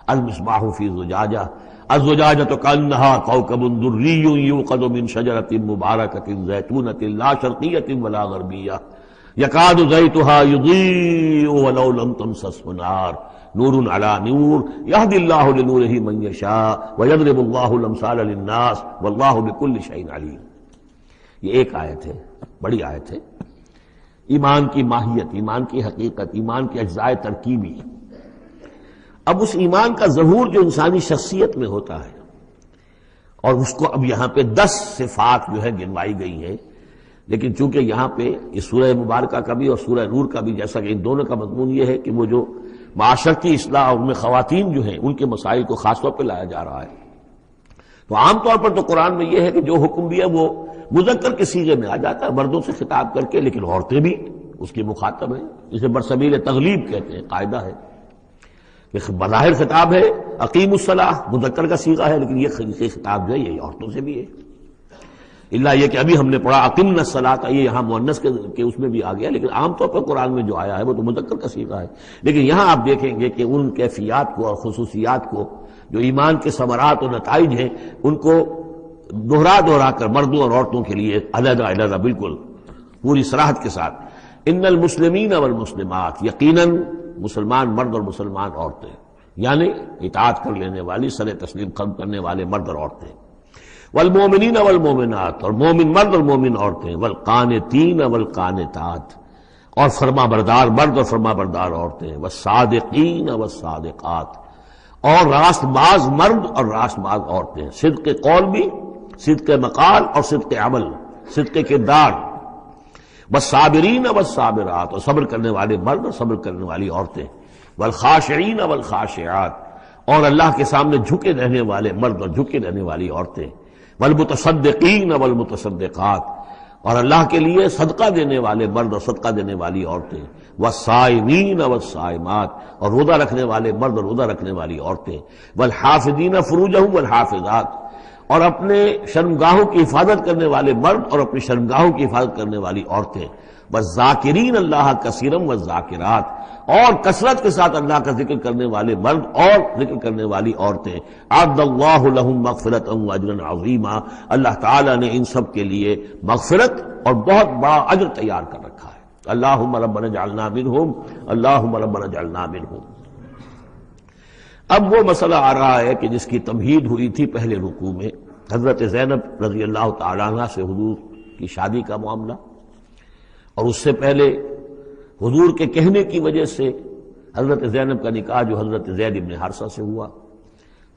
المصباح فی زجاجہ، الزجاجۃ کأنہا کوکب دری یوقد من شجرۃ مبارکۃ زیتونۃ لا شرقیۃ ولا غربیہ یکاد زیتھا یضیء ولو لم تمسسہ نار نور علی نور یہدی اللہ لنورہ من یشاء ویضرب اللہ الامثال للناس واللہ بکل شیء علیم۔ یہ ایک آیت ہے، بڑی آیت ہے، ایمان کی ماہیت، ایمان کی حقیقت، ایمان کے اجزاء ترکیبی۔ اب اس ایمان کا ظہور جو انسانی شخصیت میں ہوتا ہے، اور اس کو اب یہاں پہ 10 صفات جو ہے گنوائی گئی ہیں، لیکن چونکہ یہاں پہ اس سورہ مبارکہ کا بھی اور سورہ نور کا بھی، جیسا کہ ان دونوں کا مضمون یہ ہے کہ وہ جو معاشرتی اصلاح اور ان میں خواتین جو ہیں ان کے مسائل کو خاص طور پہ لایا جا رہا ہے، تو عام طور پر تو قرآن میں یہ ہے کہ جو حکم بھی ہے وہ مذکر کے صیغے میں آ جاتا ہے، مردوں سے خطاب کر کے، لیکن عورتیں بھی اس کی مخاطب ہیں، اسے برسبیل تغلیب کہتے ہیں، قاعدہ ہے کہ بظاہر خطاب ہے اقیم الصلاۃ، مذکر کا صیغہ ہے، لیکن یہ خطاب جو ہے یہ عورتوں سے بھی ہے، الا یہ کہ ابھی ہم نے پڑھا اقمنا الصلاۃ، یہ یہاں مؤنث کے اس میں بھی آ گیا، لیکن عام طور پر قرآن میں جو آیا ہے وہ تو مذکر کا صیغہ ہے، لیکن یہاں آپ دیکھیں گے کہ ان کیفیات کو اور خصوصیات کو جو ایمان کے ثمرات اور نتائج ہیں ان کو دہرا کر مردوں اور عورتوں کے لیے علیحدہ علیحدہ بالکل پوری صراحت کے ساتھ، ان المسلمین والمسلمات، یقیناً مسلمان مرد اور مسلمان عورتیں، یعنی اطاعت کر لینے والی، سر تسلیم قلم کرنے والے مرد اور عورتیں، والمومنین والمومنات، اور مومن مرد اور مومن عورتیں، والقانتین والقانتات، اور فرما بردار مرد اور فرما بردار عورتیں، والصادقین والصادقات، اور راست باز مرد اور راست باز عورتیں، صدق قول بھی، صدق مقال اور صدق عمل، صدق کردار، والصابرین والصابرات، اور صبر کرنے والے مرد اور صبر کرنے والی عورتیں، والخاشعین والخاشعات، اور اللہ کے سامنے جھکے رہنے والے مرد اور جھکے رہنے والی عورتیں، والمتصدقین والمتصدقات، اور اللہ کے لیے صدقہ دینے والے مرد اور صدقہ دینے والی عورتیں، والصائمین والصائمات، اور روزہ رکھنے والے مرد اور روزہ رکھنے والی عورتیں، والحافظین فروجہم والحافظات، اور اپنے شرمگاہوں کی حفاظت کرنے والے مرد اور اپنی شرمگاہوں کی حفاظت کرنے والی عورتیں، والذاکرین اللہ کثیرا والذاکرات، اور کثرت کے ساتھ اللہ کا ذکر کرنے والے مرد اور ذکر کرنے والی عورتیں، اعد اللہ لہم مغفرۃ واجرا عظیما، اللہ تعالیٰ نے ان سب کے لیے مغفرت اور بہت بڑا اجر تیار کر رکھا ہے۔ اللہم ربنا اجعلنا منہم، اللہم ربنا اجعلنا منہم۔ اب وہ مسئلہ آ رہا ہے کہ جس کی تمہید ہوئی تھی پہلے رکوع میں، حضرت زینب رضی اللہ تعالیٰ عنہ سے حضور کی شادی کا معاملہ، اور اس سے پہلے حضور کے کہنے کی وجہ سے حضرت زینب کا نکاح جو حضرت زید ابن حارثہ سے ہوا،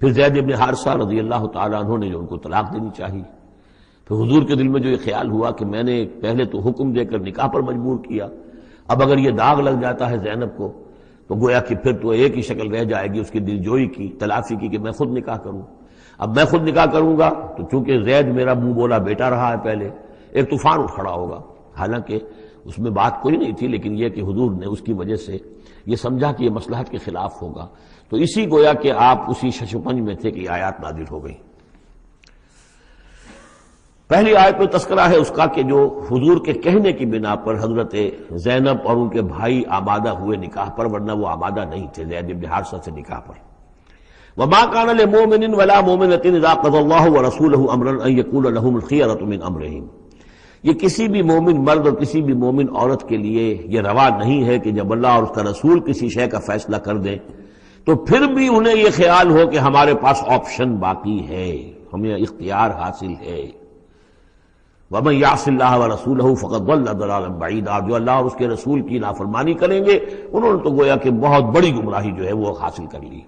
پھر زید ابن حارثہ رضی اللہ تعالیٰ عنہ نے جو ان کو طلاق دینی چاہی، پھر حضور کے دل میں جو یہ خیال ہوا کہ میں نے پہلے تو حکم دے کر نکاح پر مجبور کیا، اب اگر یہ داغ لگ جاتا ہے زینب کو تو گویا کہ پھر تو ایک ہی شکل رہ جائے گی اس کی دل جوئی کی، تلافی کی، کہ میں خود نکاح کروں۔ اب میں خود نکاح کروں گا تو چونکہ زید میرا منہ بولا بیٹا رہا ہے پہلے، ایک طوفان اٹھ کھڑا ہوگا، حالانکہ اس میں بات کوئی نہیں تھی، لیکن یہ کہ حضور نے اس کی وجہ سے یہ سمجھا کہ یہ مصلحت کے خلاف ہوگا، تو اسی گویا کہ آپ اسی ششپنج میں تھے کہ یہ آیات نازل ہو گئی۔ پہلی آیت میں تذکرہ ہے اس کا کہ جو حضور کے کہنے کی بنا پر حضرت زینب اور ان کے بھائی آمادہ ہوئے نکاح پر، ورنہ وہ آمادہ نہیں تھے زید بن حارثہ سے نکاح پر۔ وما كان لمؤمن ولا مؤمنة اذا قضى الله ورسوله امرا ان يكون لهم الخيرة من امرهم، یہ کسی بھی مومن مرد اور کسی بھی مومن عورت کے لیے یہ روا نہیں ہے کہ جب اللہ اور اس کا رسول کسی شے کا فیصلہ کر دیں تو پھر بھی انہیں یہ خیال ہو کہ ہمارے پاس آپشن باقی ہے، ہمیں اختیار حاصل ہے۔ وَمَن يَعْصِ اللَّهَ وَرَسُولَهُ فَقَدْ ضَلَّ ضَلَالًا بَعِيدًا، جو اللہ اور اس کے رسول کی نافرمانی کریں گے انہوں نے تو گویا کہ بہت بڑی گمراہی جو ہے وہ حاصل کر لی۔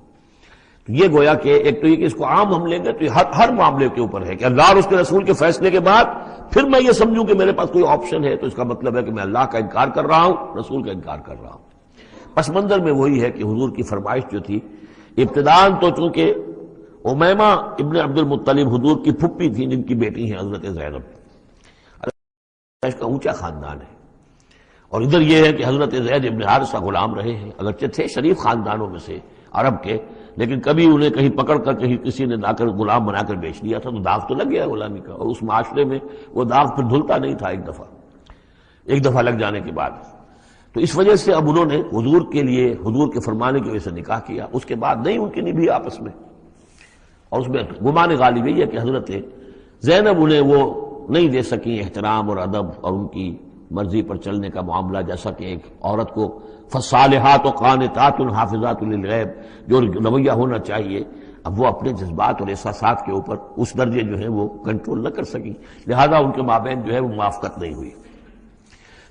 تو یہ گویا کہ ایک تو یہ کہ اس کو عام ہم لیں گے تو یہ ہر معاملے کے اوپر ہے کہ اللہ اور اس کے رسول کے فیصلے کے بعد پھر میں یہ سمجھوں کہ میرے پاس کوئی آپشن ہے، تو اس کا مطلب ہے کہ میں اللہ کا انکار کر رہا ہوں، رسول کا انکار کر رہا ہوں۔ پس منظر میں وہی ہے کہ حضور کی فرمائش جو تھی ابتداءً تو چونکہ امیمہ ابن عبد المطلب حضور کی پھپھی تھی جن کی بیٹی ہیں حضرت زینب، اس کا اونچا خاندان ہے، اور ادھر یہ ہے کہ حضرت زید ابن حارثہ غلام رہے ہیں، اگرچہ تھے شریف خاندانوں میں سے عرب کے، لیکن کبھی انہیں کہیں پکڑ کر کہیں کسی نے لا کر غلام بنا کر بیچ دیا تھا تو داغ تو لگ گیا غلامی کا، اور اس معاشرے میں وہ داغ پھر دھلتا نہیں تھا ایک دفعہ لگ جانے کے بعد۔ تو اس وجہ سے اب انہوں نے حضور کے لیے، حضور کے فرمانے کی وجہ سے نکاح کیا، اس کے بعد نہیں ان کی نبھی آپس میں، اور اس میں گمان غالب یہ ہے کہ حضرت زینب انہیں وہ نہیں دے سکی احترام اور ادب اور ان کی مرضی پر چلنے کا معاملہ، جیسا کہ ایک عورت کو فصالحات و قانتات حافظات للغیب جو رویہ ہونا چاہیے، اب وہ اپنے جذبات اور احساسات کے اوپر اس درجے جو ہے وہ کنٹرول نہ کر سکی، لہذا ان کے مابین جو ہے وہ موافقت نہیں ہوئی۔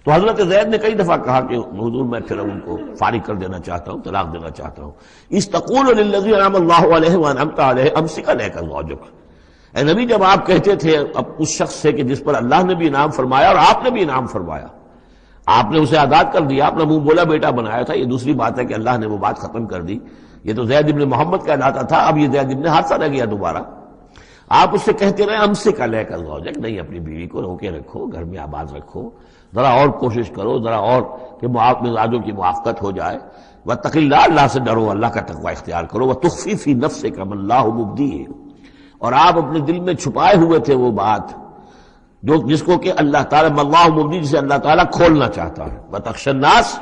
تو حضرت زید نے کئی دفعہ کہا کہ حضور میں پھر ان کو فارغ کر دینا چاہتا ہوں، طلاق دینا چاہتا ہوں۔ استقول للذی انعم اللہ علیہ وانعمت علیہ امسک علیک زوجک، اے نبی جب آپ کہتے تھے اب اس شخص سے کہ جس پر اللہ نے بھی انعام فرمایا اور آپ نے بھی انعام فرمایا، آپ نے اسے آزاد کر دیا، اپنا منہ بولا بیٹا بنایا تھا، یہ دوسری بات ہے کہ اللہ نے وہ بات ختم کر دی، یہ تو زید ابن محمد کہلاتا تھا، اب یہ زید ابن حارثہ رہ گیا دوبارہ۔ آپ اس سے کہتے رہے امسک علیک زوجک، نہیں اپنی بیوی کو روکے رکھو، گھر میں آباد رکھو، ذرا اور کوشش کرو، ذرا اور کہ مزاجوں کی موافقت ہو جائے۔ واتق اللہ، اللہ سے ڈرو، اللہ کا تقوی اختیار کرو۔ وتخفی فی نفسک ما اللہ مبدیہ، اور آپ اپنے دل میں چھپائے ہوئے تھے وہ بات جو جس کو کہ اللہ تعالیٰ اللہ مبدی، جسے اللہ تعالیٰ کھولنا چاہتا ہے۔ وتخشى الناس،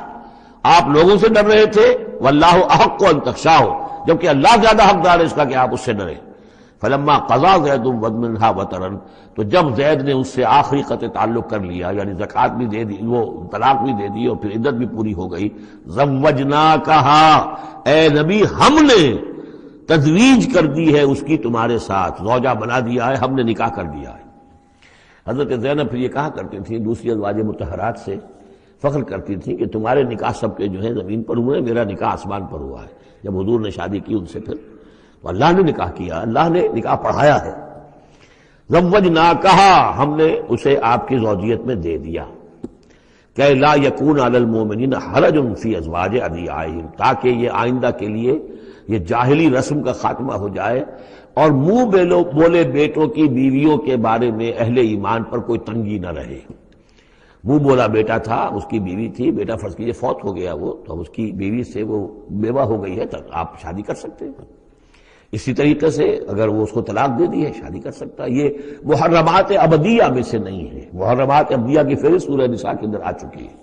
آپ لوگوں سے ڈر رہے تھے، واللہ احق ان تخشاہ، جبکہ اللہ زیادہ حقدار ہے اس کا کہ آپ اس سے ڈریں۔ فلما قضا زید منہا وطرا، تو جب زید نے اس سے آخری قطع تعلق کر لیا، یعنی زکوٰۃ بھی دے دی، وہ طلاق بھی دے دی اور پھر عدت بھی پوری ہو گئی، زوجناکہا، اے نبی ہم نے تزویج کر دی ہے اس کی تمہارے ساتھ، زوجہ بنا دیا ہے، ہم نے نکاح کر دیا ہے۔ حضرت زینب پھر یہ کہا کرتی تھی دوسری ازواج مطہرات سے، فخر کرتی تھی کہ تمہارے نکاح سب کے جو ہیں زمین پر ہوئے، میرا نکاح آسمان پر ہوا ہے۔ جب حضور نے شادی کی ان سے پھر تو اللہ نے نکاح کیا، اللہ نے نکاح پڑھایا ہے۔ زوجناکہا، ہم نے اسے آپ کی زوجیت میں دے دیا، کہ لا یکون علی المؤمنین حرج فی ازواج ادعیائہم، تاکہ یہ آئندہ کے لیے یہ جاہلی رسم کا خاتمہ ہو جائے اور منہ بولے بیٹوں کی بیویوں کے بارے میں اہل ایمان پر کوئی تنگی نہ رہے۔ منہ بولا بیٹا تھا، اس کی بیوی تھی، بیٹا فرض کیجیے فوت ہو گیا وہ، تو اس کی بیوی سے وہ بیوہ ہو گئی ہے تو آپ شادی کر سکتے ہیں۔ اسی طریقے سے اگر وہ اس کو طلاق دے دی ہے شادی کر سکتا ہے۔ یہ محرمات ابدیہ میں سے نہیں ہے، محرمات ابدیہ کی فہرست سورہ نساء کے اندر آ چکی ہے۔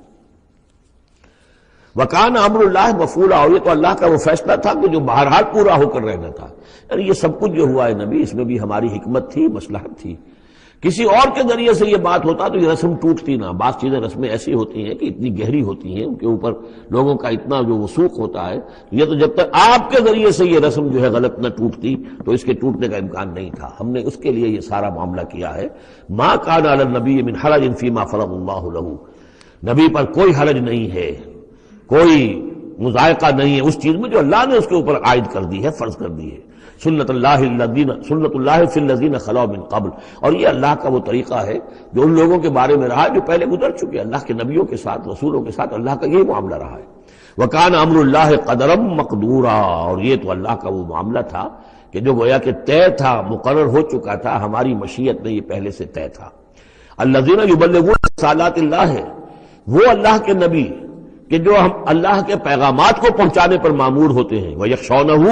وَكَانَ أَمْرُ اللَّهِ مَفْعُولًا، اور یہ تو اللہ کا وہ فیصلہ تھا کہ جو بہرحال پورا ہو کر رہنا تھا۔ یعنی یہ سب کچھ جو ہوا ہے نبی، اس میں بھی ہماری حکمت تھی، مصلحت تھی۔ کسی اور کے ذریعے سے یہ بات ہوتا تو یہ رسم ٹوٹتی نہ۔ بعض چیزیں رسمیں ایسی ہوتی ہیں کہ اتنی گہری ہوتی ہیں، ان کے اوپر لوگوں کا اتنا جو وثوق ہوتا ہے، یہ تو جب تک آپ کے ذریعے سے یہ رسم جو ہے غلط نہ ٹوٹتی تو اس کے ٹوٹنے کا امکان نہیں تھا۔ ہم نے اس کے لیے یہ سارا معاملہ کیا ہے۔ ما كان على النبي من حرج فيما فرض الله له، نبی پر کوئی حرج نہیں ہے، کوئی مضائقہ نہیں ہے اس چیز میں جو اللہ نے اس کے اوپر عائد کر دی ہے، فرض کر دی ہے۔ سنت اللہ فی الذین خلوا من قبل، اور یہ اللہ کا وہ طریقہ ہے جو ان لوگوں کے بارے میں رہا جو پہلے گزر چکے، اللہ کے نبیوں کے ساتھ، رسولوں کے ساتھ اللہ کا یہی معاملہ رہا ہے۔ وَكَانَ أَمْرُ اللَّهِ قَدَرًا مَقْدُورًا، اور یہ تو اللہ کا وہ معاملہ تھا کہ جو گویا کہ طے تھا، مقرر ہو چکا تھا، ہماری مشیت میں یہ پہلے سے طے تھا۔ الَّذِينَ يُبَلِّغُونَ رِسَالَاتِ اللَّهِ، وہ اللہ کے نبی کہ جو ہم اللہ کے پیغامات کو پہنچانے پر مامور ہوتے ہیں، وَيَخْشَوْنَهُ،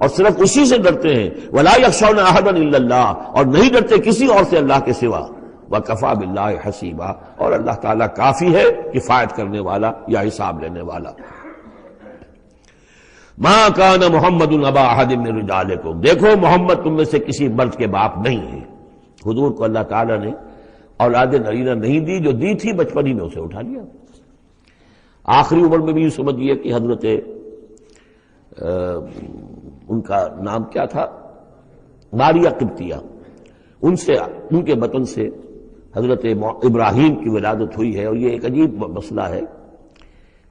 اور صرف اسی سے ڈرتے ہیں، وَلَا يَخْشَوْنَ أَحَدًا إِلَّا اللَّهَ، اور نہیں ڈرتے کسی اور سے اللہ کے سوا، وَكَفَى بِاللَّهِ حَسِيبًا، اور اللہ تعالیٰ کافی ہے کفایت کرنے والا یا حساب لینے والا۔ مَا كَانَ مُحَمَّدٌ أَبَا أَحَدٍ مِّن رِجَالِكُمْ، دیکھو محمد تم میں سے کسی مرد کے باپ نہیں ہے۔ حضور کو اللہ تعالیٰ نے اولاد نرینہ نہیں دی، جو دی تھی بچپن ہی میں اسے اٹھا لیا۔ آخری عمر میں بھی یہ سمجھیے کہ حضرت ان کا نام کیا تھا، ماریہ قبطیہ، ان کے بطن سے حضرت ابراہیم کی ولادت ہوئی ہے۔ اور یہ ایک عجیب مسئلہ ہے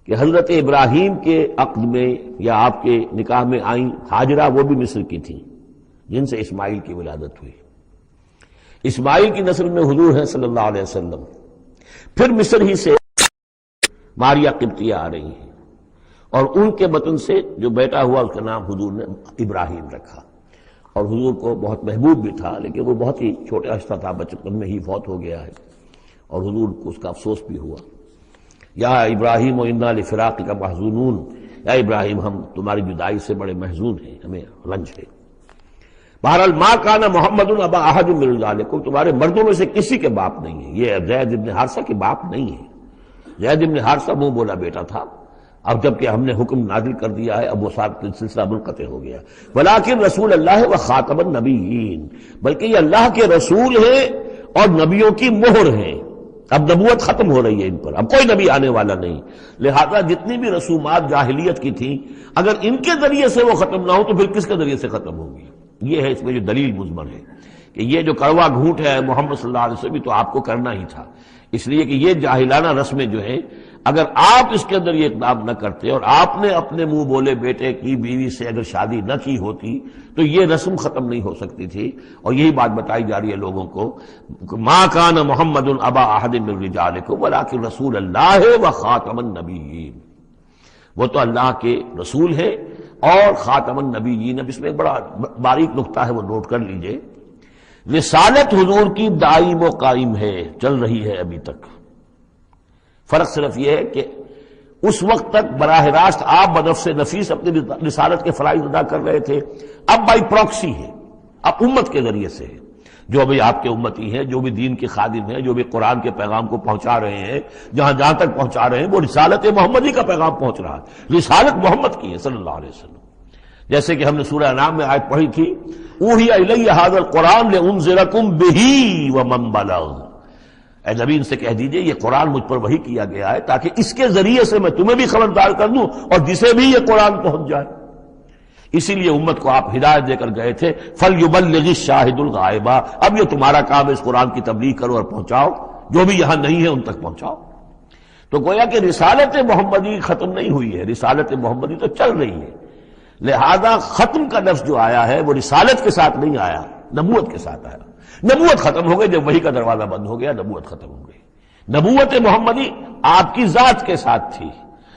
کہ حضرت ابراہیم کے عقد میں یا آپ کے نکاح میں آئیں ہاجرہ، وہ بھی مصر کی تھیں جن سے اسماعیل کی ولادت ہوئی۔ اسماعیل کی نسل میں حضور ہیں صلی اللہ علیہ وسلم، پھر مصر ہی سے ماریہ قبطیہ آ رہی ہیں، اور ان کے بطن سے جو بیٹا ہوا اس کا نام حضور نے ابراہیم رکھا۔ اور حضور کو بہت محبوب بھی تھا، لیکن وہ بہت ہی چھوٹا ہستہ تھا، بچپن میں ہی فوت ہو گیا ہے، اور حضور کو اس کا افسوس بھی ہوا۔ یا ابراہیم انا لفراقک محزونون، یا ابراہیم ہم تمہاری جدائی سے بڑے محزون ہیں، ہمیں رنج ہے۔ بہرحال ما کان محمد ابا احد من رجالکم، تمہارے مردوں میں سے کسی کے باپ نہیں ہے۔ یہ زید ابن حارثہ کے باپ نہیں ہے۔ زید ابن حارثہ منہ بولا بیٹا تھا، اب جبکہ ہم نے حکم نازل کر دیا ہے اب وہ سلسلہ منقطع ہو گیا۔ ولیکن رسول اللہ و خاتم النبیین، بلکہ یہ اللہ کے رسول ہیں اور نبیوں کی مہر ہیں۔ اب نبوت ختم ہو رہی ہے ان پر، اب کوئی نبی آنے والا نہیں، لہذا جتنی بھی رسومات جاہلیت کی تھیں اگر ان کے ذریعے سے وہ ختم نہ ہو تو پھر کس کے ذریعے سے ختم ہوگی؟ یہ ہے اس میں جو دلیل مضمر ہے کہ یہ جو کڑوا گھونٹ ہے محمد صلی اللہ علیہ وسلم بھی تو آپ کو کرنا ہی تھا، اس لیے کہ یہ جاہلانہ رسمیں جو ہیں اگر آپ اس کے اندر یہ اقدام نہ کرتے اور آپ نے اپنے منہ بولے بیٹے کی بیوی سے اگر شادی نہ کی ہوتی تو یہ رسم ختم نہیں ہو سکتی تھی۔ اور یہی بات بتائی جا رہی ہے لوگوں کو، ما کان محمد ابا احد من رجالکم ولکن رسول اللہ وخاتم النبیین، وہ تو اللہ کے رسول ہے اور خاتم النبیین۔ اب اس میں ایک بڑا باریک نقطہ ہے، وہ نوٹ کر لیجئے، رسالت حضور کی دائم و قائم ہے، چل رہی ہے ابھی تک۔ فرق صرف یہ ہے کہ اس وقت تک براہ راست آپ بنفس نفیس اپنی رسالت کے فرائض ادا کر رہے تھے، اب بائی پروکسی ہے، اب امت کے ذریعے سے ہے۔ جو بھی آپ کے امتی ہیں، جو بھی دین کے خادم ہیں، جو بھی قرآن کے پیغام کو پہنچا رہے ہیں، جہاں جہاں تک پہنچا رہے ہیں وہ رسالت محمدی کا پیغام پہنچ رہا ہے، رسالت محمد کی ہے صلی اللہ علیہ وسلم۔ جیسے کہ ہم نے سورہ انعام میں آیت پڑھی تھی، اوحی الی ھذا القرآن لانذرکم بہ ومن بلغ، اے نبی ان سے کہہ دیجئے یہ قرآن مجھ پر وحی کیا گیا ہے تاکہ اس کے ذریعے سے میں تمہیں بھی خبردار کر دوں اور جسے بھی یہ قرآن پہنچ جائے۔ اسی لیے امت کو آپ ہدایت دے کر گئے تھے، فَلْيُبَلِّغِ الشَّاهِدُ الْغَائِبَ، اب یہ تمہارا کام ہے اس قرآن کی تبلیغ کرو اور پہنچاؤ، جو بھی یہاں نہیں ہے ان تک پہنچاؤ۔ تو گویا کہ رسالت محمدی ختم نہیں ہوئی ہے، رسالت محمدی تو چل رہی ہے، لہذا ختم کا لفظ جو آیا ہے وہ رسالت کے ساتھ نہیں آیا، نبوت کے ساتھ آیا۔ نبوت ختم ہو گئی جب وحی کا دروازہ بند ہو گیا، نبوت ختم ہو گئی۔ نبوت محمدی آپ کی ذات کے ساتھ تھی،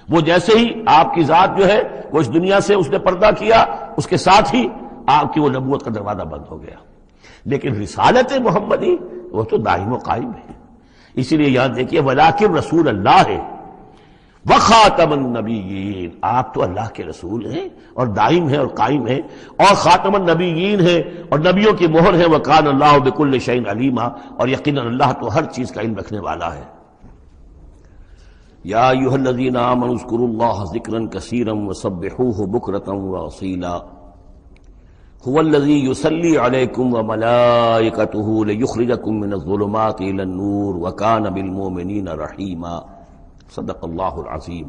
وہ جیسے ہی آپ کی ذات جو ہے وہ اس دنیا سے اس نے پردہ کیا، اس کے ساتھ ہی آپ کی وہ نبوت کا دروازہ بند ہو گیا۔ لیکن رسالت محمدی وہ تو دائم و قائم ہے، اسی لیے یاد دیکھیے ولیکن رسول اللہ ہے وخاتم النبیین، آپ تو اللہ کے رسول ہیں اور دائم ہیں اور قائم ہیں، اور خاتم النبیین ہیں اور نبیوں کی مہر ہے، وکان اللہ بکل شیء علیما، اور یقیناً اللہ تو ہر چیز کا علم رکھنے والا ہے۔ یا ایھا الذین آمنوا اذکروا اللہ ذکرا کثیرا وسبحوہ بکرۃ واصیلا هو الذی یصلی علیکم وملائکتہ لیخرجکم من الظلمات الی النور وکان بالمؤمنین رحیما۔ صدق اللہ العظیم۔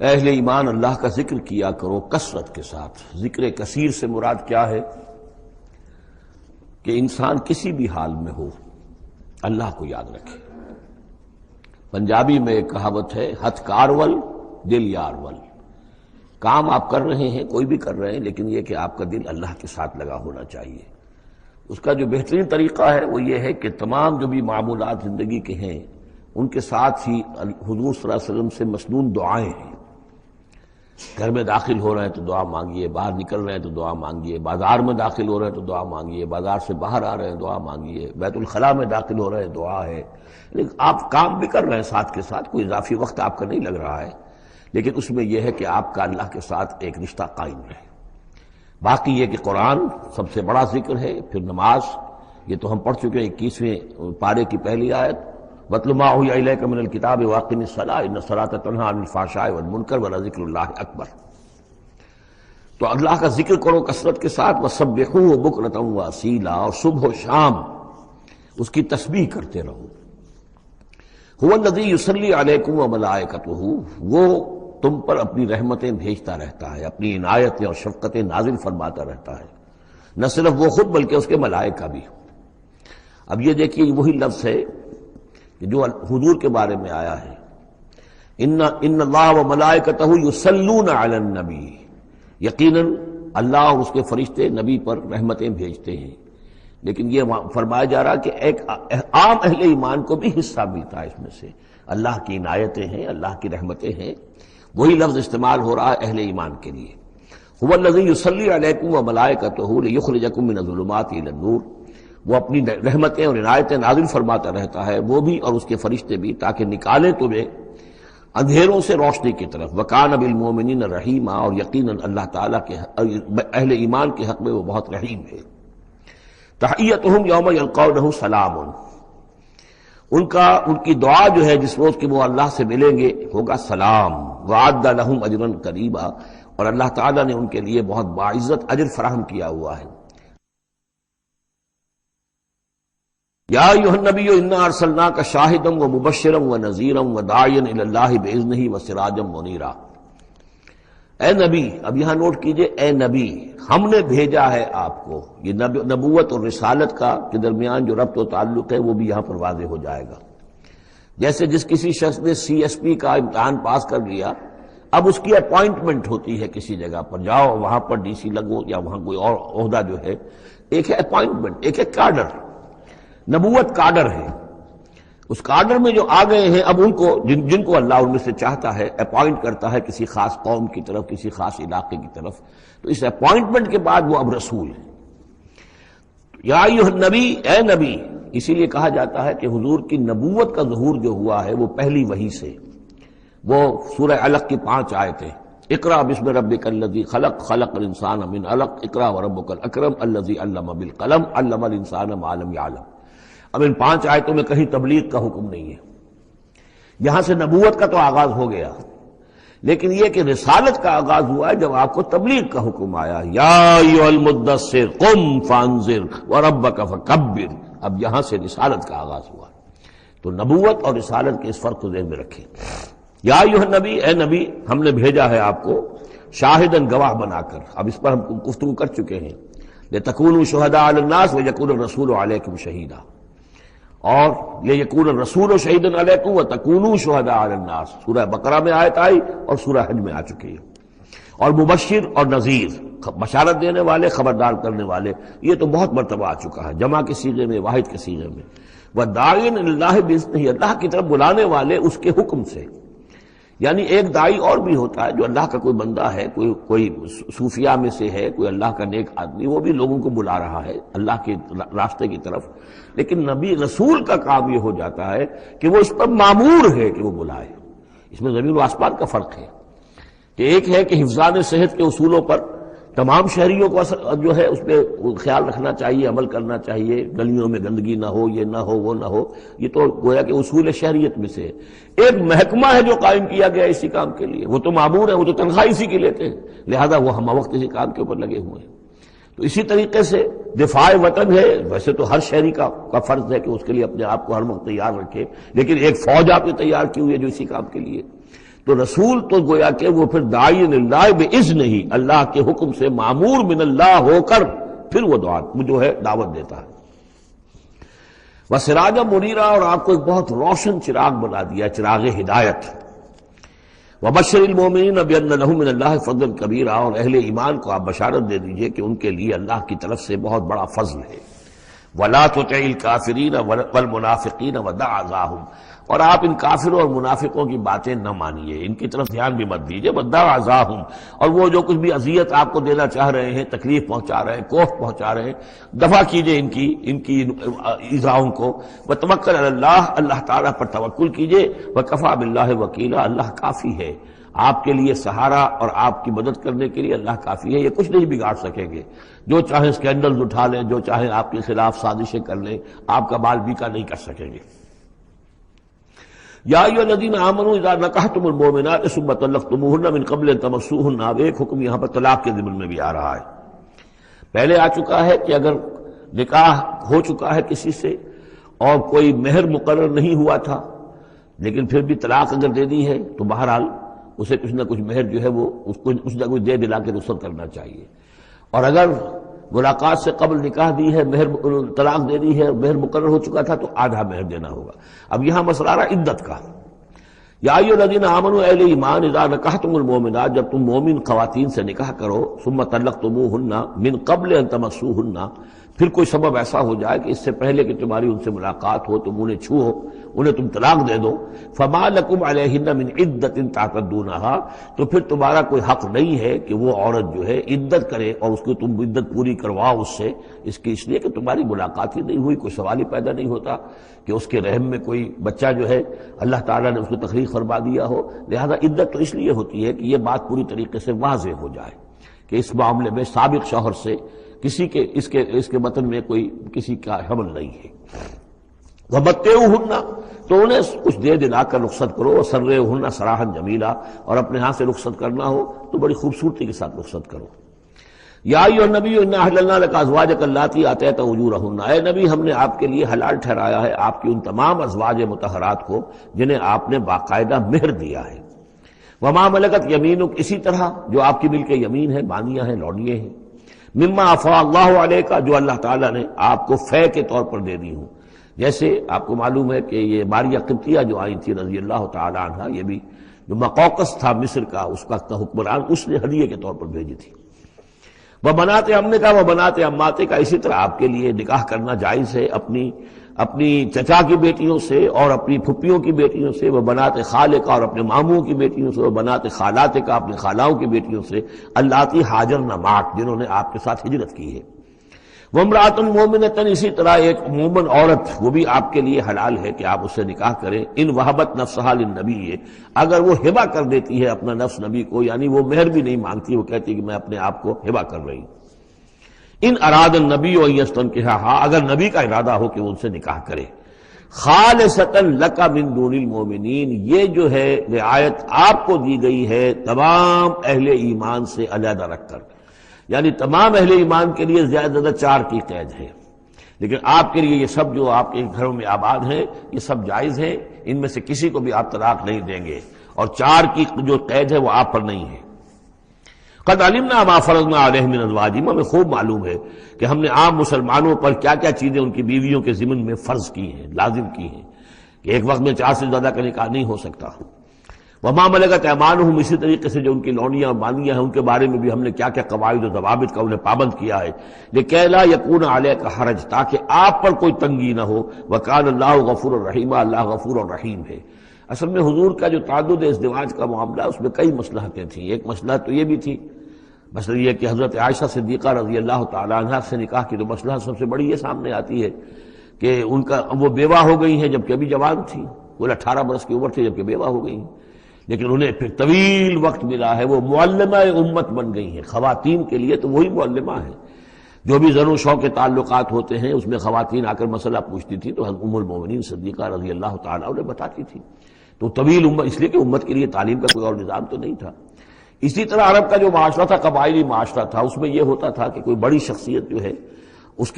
اہل ایمان اللہ کا ذکر کیا کرو کثرت کے ساتھ۔ ذکر کثیر سے مراد کیا ہے کہ انسان کسی بھی حال میں ہو اللہ کو یاد رکھے۔ پنجابی میں ایک کہاوت ہے، ہتھ کارول دل یارول، کام آپ کر رہے ہیں کوئی بھی کر رہے ہیں لیکن یہ کہ آپ کا دل اللہ کے ساتھ لگا ہونا چاہیے۔ اس کا جو بہترین طریقہ ہے وہ یہ ہے کہ تمام جو بھی معمولات زندگی کے ہیں ان کے ساتھ ہی حضور صلی اللہ علیہ وسلم سے مسنون دعائیں ہیں۔ گھر میں داخل ہو رہے ہیں تو دعا مانگیے، باہر نکل رہے ہیں تو دعا مانگیے، بازار میں داخل ہو رہے ہیں تو دعا مانگیے، بازار سے باہر آ رہے ہیں دعا مانگیے، بیت الخلاء میں داخل ہو رہے ہیں دعا ہے۔ لیکن آپ کام بھی کر رہے ہیں ساتھ کے ساتھ، کوئی اضافی وقت آپ کا نہیں لگ رہا ہے، لیکن اس میں یہ ہے کہ آپ کا اللہ کے ساتھ ایک رشتہ قائم رہے۔ باقی یہ کہ قرآن سب سے بڑا ذکر ہے، پھر نماز، یہ تو ہم پڑھ چکے ہیں 21ویں پارے کی پہلی آیت، وَاتْلُ مَا أُوحِیَ إِلَیْکَ مِنَ الْکِتَابِ وَأَقِمِ الصَّلَاةَ إِنَّ الصَّلَاةَ تَنْہَىٰ عَنِ الْفَحْشَاءِ وَالْمُنکَرِ وَلَذِکْرُ اللہِ اکبر۔ تو اللہ کا ذکر کرو کثرت کے ساتھ، وَسَبِّحُوهُ بُکْرَةً وَأَصِیلًا، اور صبح و شام اس کی تسبیح کرتے رہو۔ هُوَ الَّذِی یُصَلِّی عَلَیکُم وَمَلَائِکَتُهُ، وہ تم پر اپنی رحمتیں بھیجتا رہتا ہے، اپنی عنایتیں اور شفقتیں نازل فرماتا رہتا ہے، نہ صرف وہ خود بلکہ اس کے ملائکہ بھی۔ اب یہ دیکھیے وہی لفظ ہے کہ جو حضور کے بارے میں آیا ہے، ان اللہ وملائکتہ یصلون علی النبی، یقیناً اللہ اور اس کے فرشتے نبی پر رحمتیں بھیجتے ہیں۔ لیکن یہ فرمایا جا رہا کہ ایک عام اہل ایمان کو بھی حصہ ملتا ہے اس میں سے، اللہ کی عنایتیں ہیں، اللہ کی رحمتیں ہیں، وہی لفظ استعمال ہو رہا ہے اہل ایمان کے لیے۔ هو الذی یصلی علیکم وملائکتہ لیخرجکم من الظلمات الی النور، وہ اپنی رحمتیں اور عنایتیں نازل فرماتا رہتا ہے، وہ بھی اور اس کے فرشتے بھی، تاکہ نکالے تمہیں اندھیروں سے روشنی کی طرف۔ وَكَانَ بِالْمُؤْمِنِينَ رَحِيمًا، اور یقیناً اللہ تعالیٰ کے اہل ایمان کے حق میں وہ بہت رحیم ہے۔ تحیتہم یوم یلقونہ سلام، ان کی دعا جو ہے جس روز کہ وہ اللہ سے ملیں گے ہوگا سلام۔ وَأَعَدَّ لَهُمْ أَجْرًا قَرِيبًا، اور اللہ تعالیٰ نے ان کے لیے بہت باعزت اجر فراہم کیا ہوا ہے۔ یا ایھا النبی انا ارسلناک شاہدا ومبشرا ونذیرا وداعیا الی اللہ باذنہ وسراجا منیرا، اے نبی، اب یہاں نوٹ کیجئے اے نبی، ہم نے بھیجا ہے آپ کو. یہ نبوت اور رسالت کا کے درمیان جو ربط و تعلق ہے وہ بھی یہاں پر واضح ہو جائے گا. جیسے جس کسی شخص نے CSP کا امتحان پاس کر لیا، اب اس کی اپوائنٹمنٹ ہوتی ہے کسی جگہ پر، جاؤ وہاں پر DC لگو یا وہاں کوئی اور عہدہ جو ہے. ایک ہے اپوائنٹمنٹ، ایک ہے کارڈر. نبوت کارڈر ہے. اس کارڈر میں جو آ گئے ہیں اب ان کو جن کو اللہ ان میں سے چاہتا ہے اپوائنٹ کرتا ہے کسی خاص قوم کی طرف، کسی خاص علاقے کی طرف. تو اس اپوائنٹمنٹ کے بعد وہ اب رسول ہے. یا ایھا النبی، اے نبی، اسی لیے کہا جاتا ہے کہ حضور کی نبوت کا ظہور جو ہوا ہے وہ پہلی وحی سے. وہ سورہ علق کی 5 آیتیں، اقرأ بسم ربک الذی خلق، خلق الانسان من علق، اقرأ وربک الاکرم الذی علم بالقلم، علم الانسان ما لم یعلم. اب ان 5 آیتوں میں کہیں تبلیغ کا حکم نہیں ہے. یہاں سے نبوت کا تو آغاز ہو گیا، لیکن یہ کہ رسالت کا آغاز ہوا ہے جب آپ کو تبلیغ کا حکم آیا. یا ایھا المدثر قم فانذر وربک فکبر. اب یہاں سے رسالت کا آغاز ہوا. تو نبوت اور رسالت کے اس فرق کو ذہن میں رکھیں. یا ایھا النبی، اے نبی، ہم نے بھیجا ہے آپ کو شاہداً گواہ بنا کر. اب اس پر ہم گفتگو کر چکے ہیں. لتکونوا شہداء علی الناس ویکون الرسول علیکم شہیدا، اور لیکون الرسول شہیدا علیکم وتکونوا شہداء علی الناس سورہ بقرہ میں آیت آئی اور سورہ حج میں آ چکی ہے. اور مبشر اور نذیر، بشارت دینے والے، خبردار کرنے والے، یہ تو بہت مرتبہ آ چکا ہے، جمع کے صیغے میں، واحد کے صیغے میں. وداعیا الی اللہ باذنہ، اللہ کی طرف بلانے والے اس کے حکم سے. یعنی ایک داعی اور بھی ہوتا ہے جو اللہ کا کوئی بندہ ہے، کوئی صوفیاء میں سے ہے، کوئی اللہ کا نیک آدمی، وہ بھی لوگوں کو بلا رہا ہے اللہ کے راستے کی طرف. لیکن نبی رسول کا کام یہ ہو جاتا ہے کہ وہ اس پر مامور ہے کہ وہ بلائے. اس میں زمین و آسمان کا فرق ہے کہ ایک ہے کہ حفظان صحت کے اصولوں پر تمام شہریوں کو جو ہے اس پہ خیال رکھنا چاہیے، عمل کرنا چاہیے، گلیوں میں گندگی نہ ہو، یہ نہ ہو، وہ نہ ہو. یہ تو گویا کہ اصول شہریت میں سے ہے. ایک محکمہ ہے جو قائم کیا گیا اسی کام کے لیے، وہ تو مامور ہیں، وہ تو تنخواہ اسی کی لیتے ہیں، لہذا وہ ہم وقت اسی کام کے اوپر لگے ہوئے ہیں. تو اسی طریقے سے دفاع وطن ہے. ویسے تو ہر شہری کا فرض ہے کہ اس کے لیے اپنے آپ کو ہر وقت تیار رکھے، لیکن ایک فوج آپ نے تیار کی ہوئی ہے جو اسی کام کے لیے. تو رسول تو گویا کہ وہ پھر داعی اللہ باذن ہی، اللہ کے حکم سے مامور من اللہ ہو کر پھر وہ جو ہے دعوت دیتا ہے. وسراجا منیرا، اور آپ کو ایک بہت روشن چراغ بنا دیا، چراغ ہدایت. وبشر المؤمنین بان لهم من اللہ فضل کبیرا، اور اہل ایمان کو آپ بشارت دے دیجئے کہ ان کے لیے اللہ کی طرف سے بہت بڑا فضل ہے. ولا تطع الکافرین والمنافقین ودع اذاهم، اور آپ ان کافروں اور منافقوں کی باتیں نہ مانیے، ان کی طرف دھیان بھی مت دیجیے. ودع اذاهم، اور وہ جو کچھ بھی اذیت آپ کو دینا چاہ رہے ہیں، تکلیف پہنچا رہے ہیں، کوفت پہنچا رہے ہیں، دفع کیجیے ان کی ایذاؤں کو. وتوکل علی اللہ، اللہ تعالیٰ پر توکل کیجیے. وکفی باللہ وکیلا، اللہ کافی ہے آپ کے لیے سہارا، اور آپ کی مدد کرنے کے لیے اللہ کافی ہے. یہ کچھ نہیں بگاڑ سکیں گے. جو چاہیں اسکینڈلز اٹھا لیں، جو چاہیں آپ کے خلاف سازشیں کر لیں، آپ کا بال بیکا نہیں کر سکیں گے. یا ایھا الذین آمنوا اذا نکحتم المؤمنات ثم طلقتموہن من قبل ان تمسوہن. اب ایک حکم یہاں پر طلاق کے ضمن میں بھی آ رہا ہے. پہلے آ چکا ہے کہ اگر نکاح ہو چکا ہے کسی سے اور کوئی مہر مقرر نہیں ہوا تھا، لیکن پھر بھی طلاق اگر دے دی ہے تو بہرحال اسے کچھ نہ کچھ مہر جو ہے وہ اس کو کچھ نہ کچھ دے دلا کے رخصت کرنا چاہیے. اور اگر ملاقات سے قبل نکاح دی ہے، مہر طلاق دے دی ہے، مہر مقرر ہو چکا تھا تو آدھا مہر دینا ہوگا. اب یہاں مسئلہ آ رہا عدت کا. یا ایھا الذین آمنوا، اہل ایمان، اذا نکحتم المؤمنات، جب تم مومن خواتین سے نکاح کرو، ثم طلقتموہن من قبل ان تمسوہن، پھر کوئی سبب ایسا ہو جائے کہ اس سے پہلے کہ تمہاری ان سے ملاقات ہو، تم انہیں چھو، انہیں تم طلاق دے دو. فما لکم علیہن من عدۃ تعتدونہا، تو پھر تمہارا کوئی حق نہیں ہے کہ وہ عورت جو ہے عدت کرے اور اس کو تم عدت پوری کرواؤ اس سے، اس لیے کہ تمہاری ملاقات ہی نہیں ہوئی، کوئی سوال ہی پیدا نہیں ہوتا کہ اس کے رحم میں کوئی بچہ جو ہے اللہ تعالیٰ نے اس کو تخلیق فرما دیا ہو. لہذا عدت تو اس لیے ہوتی ہے کہ یہ بات پوری طریقے سے واضح ہو جائے کہ اس معاملے میں سابق شوہر سے کسی کے اس کے وطن میں کوئی کسی کا حمل نہیں ہے. وَمَتِّعُوهُنَّ، تو انہیں کچھ دے دلا کر رخصت کرو. وَسَرِّحُوهُنَّ سَرَاحًا جَمِيلًا، اور اپنے ہاں سے رخصت کرنا ہو تو بڑی خوبصورتی کے ساتھ رخصت کرو. یا ایھا النبی انا احللنا لک ازواجک اللاتی آتیت اجورہن، اے نبی ہم نے آپ کے لیے حلال ٹھہرایا ہے آپ کی ان تمام ازواج مطہرات کو جنہیں آپ نے باقاعدہ مہر دیا ہے. وما ملکت یمینک، اسی طرح جو آپ کی ملک یمین ہے، بانیاں ہیں، لونڈیاں ہیں، مما افاء اللہ علیک، جو اللہ تعالیٰ نے آپ کو فے کے طور پر دے دی ہوں. جیسے آپ کو معلوم ہے کہ یہ ماریہ قبطیہ جو آئی تھی رضی اللہ تعالیٰ عنہ، یہ بھی جو مقوقس تھا مصر کا اس کا حکمران، اس نے ہدیے کے طور پر بھیجی تھی. وہ بنات امنے کا، وہ بنات اماتے کا، اسی طرح آپ کے لیے نکاح کرنا جائز ہے اپنی چچا کی بیٹیوں سے اور اپنی پھپھیوں کی بیٹیوں سے، وہ بنات خالے کا، اور اپنے ماموں کی بیٹیوں سے، وہ بنات خالات کا، اپنے خالاؤں کی بیٹیوں سے، اللاتی ہاجرن معک، جنہوں نے آپ کے ساتھ ہجرت کی ہے. وامرأۃ مومنۃ، اسی طرح ایک مومن عورت، وہ بھی آپ کے لیے حلال ہے کہ آپ اس سے نکاح کریں. ان وہبت نفسہا للنبی، اگر وہ ہبہ کر دیتی ہے اپنا نفس نبی کو، یعنی وہ مہر بھی نہیں مانگتی، وہ کہتی ہے کہ میں اپنے آپ کو ہبہ کر رہی ہوں. ان اراد النبی ان یستنکحھا، اگر نبی کا ارادہ ہو کہ وہ ان سے نکاح کرے. خالصۃ لک من دون المؤمنین، یہ جو ہے رعایت آپ کو دی گئی ہے تمام اہل ایمان سے علیحدہ رکھ کر، یعنی تمام اہل ایمان کے لیے زیادہ زیادہ 4 کی قید ہے، لیکن آپ کے لیے یہ سب جو آپ کے گھروں میں آباد ہیں یہ سب جائز ہیں، ان میں سے کسی کو بھی آپ طلاق نہیں دیں گے، اور 4 کی جو قید ہے وہ آپ پر نہیں ہے. قد علمنا ما فرضنا علیہم من ازواجہم، ہمیں خوب معلوم ہے کہ ہم نے عام مسلمانوں پر کیا کیا چیزیں ان کی بیویوں کے ضمن میں فرض کی ہیں، لازم کی ہیں، کہ ایک وقت میں 4 سے زیادہ کا نکاح نہیں ہو سکتا. وما ملکت ایمانہم، اسی طریقے سے جو ان کی لونڈیاں اور باندیاں ہیں ان کے بارے میں بھی ہم نے کیا کیا قواعد و ضوابط کا انہیں پابند کیا ہے. لکھی لا یکون علیک حرج، تاکہ آپ پر کوئی تنگی نہ ہو. وکان اللہ غفور الرحیم، اللہ غفور الرحیم ہے. اصل میں حضور کا جو تعدد ازدواج کا معاملہ، اس میں کئی مصلحتیں تھیں. ایک مسئلہ تو یہ بھی تھی، مثلا یہ کہ حضرت عائشہ صدیقہ رضی اللہ تعالیٰ عنہ سے نکاح کی تو مسئلہ سب سے بڑی یہ سامنے آتی ہے کہ وہ بیوہ ہو گئی ہیں جبکہ ابھی جوان تھی، وہ 18 برس کی عمر تھی جبکہ بیوہ ہو گئی ہیں، لیکن انہیں پھر طویل وقت ملا ہے، وہ معلمہ امت بن گئی ہیں. خواتین کے لیے تو وہی معلمہ ہے. جو بھی زر و شوق کے تعلقات ہوتے ہیں اس میں خواتین آ کر مسئلہ پوچھتی تھی تو ام المومنین صدیقہ رضی اللہ تعالیٰ انہیں بتاتی تھی. تو طویل امت، اس لیے کہ امت کے لیے تعلیم کا کوئی اور نظام تو نہیں تھا. اسی طرح عرب کا جو معاشرہ تھا، قبائلی معاشرہ تھا، اس میں یہ ہوتا تھا کہ کوئی بڑی شخصیت جو ہے اس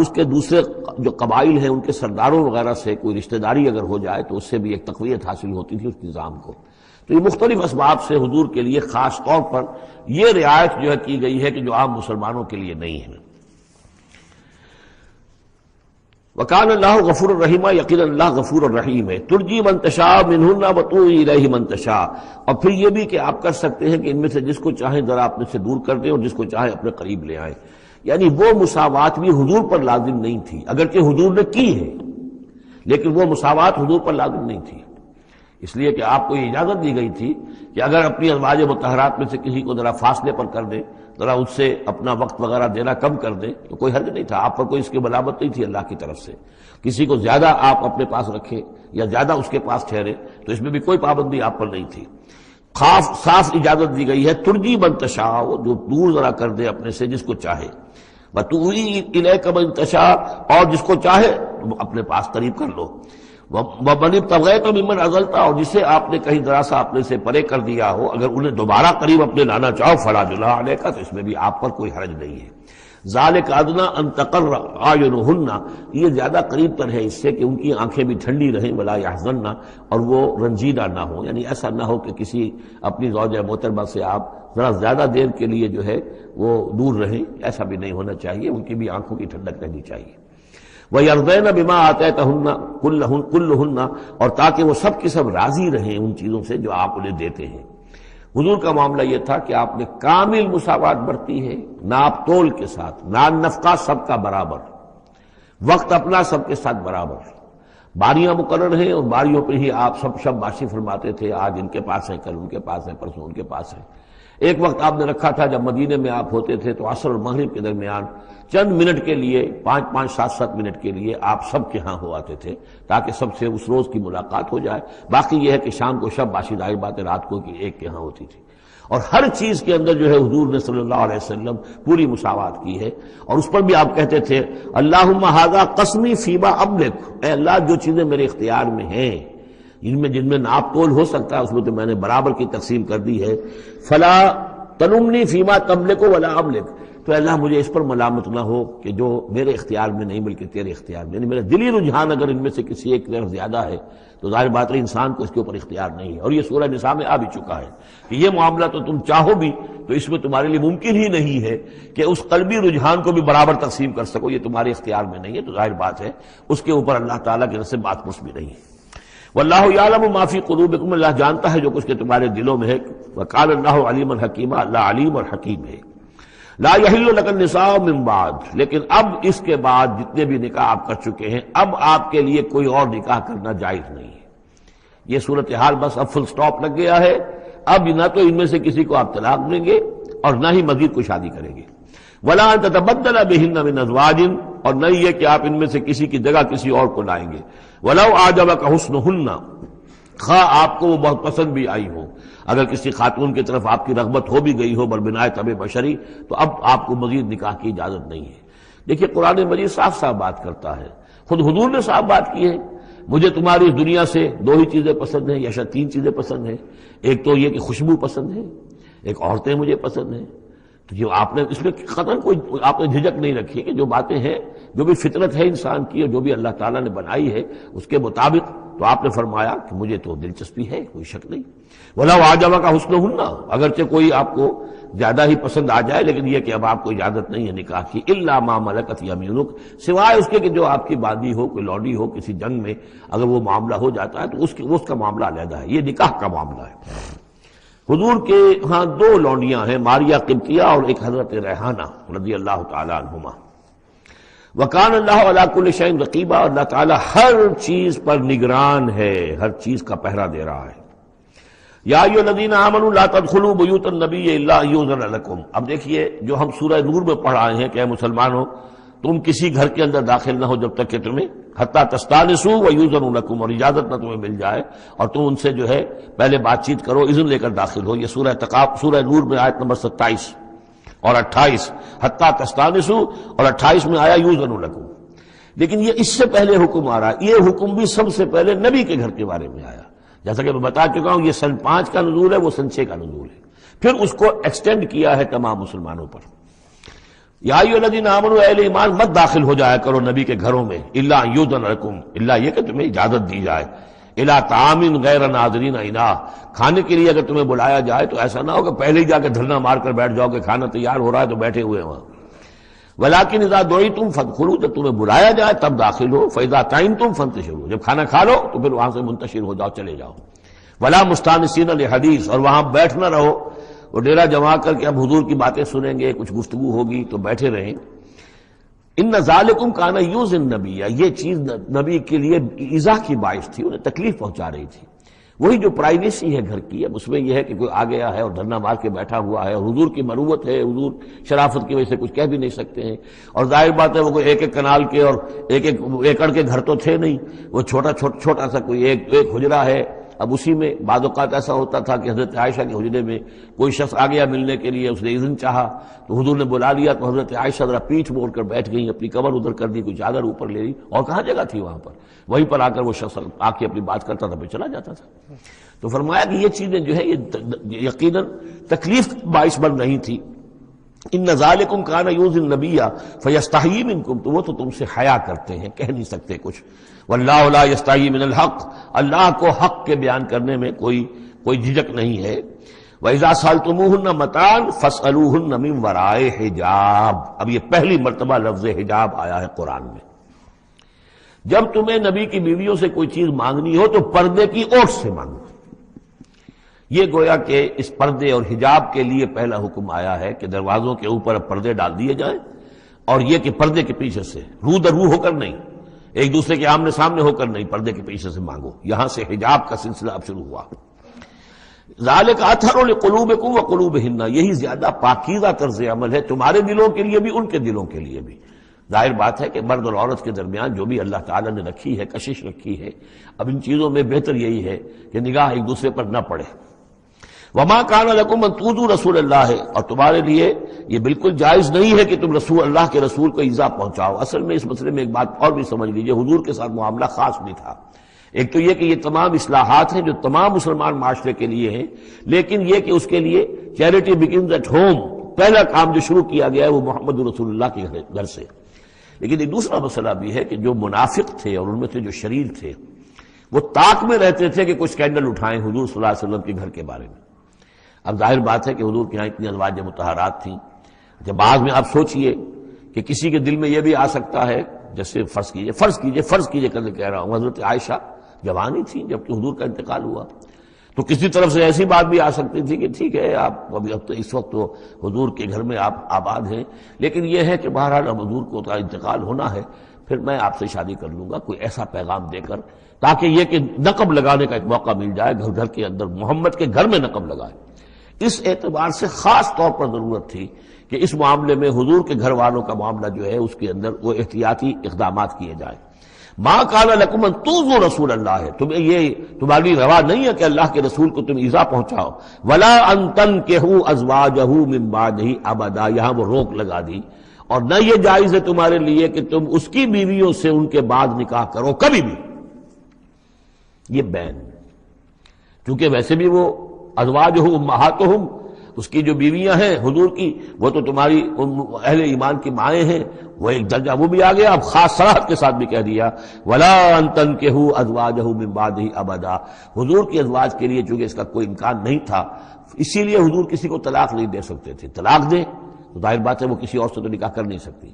کے دوسرے جو قبائل ہیں ان کے سرداروں وغیرہ سے کوئی رشتہ داری اگر ہو جائے تو اس سے بھی ایک تقویت حاصل ہوتی تھی اس نظام کو. تو یہ مختلف اسباب سے حضور کے لیے خاص طور پر یہ رعایت جو ہے کی گئی ہے کہ جو عام مسلمانوں کے لیے نہیں ہے. وکان اللہ غفور الرحیم، یقینا اللہ غفور الرحیم ہے. ترجی من تشاء منہن وتؤوی الیہ من تشاء، اور پھر یہ بھی کہ آپ کر سکتے ہیں کہ ان میں سے جس کو چاہیں ذرا اپنے سے دور کر دیں اور جس کو چاہیں اپنے قریب لے آئیں. یعنی وہ مساوات بھی حضور پر لازم نہیں تھی، اگرچہ حضور نے کی ہے لیکن وہ مساوات حضور پر لازم نہیں تھی، اس لیے کہ آپ کو یہ اجازت دی گئی تھی کہ اگر اپنی ازواج مطہرات میں سے کسی کو ذرا فاصلے پر کر دیں، ذرا اس سے اپنا وقت وغیرہ دینا کم کر دیں تو کوئی حرج نہیں تھا. آپ پر کوئی اس کی ملامت نہیں تھی اللہ کی طرف سے. کسی کو زیادہ آپ اپنے پاس رکھیں یا زیادہ اس کے پاس ٹھہرے تو اس میں بھی کوئی پابندی آپ پر نہیں تھی. صاف اجازت دی گئی ہے. ترجی من تشاء، جو دور ذرا کر دے اپنے سے جس کو چاہے. وتؤوی الیک من تشاء، اور جس کو چاہے اپنے پاس قریب کر لو. ومن ابتغیت ممن عزلت، اور جسے آپ نے کہیں ذرا سا اپنے سے پرے کر دیا ہو اگر انہیں دوبارہ قریب اپنے لانا چاہو فلا جناح علیک، تو اس میں بھی آپ پر کوئی حرج نہیں ہے. ذالک ادنی ان تقر اعینہن، یہ زیادہ قریب تر ہے اس سے کہ ان کی آنکھیں بھی ٹھنڈی رہیں، ولا یحزن، اور وہ رنجیدہ نہ ہوں. یعنی ایسا نہ ہو کہ کسی اپنی زوجہ محترمہ سے آپ ذرا زیادہ دیر کے لیے جو ہے وہ دور رہیں، ایسا بھی نہیں ہونا چاہیے. ان کی بھی آنکھوں کی ٹھنڈک رہنی چاہیے. وَيَرْضَيْنَ بِمَا آتَيْتَهُنَّ كُلَّهُنَّ، اور تاکہ وہ سب کی سب راضی رہیں ان چیزوں سے جو آپ انہیں دیتے ہیں. حضور کا معاملہ یہ تھا کہ آپ نے کامل مساوات برتی ہے، ناپ تول کے ساتھ، نان نفقہ سب کا برابر، وقت اپنا سب کے ساتھ برابر. باریاں مقرر ہیں اور باریوں پہ ہی آپ سب شباشی فرماتے تھے، آج ان کے پاس ہے، کل ان کے پاس ہے، پرسوں ان کے پاس ہے. ایک وقت آپ نے رکھا تھا جب مدینے میں آپ ہوتے تھے تو عصر اور مغرب کے درمیان چند منٹ کے لیے، 5-5 7-7 منٹ کے لیے آپ سب کے ہاں ہو آتے تھے تاکہ سب سے اس روز کی ملاقات ہو جائے. باقی یہ ہے کہ شام کو شب باشی، ظاہر بات ہے رات کو ایک کے ہاں ہوتی تھی. اور ہر چیز کے اندر جو ہے حضور نے صلی اللہ علیہ وسلم پوری مساوات کی ہے. اور اس پر بھی آپ کہتے تھے اللہم ھذا قسمی فیما املک، اے اللہ جو چیزیں میرے اختیار میں ہیں، جن میں ناپ تول ہو سکتا ہے اس میں تو میں نے برابر کی تقسیم کر دی ہے. فلا تلمنی فیما تملک ولا املک، تو اللہ مجھے اس پر ملامت نہ ہو کہ جو میرے اختیار میں نہیں بلکہ تیرے اختیار میں، یعنی میرا دلی رجحان اگر ان میں سے کسی ایک طرف زیادہ ہے تو ظاہر بات ہے انسان کو اس کے اوپر اختیار نہیں ہے، اور یہ سورہ نساء میں آ بھی چکا ہے کہ یہ معاملہ تو تم چاہو بھی تو اس میں تمہارے لیے ممکن ہی نہیں ہے کہ اس قلبی رجحان کو بھی برابر تقسیم کر سکو، یہ تمہارے اختیار میں نہیں ہے، تو ظاہر بات ہے اس کے اوپر اللہ تعالیٰ کی طرف سے بات کچھ بھی نہیں ہے۔ واللہ یعلم ما فی قلوبکم، اللہ جانتا ہے جو کچھ کہ تمہارے دلوں میں ہے، وقال اللہ علیما حکیما، اللہ علیم اور حکیم ہے۔ لا یحل لک النساء من بعد، لیکن اب اس کے بعد جتنے بھی نکاح آپ کر چکے ہیں اب آپ کے لیے کوئی اور نکاح کرنا جائز نہیں ہے۔ یہ صورتحال بس اب فل سٹاپ لگ گیا ہے، اب نہ تو ان میں سے کسی کو آپ طلاق دیں گے اور نہ ہی مزید کوئی شادی کریں گے۔ ولا ان تتبدل بهن من ازواج، اور نہ یہ کہ آپ ان میں سے کسی کی جگہ کسی اور کو لائیں گے۔ ولو اعجبک حسنہن، خواہ آپ کو وہ بہت پسند بھی آئی ہو، اگر کسی خاتون کی طرف آپ کی رغبت ہو بھی گئی ہو بربنائے طبع بشری، تو اب آپ کو مزید نکاح کی اجازت نہیں ہے۔ دیکھیے قرآن مجید صاف صاف بات کرتا ہے، خود حضور نے صاف بات کی ہے، مجھے تمہاری اس دنیا سے دو ہی چیزیں پسند ہیں یا شاید تین چیزیں پسند ہیں، ایک تو یہ کہ خوشبو پسند ہے، ایک عورتیں مجھے پسند ہیں۔ تو جو آپ نے اس میں قطعاً کوئی آپ نے جھجک نہیں رکھی کہ جو باتیں ہیں، جو بھی فطرت ہے انسان کی اور جو بھی اللہ تعالیٰ نے بنائی ہے اس کے مطابق، تو آپ نے فرمایا کہ مجھے تو دلچسپی ہے، کوئی شک نہیں۔ وَلَوْ أَعْجَبَكَ حُسْنُهُنَّ، اگرچہ کوئی آپ کو زیادہ ہی پسند آ جائے، لیکن یہ کہ اب آپ کو اجازت نہیں ہے نکاح کی، إِلَّا مَا مَلَكَتْ يَمِينُكَ، سوائے اس کے کہ جو آپ کی باندی ہو، کوئی لونڈی ہو، کسی جنگ میں اگر وہ معاملہ ہو جاتا ہے تو اس کا معاملہ علیحدہ ہے، یہ نکاح کا معاملہ ہے۔ حضور کے ہاں دو لونڈیاں ہیں، ماریہ قبطیہ اور ایک حضرت ریحانہ رضی اللہ تعالیٰ عنہما۔ وَكَانَ اللَّهُ عَلَىٰ كُلِّ شَيْءٍ رَقِيبًا، اللہ تعالیٰ ہر چیز پر نگران ہے، ہر چیز کا پہرا دے رہا ہے۔ یا ایھا الذین آمنوا لا تدخلوا بیوت النبی الا ان یؤذن لکم، اب دیکھیے جو ہم سورہ نور میں پڑھ آئے ہیں کہ اے مسلمانوں تم کسی گھر کے اندر داخل نہ ہو جب تک کہ تمہیں حتی تستانسوا ویؤذن لکم، اور اجازت نہ تمہیں مل جائے اور تم ان سے جو ہے پہلے بات چیت کرو، اذن لے کر داخل ہو۔ یہ سورہ نور میں آیت نمبر 27 اور 28، حتی تستانسوا، اور 28 میں آیا یؤذن لکم۔ لیکن یہ اس سے پہلے حکم آ رہا ہے، یہ حکم بھی سب سے پہلے نبی کے گھر کے بارے میں آیا، جیسا کہ میں بتا چکا ہوں یہ سن 5 کا نزول ہے، وہ سن 6 کا نزول ہے، پھر اس کو ایکسٹینڈ کیا ہے تمام مسلمانوں پر۔ یا ایھا الذین آمنوا، اہل ایمان مت داخل ہو جایا کرو نبی کے گھروں میں، الا ان یؤذن لکم، الا یہ کہ تمہیں اجازت دی جائے، الی طعام غیر ناظرین اناہ، کھانے کے لیے اگر تمہیں بلایا جائے تو ایسا نہ ہو کہ پہلے ہی جا کے دھرنا مار کر بیٹھ جاؤ کہ کھانا تیار ہو رہا ہے تو بیٹھے ہوئے وہاں۔ ولیکن اذا دعیتم فادخلوا، جب تمہیں بلایا جائے تب داخل ہو، فاذا طعمتم فانتشروا، جب کھانا کھا لو تو پھر وہاں سے منتشر ہو جاؤ، چلے جاؤ۔ ولا مستانسین لحدیث، اور وہاں بیٹھ نہ رہو وہ ڈیرا جما کر کے اب حضور کی باتیں سنیں گے، کچھ گفتگو ہوگی تو بیٹھے رہیں۔ ان ذالکم کان یؤذی النبی، یہ چیز نبی کے لیے ایذا کی باعث تھی، انہیں تکلیف پہنچا رہی تھی۔ وہی جو پرائیویسی ہے گھر کی، اب اس میں یہ ہے کہ کوئی آ گیا ہے اور دھرنا مار کے بیٹھا ہوا ہے، اور حضور کی مروت ہے، حضور شرافت کی وجہ سے کچھ کہہ بھی نہیں سکتے ہیں، اور ظاہر بات ہے وہ کوئی ایک ایک کنال کے اور ایک ایک ایکڑ کے گھر تو تھے نہیں، وہ چھوٹا سا کوئی ایک حجرہ ہے۔ اب اسی میں بعض اوقات ایسا ہوتا تھا کہ حضرت عائشہ کے حجرے میں کوئی شخص آ گیا ملنے کے لیے، اس نے اذن چاہا تو حضور نے بلا لیا، تو حضرت عائشہ ذرا پیٹھ موڑ کر بیٹھ گئی، اپنی کمر ادھر کر دی، کوئی چادر اوپر لے لی، اور کہاں جگہ تھی وہاں پر، وہیں پر آ کر وہ شخص آ کے اپنی بات کرتا تھا، پھر چلا جاتا تھا۔ تو فرمایا کہ یہ چیزیں جو ہے یہ یقیناً تکلیف باعث بن رہی تھی۔ ان ذالکم کان یؤذی النبی فیستحیی منکم، تو وہ تو تم سے حیا کرتے ہیں، کہہ نہیں سکتے کچھ۔ واللہ لا یستحیی من الحق، اللہ کو حق کے بیان کرنے میں کوئی جھجک نہیں ہے۔ وَإِذَا سَأَلْتُمُوهُنَّ مَتَاعًا فَاسْأَلُوهُنَّ مِنْ وَرَاءِ حجاب، اب یہ پہلی مرتبہ لفظ حجاب آیا ہے قرآن میں۔ جب تمہیں نبی کی بیویوں سے کوئی چیز مانگنی ہو تو پردے کی اوٹ سے مانگو۔ یہ گویا کہ اس پردے اور حجاب کے لیے پہلا حکم آیا ہے کہ دروازوں کے اوپر پردے ڈال دیے جائیں، اور یہ کہ پردے کے پیچھے سے رو در رو ہو کر نہیں، ایک دوسرے کے آمنے سامنے ہو کر نہیں، پردے کے پیچھے سے مانگو۔ یہاں سے حجاب کا سلسلہ اب شروع ہوا۔ ذالک اطہر لقلوبکم وقلوبہن، یہی زیادہ پاکیزہ طرز عمل ہے تمہارے دلوں کے لیے بھی، ان کے دلوں کے لیے بھی۔ ظاہر بات ہے کہ مرد اور عورت کے درمیان جو بھی اللہ تعالیٰ نے رکھی ہے، کشش رکھی ہے، اب ان چیزوں میں بہتر یہی ہے کہ نگاہ ایک دوسرے پر نہ پڑے۔ وما کان لکم ان تؤذوا رسول اللہ، اور تمہارے لیے یہ بالکل جائز نہیں ہے کہ تم اللہ کے رسول کو ایذا پہنچاؤ۔ اصل میں اس مسئلے میں ایک بات اور بھی سمجھ لیجئے، حضور کے ساتھ معاملہ خاص بھی تھا۔ ایک تو یہ کہ یہ تمام اصلاحات ہیں جو تمام مسلمان معاشرے کے لیے ہیں، لیکن یہ کہ اس کے لیے چیریٹی بگنز ایٹ ہوم، پہلا کام جو شروع کیا گیا ہے وہ محمد رسول اللہ کے گھر سے۔ لیکن ایک دوسرا مسئلہ بھی ہے کہ جو منافق تھے اور ان میں سے جو شریر تھے وہ طاق میں رہتے تھے کہ کچھ سکینڈل اٹھائیں حضور صلی اللہ علیہ وسلم کے گھر کے بارے میں۔ اب ظاہر بات ہے کہ حضور کے یہاں اتنی ازواج مطہرات تھیں، جب بعد میں آپ سوچئے کہ کسی کے دل میں یہ بھی آ سکتا ہے، جیسے فرض کیجئے کر کہہ رہا ہوں، حضرت عائشہ جوانی تھی جبکہ حضور کا انتقال ہوا، تو کسی طرف سے ایسی بات بھی آ سکتی تھی کہ ٹھیک ہے آپ ابھی اب تو اس وقت تو حضور کے گھر میں آپ آباد ہیں، لیکن یہ ہے کہ بہرحال اب حضور کو انتقال ہونا ہے، پھر میں آپ سے شادی کر لوں گا، کوئی ایسا پیغام دے کر، تاکہ یہ کہ نقب لگانے کا ایک موقع مل جائے، گھر کے اندر محمد کے گھر میں نقب لگائے۔ اس اعتبار سے خاص طور پر ضرورت تھی کہ اس معاملے میں حضور کے گھر والوں کا معاملہ جو ہے اس کے اندر وہ احتیاطی اقدامات کیے جائیں۔ ما کان لکم ان تؤذوا رسول اللہ ہے، تمہیں یہ تمہاری روا نہیں ہے کہ اللہ کے رسول کو تم ایذا پہنچاؤ، ولا ان تنکحوا ازواجہ من بعدہ ابدا، یہاں وہ روک لگا دی، اور نہ یہ جائز ہے تمہارے لیے کہ تم اس کی بیویوں سے ان کے بعد نکاح کرو کبھی بھی۔ یہ بین، کیونکہ ویسے بھی وہ ازواجہ امہاتہم، اس کی جو بیویاں ہیں حضور کی، وہ تو تمہاری اہل ایمان کی مائیں ہیں، وہ ایک درجہ وہ بھی آ گیا۔ اب خاص صراحت کے ساتھ بھی کہہ دیا ولا ان تنکحوا ازواجہ من بعدہ ابدا، حضور کی ازواج کے لیے چونکہ اس کا کوئی امکان نہیں تھا، اسی لیے حضور کسی کو طلاق نہیں دے سکتے تھے۔ طلاق دیں تو ظاہر بات ہے وہ کسی اور سے تو نکاح کر نہیں سکتی۔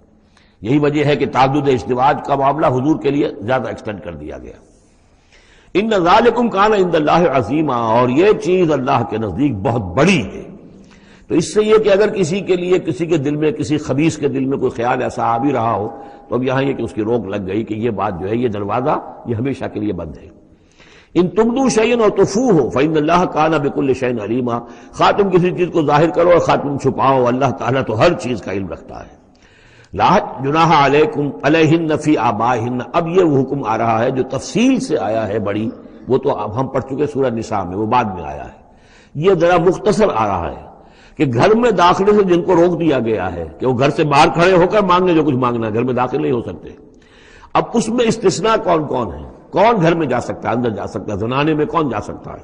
یہی وجہ ہے کہ تعدد ازدواج کا معاملہ حضور کے لیے زیادہ ایکسٹینڈ کر دیا گیا۔ ان ذالکم کان عند اللہ عظیما، اور یہ چیز اللہ کے نزدیک بہت بڑی ہے۔ تو اس سے یہ کہ اگر کسی کے لیے کسی کے دل میں، کسی خبیث کے دل میں کوئی خیال ایسا آ بھی رہا ہو تو اب یہاں یہ کہ اس کی روک لگ گئی کہ یہ بات جو ہے، یہ دروازہ یہ ہمیشہ کے لیے بند ہے۔ ان تبدوا شیئا او تخفوہ فإن اللہ کان بکل شیء علیما، خواہ تم کسی چیز کو ظاہر کرو اور خواہ تم چھپاؤ، اللہ تعالیٰ تو ہر چیز کا علم رکھتا ہے۔ لا جناح علیکم علیہن فی آبائہن، اب یہ وہ حکم آ رہا ہے جو تفصیل سے آیا ہے بڑی، وہ تو اب ہم پڑھ چکے سورہ نساء میں، وہ بعد میں آیا ہے۔ یہ ذرا مختصر آ رہا ہے کہ گھر میں داخلے سے جن کو روک دیا گیا ہے کہ وہ گھر سے باہر کھڑے ہو کر مانگنے جو کچھ مانگنا ہے، گھر میں داخل نہیں ہو سکتے۔ اب اس میں استثناء کون کون ہے، کون گھر میں جا سکتا ہے، اندر جا سکتا ہے، زنانے میں کون جا سکتا ہے؟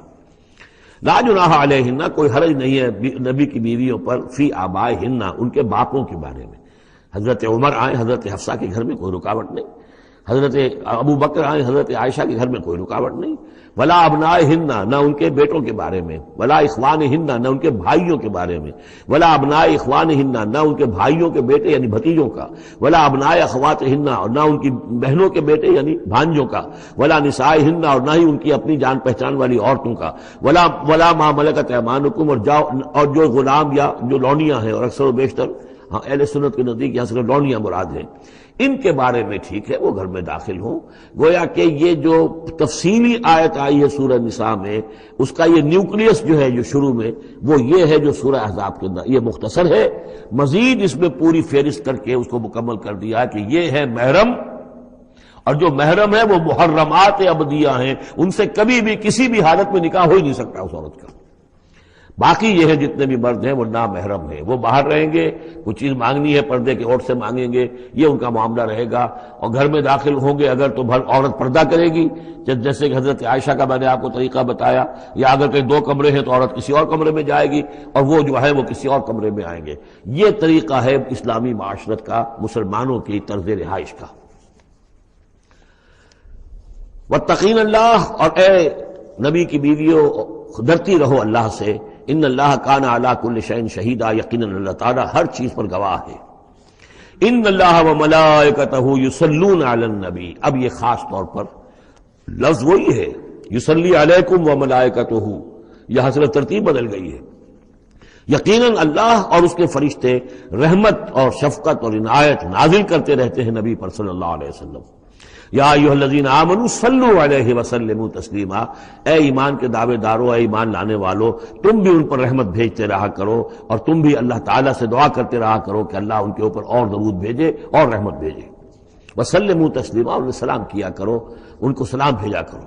لا جناح علیہن، کوئی حرج نہیں ہے نبی کی بیویوں پر، فی آبائہن، ان کے باپوں کے بارے میں۔ حضرت عمر آئے حضرت حفصہ کے گھر میں کوئی رکاوٹ نہیں، حضرت ابو بکر آئے حضرت عائشہ کے گھر میں کوئی رکاوٹ نہیں۔ ولا ابنائہن، نہ ان کے بیٹوں کے بارے میں، ولا اخوانہن، نہ ان کے بھائیوں کے بارے میں، ولا ابناء اخوانہن، نہ ان کے بھائیوں کے بیٹے یعنی بھتیجوں کا، ولا ابناء اخواتہن، اور نہ ان کی بہنوں کے بیٹے یعنی بھانجوں کا، ولا نسائہن، اور نہ ہی ان کی اپنی جان پہچان والی عورتوں کا، ولا ما ملکت ایمانکم، اور جو غلام یا جو لونیاں ہیں، اور اکثر و بیشتر اہل سنت کے نزدیک یہاں سے لونیاں مراد ہیں، ان کے بارے میں ٹھیک ہے وہ گھر میں داخل ہوں۔ گویا کہ یہ جو تفصیلی آیت آئی ہے سورہ نساء میں، اس کا یہ نیوکلیس جو ہے جو شروع میں، وہ یہ ہے جو سورہ احزاب کے اندر، یہ مختصر ہے، مزید اس میں پوری فہرست کر کے اس کو مکمل کر دیا کہ یہ ہے محرم، اور جو محرم ہے وہ محرمات ابدیہ ہیں، ان سے کبھی بھی کسی بھی حالت میں نکاح ہو ہی نہیں سکتا اس عورت کا۔ باقی یہ ہے جتنے بھی مرد ہیں وہ نامحرم ہیں، وہ باہر رہیں گے، کوئی چیز مانگنی ہے پردے کے اوٹ سے مانگیں گے، یہ ان کا معاملہ رہے گا، اور گھر میں داخل ہوں گے اگر تو عورت پردہ کرے گی، جیسے کہ حضرت عائشہ کا میں نے آپ کو طریقہ بتایا، یا اگر کہیں دو کمرے ہیں تو عورت کسی اور کمرے میں جائے گی اور وہ جو ہے وہ کسی اور کمرے میں آئیں گے۔ یہ طریقہ ہے اسلامی معاشرت کا، مسلمانوں کی طرز رہائش کا۔ واتقین اللہ، اور اے نبی کی بیویوں ڈرتی رہو اللہ سے، ان اللہ کان علی کل شیء شہیدا، یقیناً اللہ تعالیٰ ہر چیز پر گواہ ہے۔ ان اللہ وملائکتہ یصلون علی النبی، اب یہ خاص طور پر لفظ وہی ہے، یصلی علیکم وملائکتہ، یہاں سے ترتیب بدل گئی ہے۔ یقیناً اللہ اور اس کے فرشتے رحمت اور شفقت اور عنایت نازل کرتے رہتے ہیں نبی پر صلی اللہ علیہ وسلم۔ یا ایھا الذین آمنوا صلوا علیہ وسلموا تسلیما، اے ایمان کے دعوے دارو، اے ایمان لانے والو، تم بھی ان پر رحمت بھیجتے رہا کرو، اور تم بھی اللہ تعالیٰ سے دعا کرتے رہا کرو کہ اللہ ان کے اوپر اور درود بھیجے اور رحمت بھیجے۔ وسلموا تسلیما، انہیں سلام کیا کرو، ان کو سلام بھیجا کرو۔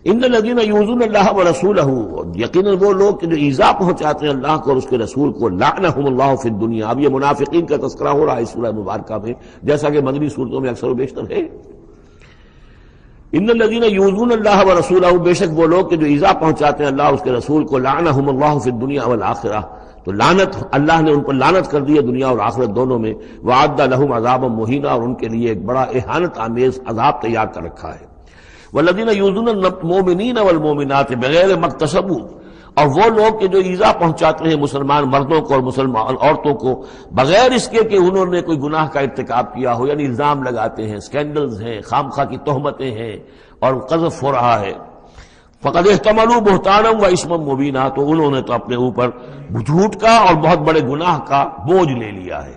ان الذین یؤذون اللہ ورسولہ، یقیناً وہ لوگ کہ جو ایذا پہنچاتے ہیں اللہ کو اور اس کے رسول کو، لعنہم اللہ فی الدنیا، اب یہ منافقین کا تذکرہ ہو رہا ہے اس سورہ مبارکہ میں، جیسا کہ مدنی صورتوں میں اکثر و بیشتر ہے۔ ان الذین یؤذون اللہ ورسولہ، بے شک وہ لوگ کہ جو ایذا پہنچاتے ہیں اللہ اس کے رسول کو، لعنہم اللہ فی الدنیا والآخرہ، تو تو لعنت، اللہ نے ان پر لعنت کر دی ہے دنیا اور آخرت دونوں میں. وَأَعَدَّ لَهُمْ عَذَابًا مُهِينًا، اور ان کے لیے ایک بڑا اہانت آمیز عذاب تیار کر رکھا ہے. وَالَّذِينَ يُؤْذُونَ الْمُؤْمِنِينَ وَالْمُؤْمِنَاتِ بِغَيْرِ مَا اكْتَسَبُوا، اور وہ لوگ کہ جو ایذا پہنچاتے ہیں مسلمان مردوں کو اور مسلمان عورتوں کو بغیر اس کے کہ انہوں نے کوئی گناہ کا ارتکاب کیا ہو، یعنی الزام لگاتے ہیں، سکینڈلز ہیں، خامخواہ کی تہمتیں ہیں اور قذف ہو رہا ہے. فقد احتملوا بہتانا و اسما مبینا، تو انہوں نے تو اپنے اوپر جھوٹ کا اور بہت بڑے گناہ کا بوجھ لے لیا ہے.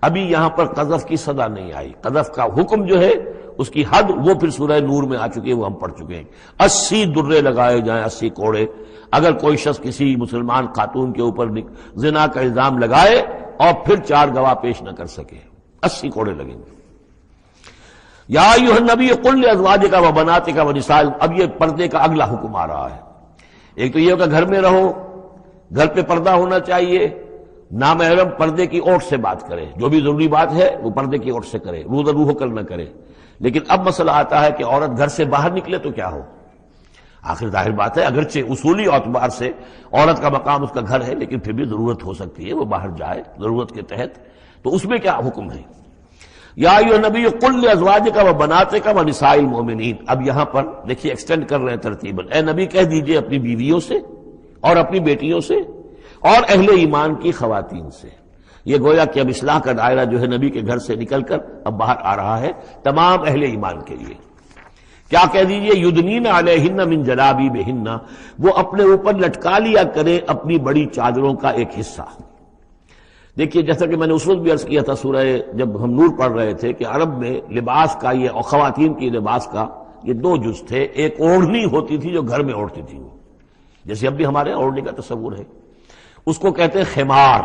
ابھی یہاں پر قذف کی سزا نہیں آئی، قذف کا حکم جو ہے اس کی حد وہ پھر سورہ نور میں آ چکی ہے، وہ ہم پڑھ چکے ہیں. 80 درے لگائے جائیں، 80 کوڑے. اگر کوئی شخص کسی مسلمان خاتون کے اوپر زنا کا الزام لگائے اور پھر 4 گواہ پیش نہ کر سکے، 80 کوڑے لگیں گے. یا ایھا النبی قل لازواجک و بناتک و نساء، اب یہ پردے کا اگلا حکم آ رہا ہے. ایک تو یہ کہ گھر میں رہو، گھر پہ پردہ ہونا چاہیے، نامحرم پردے کی اوٹ سے بات کرے، جو بھی ضروری بات ہے وہ پردے کی اوٹ سے کرے، روح کر نہ کرے. لیکن اب مسئلہ آتا ہے کہ عورت گھر سے باہر نکلے تو کیا ہو؟ آخر ظاہر بات ہے اگرچہ اصولی اعتبار سے عورت کا مقام اس کا گھر ہے، لیکن پھر بھی ضرورت ہو سکتی ہے وہ باہر جائے ضرورت کے تحت، تو اس میں کیا حکم ہے؟ یا ایھا النبی قل لازواجک و بناتک و نساء المؤمنین. اب یہاں پر دیکھیے ایکسٹینڈ کر رہے ہیں ترتیباً. اے نبی کہہ دیجئے اپنی بیویوں سے اور اپنی بیٹیوں سے اور اہل ایمان کی خواتین سے. یہ گویا کہ اب اصلاح کا دائرہ جو ہے نبی کے گھر سے نکل کر اب باہر آ رہا ہے تمام اہل ایمان کے لیے. کیا کہہ دیجئے؟ یدنین علیہن من جلابیبہن، وہ اپنے اوپر لٹکا لیا کریں اپنی بڑی چادروں کا ایک حصہ. دیکھیے جیسا کہ میں نے اس وقت بھی عرض کیا تھا سورہ جب ہم نور پڑھ رہے تھے کہ عرب میں لباس کا یہ اور خواتین کی لباس کا یہ 2 جز تھے. ایک اوڑھنی ہوتی تھی جو گھر میں اوڑھتی تھی، وہ جیسے اب بھی ہمارے یہاں اوڑھنی کا تصور ہے، اس کو کہتے ہیں خمار.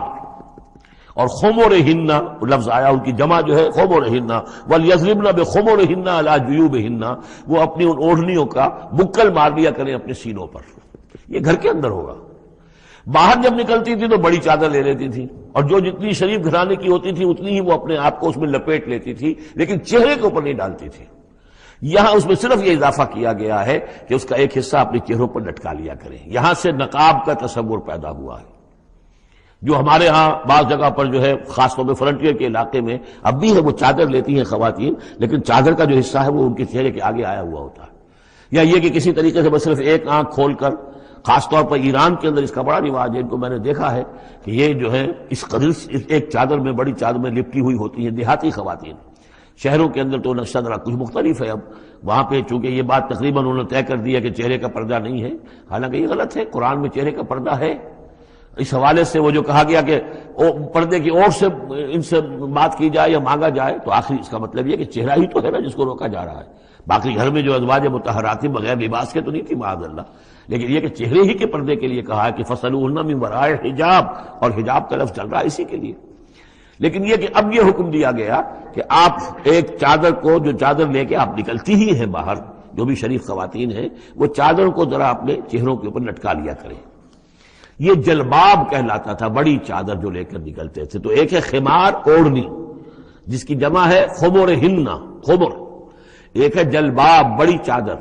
اور خمرہن لفظ آیا ان کی جمع جو ہے خمرہن، ولیضربن بخمرہن علی جیوبہن، وہ اپنی ان اوڑھنیوں کا بکل مار لیا کریں اپنے سینوں پر. یہ گھر کے اندر ہوگا. باہر جب نکلتی تھی تو بڑی چادر لے لیتی تھی، اور جو جتنی شریف گھرانے کی ہوتی تھی اتنی ہی وہ اپنے آپ کو اس میں لپیٹ لیتی تھی، لیکن چہرے کے اوپر نہیں ڈالتی تھی. یہاں اس میں صرف یہ اضافہ کیا گیا ہے کہ اس کا ایک حصہ اپنے چہروں پر لٹکا لیا کریں. یہاں سے نقاب کا تصور پیدا ہوا ہے، جو ہمارے ہاں بعض جگہ پر جو ہے خاص طور پہ فرنٹیئر کے علاقے میں اب بھی ہے، وہ چادر لیتی ہیں خواتین، لیکن چادر کا جو حصہ ہے وہ ان کے چہرے کے آگے آیا ہوا ہوتا ہے. یا یہ کہ کسی طریقے سے بس صرف ایک آنکھ کھول کر، خاص طور پر ایران کے اندر اس کا بڑا رواج ہے، ان کو میں نے دیکھا ہے کہ یہ جو ہے اس قدر ایک چادر میں، بڑی چادر میں لپٹی ہوئی ہوتی ہیں دیہاتی خواتین. شہروں کے اندر تو نقشہ ذرا کچھ مختلف ہے. اب وہاں پہ چونکہ یہ بات تقریباً انہوں نے طے کر دیا کہ چہرے کا پردہ نہیں ہے، حالانکہ یہ غلط ہے. قرآن میں چہرے کا پردہ ہے. اس حوالے سے وہ جو کہا گیا کہ پردے کی اور سے ان سے بات کی جائے یا مانگا جائے، تو آخری اس کا مطلب یہ کہ چہرہ ہی تو ہے نا جس کو روکا جا رہا ہے. باقی گھر میں جو ازواج مطہرات تھی بغیر لباس کے تو نہیں تھی معاذ اللہ، لیکن یہ کہ چہرے ہی کے پردے کے لیے کہا ہے کہ فَصَلُوهُنَّ مِن وَرَاءِ حجاب، اور حجاب کا لفظ چل رہا ہے اسی کے لیے. لیکن یہ کہ اب یہ حکم دیا گیا کہ آپ ایک چادر کو، جو چادر لے کے آپ نکلتی ہی ہیں باہر، جو بھی شریف خواتین ہیں، وہ چادر کو ذرا اپنے چہروں کے اوپر لٹکا لیا کریں. یہ جلباب کہلاتا تھا، بڑی چادر جو لے کر نکلتے تھے. تو ایک ہے خمار، اوڑھنی، جس کی جمع ہے خمرہن، خمر. ایک ہے جلباب، بڑی چادر،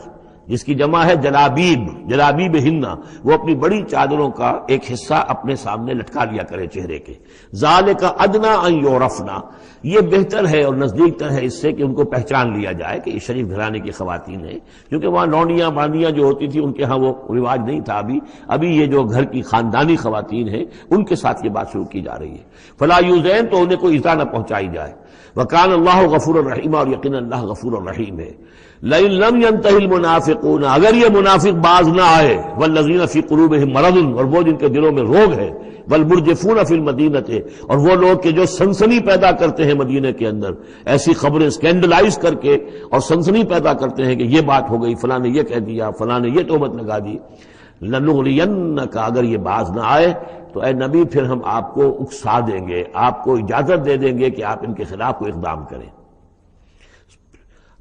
جس کی جمع ہے جلابیب، جلابیبہن، وہ اپنی بڑی چادروں کا ایک حصہ اپنے سامنے لٹکا لیا کرے چہرے کے. ذالک ادنی ان یعرفنا، یہ بہتر ہے اور نزدیک تر ہے اس سے کہ ان کو پہچان لیا جائے کہ یہ شریف گھرانے کی خواتین ہیں، کیونکہ وہاں لونڈیاں باندیاں جو ہوتی تھی ان کے ہاں وہ رواج نہیں تھا. ابھی یہ جو گھر کی خاندانی خواتین ہیں ان کے ساتھ یہ بات شروع کی جا رہی ہے. فلا یؤذین، تو انہیں کوئی ایذا نہ پہنچائی جائے. وکان اللہ غفور الرحیم، اور یقینا اللہ غفور الرحیم ہے. لئن لم ينتهِ المنافقون، اگر یہ منافق باز نہ آئے، والذین فی قلوبہم مرض، اور وہ جن کے دلوں میں روگ ہے، والمرجفون فی المدینہ، اور وہ لوگ کہ جو سنسنی پیدا کرتے ہیں مدینے کے اندر، ایسی خبریں اسکینڈلائز کر کے اور سنسنی پیدا کرتے ہیں کہ یہ بات ہو گئی، فلاں نے یہ کہہ دیا، فلاں نے یہ تہمت لگا دی. لنغرینک، اگر یہ باز نہ آئے تو اے نبی پھر ہم آپ کو اکسا دیں گے، آپ کو اجازت دے دیں گے کہ آپ ان کے خلاف کوئی اقدام کریں.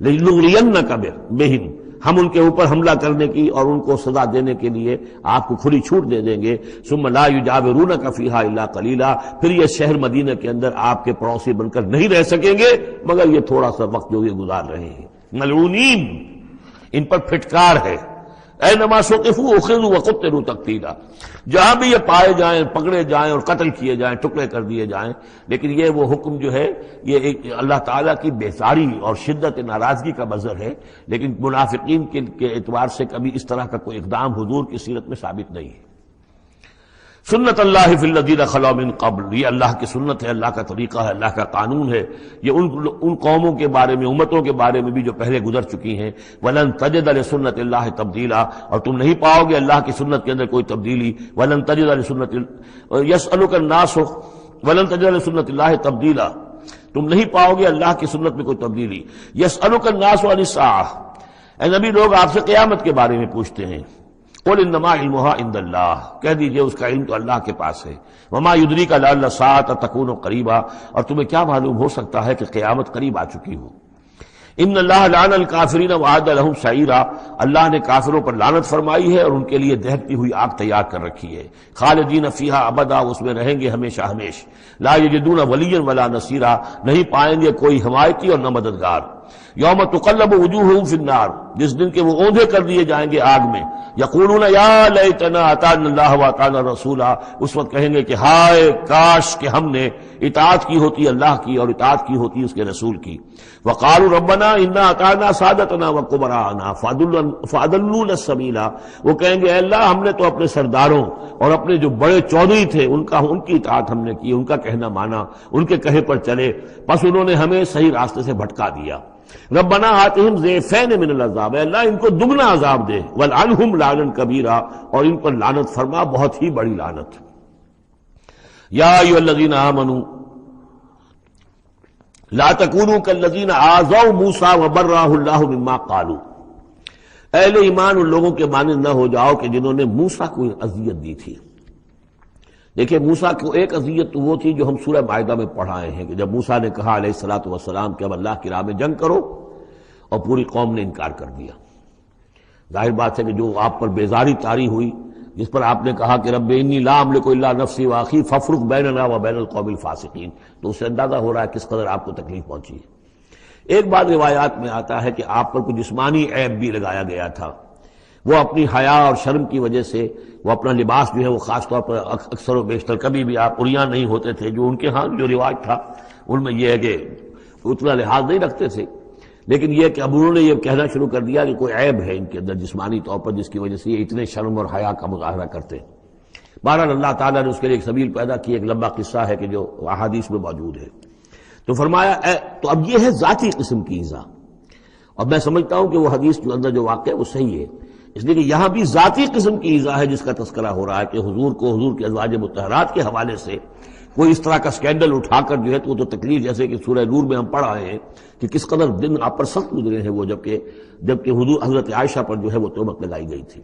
لنغرینک بہم، ہم ان کے اوپر حملہ کرنے کی اور ان کو سزا دینے کے لیے آپ کو کھلی چھوٹ دے دیں گے. ثم لا یجاورونک فیہا الا قلیلا، پھر یہ شہر مدینہ کے اندر آپ کے پڑوسی بن کر نہیں رہ سکیں گے مگر یہ تھوڑا سا وقت جو یہ گزار رہے ہیں. ملعونین، ان پر پھٹکار ہے. اینما ثقفوا اخذوا وقتلوا تقتیلا، جہاں بھی یہ پائے جائیں پکڑے جائیں اور قتل کیے جائیں، ٹکڑے کر دیے جائیں۔ لیکن یہ وہ حکم جو ہے یہ ایک اللہ تعالیٰ کی بیزاری اور شدت ناراضگی کا مظہر ہے، لیکن منافقین کے اعتبار سے کبھی اس طرح کا کوئی اقدام حضور کی سیرت میں ثابت نہیں ہے۔ سنت اللہ فی الذین خلوا من قبل، یہ اللہ کی سنت ہے، اللہ کا طریقہ ہے، اللہ کا قانون ہے، یہ ان قوموں کے بارے میں، امتوں کے بارے میں بھی جو پہلے گزر چکی ہیں۔ ولن تجد لسنت اللہ تبدیلا، اور تم نہیں پاؤ گے اللہ کی سنت کے اندر کوئی تبدیلی۔ ولن تجد لسنت یسألک الناس ولن تجد لسنت اللہ تبدیلا، تم نہیں پاؤ گے اللہ کی سنت میں کوئی تبدیلی۔ یسألک الناس عن الساعہ، اے نبی لوگ آپ سے قیامت کے بارے میں پوچھتے ہیں۔ قل انما علمها عند اللہ، کہہ دیجئے اس کا علم تو اللہ کے پاس ہے۔ وما یدریک لعل الساعة تکون قریبا، اور تمہیں کیا معلوم ہو سکتا ہے کہ قیامت قریب آ چکی ہو۔ ان اللہ لعن الکافرین وأعد لهم سعیرا، اللہ نے کافروں پر لعنت فرمائی ہے اور ان کے لیے دہکتی ہوئی آگ تیار کر رکھی ہے۔ خالدین فیہا ابدا، اس میں رہیں گے ہمیشہ ہمیش۔ لا یجدون ولیا ولا نصیرا، نہیں پائیں گے کوئی حمایتی اور نہ مددگار۔ یوم تقلب وجوہہم فی النار، جس دن کے وہ اوندھے کر دیے جائیں گے آگ میں۔ یقولون یا لیتنا اطعنا اللہ واطعنا الرسولا، اس وقت کہیں گے کہ ہائے کاش کہ ہم نے اطاعت کی ہوتی اللہ کی اور اطاعت کی ہوتی اس کے رسول کی۔ وقالوا ربنا انا اطعنا سادتنا وکبراءنا فاضلونا السبیلا، وہ کہیں گے اے اللہ ہم نے تو اپنے سرداروں اور اپنے جو بڑے چودھری تھے ان کی اطاعت ہم نے کی، ان کا کہنا مانا، ان کے کہے پر چلے، بس انہوں نے ہمیں صحیح راستے سے بھٹکا دیا۔ ربنا آتہم ضعفین من العذاب، اے اللہ ان کو دگنا عذاب دے، والعنہم لعنا کبیرا، اور ان پر لعنت فرما بہت ہی بڑی لعنت۔ یا ایھا الذین آمنوا لا تکونوا کالذین آذوا موسیٰ وبرأہ اللہ مما قالوا، اہل ایمان ان لوگوں کے مانند نہ ہو جاؤ کہ جنہوں نے موسیٰ کو اذیت دی تھی۔ دیکھیں موسیٰ کو ایک اذیت تو وہ تھی جو ہم سورہ مائدہ میں پڑھائے ہیں کہ جب موسیٰ نے کہا علیہ الصلوۃ والسلام کہ اب اللہ کی راہ میں جنگ کرو، اور پوری قوم نے انکار کر دیا۔ ظاہر بات ہے کہ جو آپ پر بیزاری طاری ہوئی، جس پر آپ نے کہا کہ رب انی لا املک الا نفسی واخی فافرق بیننا وبین القوم الفاسقین، تو اس سے اندازہ ہو رہا ہے کس قدر آپ کو تکلیف پہنچی ہے۔ ایک بات روایات میں آتا ہے کہ آپ پر کوئی جسمانی عیب بھی لگایا گیا تھا، وہ اپنی حیا اور شرم کی وجہ سے وہ اپنا لباس جو ہے وہ خاص طور پر اکثر و بیشتر کبھی بھی آپ عریاں نہیں ہوتے تھے، جو ان کے ہاں جو رواج تھا ان میں یہ ہے کہ اتنا لحاظ نہیں رکھتے تھے، لیکن یہ کہ اب انہوں نے یہ کہنا شروع کر دیا کہ کوئی عیب ہے ان کے اندر جسمانی طور پر جس کی وجہ سے یہ اتنے شرم اور حیا کا مظاہرہ کرتے ہیں۔ بہرحال اللہ تعالیٰ نے اس کے لیے ایک سبیل پیدا کی، ایک لمبا قصہ ہے کہ جو احادیث میں موجود ہے۔ تو فرمایا تو اب یہ ہے ذاتی قسم کی ایذا، اور میں سمجھتا ہوں کہ وہ حدیث جو اندر جو واقع ہے وہ صحیح ہے، اس لیے کہ یہاں بھی ذاتی قسم کی ایذا ہے جس کا تذکرہ ہو رہا ہے کہ حضور کے ازواج مطہرات کے حوالے سے کوئی اس طرح کا سکینڈل اٹھا کر جو ہے تو وہ تو تکلیف، جیسے کہ سورہ نور میں ہم پڑھ رہے ہیں کہ کس قدر دن آپ پر سخت گزرے ہیں وہ، جبکہ حضور حضرت عائشہ پر جو ہے وہ تہمت لگائی گئی تھی۔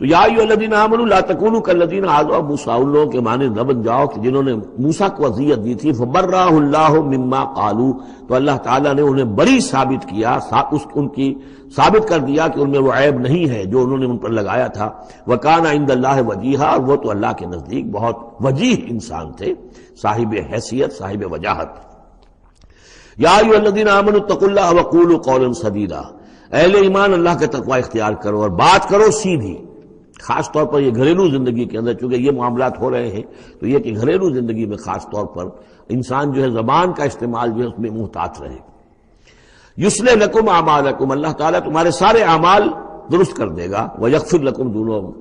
تو یا ایھا الذین آمنوا لا تکونوا کالذین آذوا موسیٰ، ان لوگوں کے مانند نہ بن جاؤ کہ جنہوں نے موسیٰ کو اذیت دی تھی۔ فبرأہ اللہ مما قالوا، تو اللہ تعالیٰ نے انہیں بری ثابت کیا، ان کی ثابت کر دیا کہ ان میں وہ عیب نہیں ہے جو انہوں نے ان پر لگایا تھا۔ وکان عند اللہ وجیہا، اور وہ تو اللہ کے نزدیک بہت وجیح انسان تھے، صاحب حیثیت، صاحب وجاہت۔ یا ایھا الذین آمنوا اتقوا اللہ وقولوا قولا سدیدا، اہل ایمان اللہ کا تقوی اختیار کرو اور بات کرو سیدھی، خاص طور پر یہ گھریلو زندگی کے اندر چونکہ یہ معاملات ہو رہے ہیں تو یہ کہ گھریلو زندگی میں خاص طور پر انسان جو ہے زبان کا استعمال جو ہے اس میں محتاط رہے۔ یصلح لکم اعمالکم، اللہ تعالیٰ تمہارے سارے اعمال درست کر دے گا۔ ویغفر لکم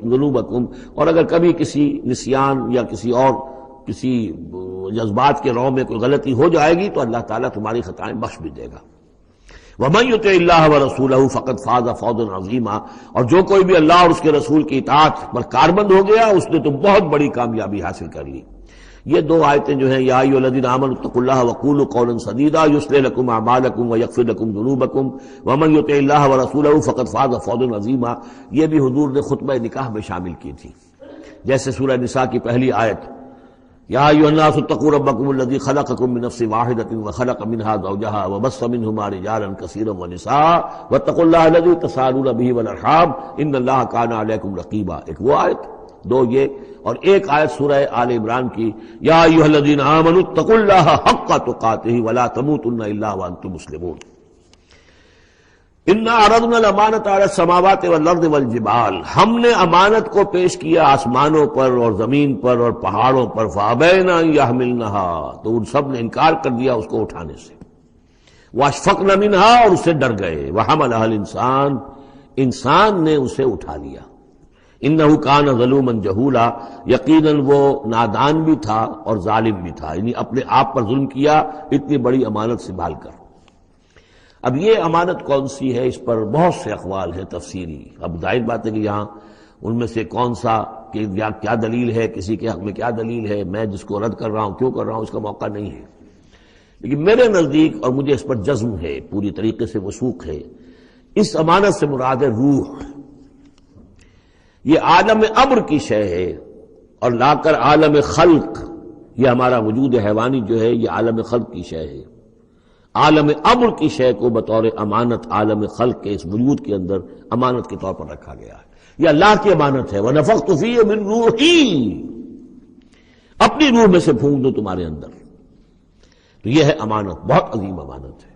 ذنوبکم، اور اگر کبھی کسی نسیان یا کسی جذبات کے رو میں کوئی غلطی ہو جائے گی تو اللہ تعالیٰ تمہاری خطائیں بخش بھی دے گا۔ وَمَن يُطِعِ اللَّهَ وَرَسُولَهُ فَقَدْ فَازَ فَوْزًا عَظِيمًا، اور جو کوئی بھی اللہ اور اس کے رسول کی اطاعت پر کاربند ہو گیا اس نے تو بہت بڑی کامیابی حاصل کر لی۔ یہ دو آیتیں جو ہیں یا ایھا الذین آمنوا اتقوا اللہ وقولوا قولا سدیدا یصلح لکم اعمالکم ویغفر لکم ذنوبکم ومن یطع اللہ ورسولہ فقد فاز فوزا عظیما، یہ بھی حضور نے خطبہ نکاح میں شامل کی تھی، جیسے سورہ نساء کی پہلی آیت یا ایھا الناس اتقوا ربکم الذی خلقکم من نفس واحدۃ وخلق منها زوجها وبث منهما رجالا کثیرا ونساء واتقوا اللہ الذی تساءلون به والارحام ان اللہ کان علیکم رقیبا، ایک وہ آیت، دو یہ، اور ایک آیت سورہ آل عمران کی یا ایھا الذین آمنوا اتقوا اللہ حق تقاتہ ولا تموتن الا وانتم مسلمون۔ انا عرضنا الامانۃ علی السماوات والارض والجبال، ہم نے امانت کو پیش کیا آسمانوں پر اور زمین پر اور پہاڑوں پر، فابین ان یحملنها، تو ان سب نے انکار کر دیا اس کو اٹھانے سے، واشفقن منها، اور اس سے ڈر گئے، وحملها الانسان، انسان نے اسے اٹھا لیا، انہ کان ظلوما جہولا، یقیناً وہ نادان بھی تھا اور ظالم بھی تھا، یعنی اپنے آپ پر ظلم کیا اتنی بڑی امانت سنبھال کر۔ اب یہ امانت کون سی ہے، اس پر بہت سے اقوال ہیں تفسیری۔ اب ظاہر بات ہے کہ یہاں ان میں سے کون سا کہ کیا دلیل ہے، کسی کے حق میں کیا دلیل ہے، میں جس کو رد کر رہا ہوں کیوں کر رہا ہوں، اس کا موقع نہیں ہے، لیکن میرے نزدیک اور مجھے اس پر جزم ہے، پوری طریقے سے وثوق ہے، اس امانت سے مراد ہے روح۔ یہ عالم امر کی شے ہے، اور لا کر عالم خلق، یہ ہمارا وجود حیوانی جو ہے یہ عالم خلق کی شے ہے، عالم امر کی شے کو بطور امانت عالم خلق کے اس وجود کے اندر امانت کے طور پر رکھا گیا ہے، یہ اللہ کی امانت ہے۔ وَنَفَخْتُ فِيهِ مِن رُوحِي، اپنی روح میں سے پھونک دو تمہارے اندر، تو یہ ہے امانت، بہت عظیم امانت ہے۔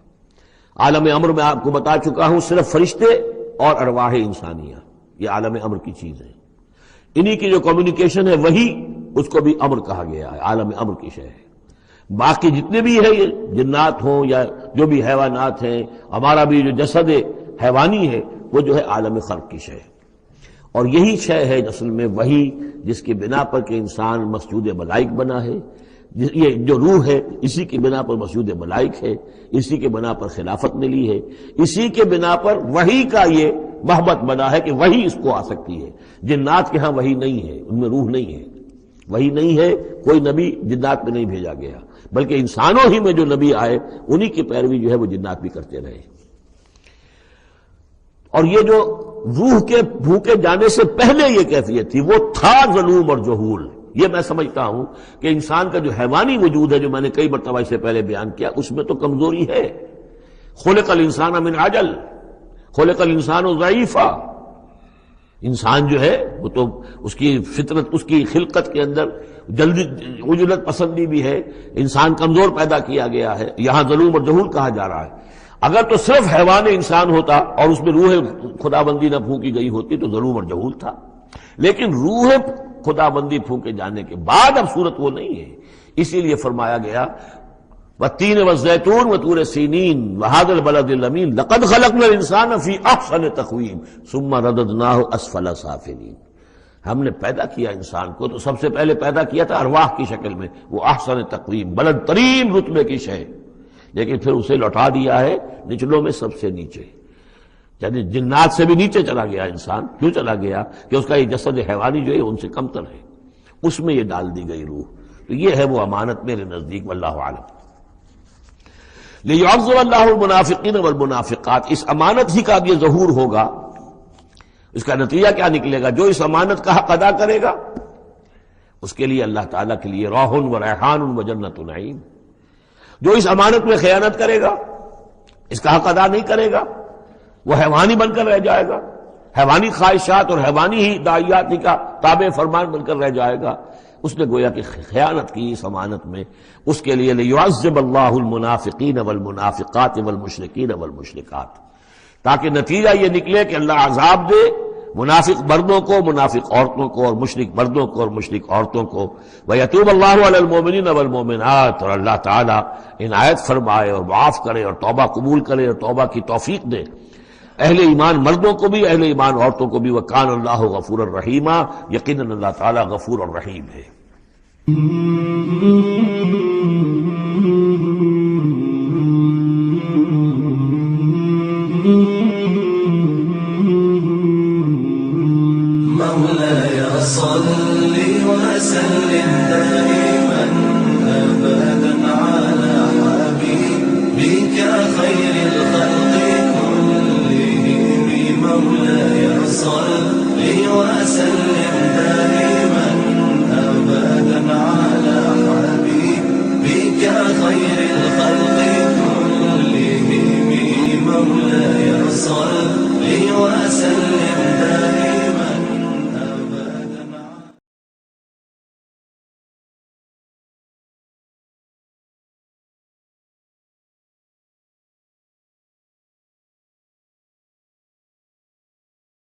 عالم امر میں آپ کو بتا چکا ہوں صرف فرشتے اور ارواح انسانیہ، یہ عالم امر کی چیز ہے، انہی کی جو کمیونیکیشن ہے وہی اس کو بھی امر کہا گیا ہے، عالم امر کی شے ہے۔ باقی جتنے بھی ہے یہ جنات ہوں یا جو بھی حیوانات ہیں، ہمارا بھی جو جسد حیوانی ہے وہ جو ہے عالم خلق کی شے ہے، اور یہی شے ہے اصل میں وہی جس کی بنا پر کہ انسان مسجود ملائک بنا ہے، یہ جو روح ہے اسی کی بنا پر مسجود ملائک ہے، اسی کے بنا پر خلافت ملی ہے، اسی کے بنا پر وحی کا یہ محبت بنا ہے کہ وحی اس کو آ سکتی ہے۔ جنات کے ہاں وحی نہیں ہے، ان میں روح نہیں ہے، وحی نہیں ہے، کوئی نبی جنات میں نہیں بھیجا گیا، بلکہ انسانوں ہی میں جو نبی آئے انہی کی پیروی جو ہے وہ جنات بھی کرتے رہے۔ اور یہ جو روح کے بھوکے جانے سے پہلے یہ کیفیت تھی، وہ تھا ظلوم اور جہول۔ یہ میں سمجھتا ہوں کہ انسان کا جو حیوانی وجود ہے جو میں نے کئی مرتبہ اس سے پہلے بیان کیا، اس میں تو کمزوری ہے۔ خلق الانسان من عجل، خلق الانسان ضعیفا، انسان جو ہے وہ تو اس کی فطرت، اس کی خلقت کے اندر جلدی عجلت پسندی بھی ہے، انسان کمزور پیدا کیا گیا ہے، یہاں ظلوم اور جہول کہا جا رہا ہے۔ اگر تو صرف حیوان انسان ہوتا اور اس میں روح خدا بندی نہ پھونکی گئی ہوتی تو ظلوم اور جہول تھا، لیکن روح خدا بندی پھونکے جانے کے بعد اب صورت وہ نہیں ہے، اسی لیے فرمایا گیا والتین والزیتون وطور سینین وہذا البلد الامین لقد خلقنا الانسان فی احسن تقویم ثم رددناہ اسفل سافلین۔ ہم نے پیدا کیا انسان کو تو سب سے پہلے پیدا کیا تھا ارواح کی شکل میں، وہ احسن تقویم بلند ترین رتبے کی شے، لیکن پھر اسے لوٹا دیا ہے نچلوں میں سب سے نیچے، یعنی جنات سے بھی نیچے چلا گیا انسان۔ کیوں چلا گیا؟ کہ اس کا یہ جسد حیوانی جو ہے ان سے کمتر ہے، اس میں یہ ڈال دی گئی روح۔ تو یہ ہے وہ امانت میرے نزدیک، واللہ عالم۔ لِيُعَذِّبَ اللَّهُ الْمُنَافِقِينَ وَالْمُنَافِقَاتِ، اس امانت ہی کا اب یہ ظہور ہوگا، اس کا نتیجہ کیا نکلے گا؟ جو اس امانت کا حق ادا کرے گا اس کے لیے اللہ تعالیٰ کے لیے روح و ریحان و جنت نعیم، جو اس امانت میں خیانت کرے گا، اس کا حق ادا نہیں کرے گا، وہ حیوانی بن کر رہ جائے گا، حیوانی خواہشات اور حیوانی ہی داعیات ہی کا تابع فرمان بن کر رہ جائے گا، اس نے گویا کہ خیانت کی اس امانت میں۔ اس کے لیے لِيُعَذِّبَ اللَّهُ الْمُنَافِقِينَ وَالْمُنَافِقَاتِ وَالْمُشْرِكِينَ وَالْمُشْرِكَاتِ، تاکہ نتیجہ یہ نکلے کہ اللہ عذاب دے منافق مردوں کو، منافق عورتوں کو، اور مشرک مردوں کو اور مشرک عورتوں کو۔ وَيَتُوبَ اللَّهُ عَلَى الْمُؤْمِنِينَ وَالْمُؤْمِنَاتِ، اور اللہ تعالیٰ عنایت فرمائے اور معاف کرے اور توبہ قبول کرے اور توبہ کی توفیق دے اہل ایمان مردوں کو بھی، اہل ایمان عورتوں کو بھی۔ وَكَانَ اللَّهُ غَفُورًا رَحِيمًا، یقیناً اللہ تعالیٰ غفور اور رحیم ہے۔ مولاي صل وسلم دائما أبدا على حبيبك خير الخلق كلهم، مولاي صل وسلم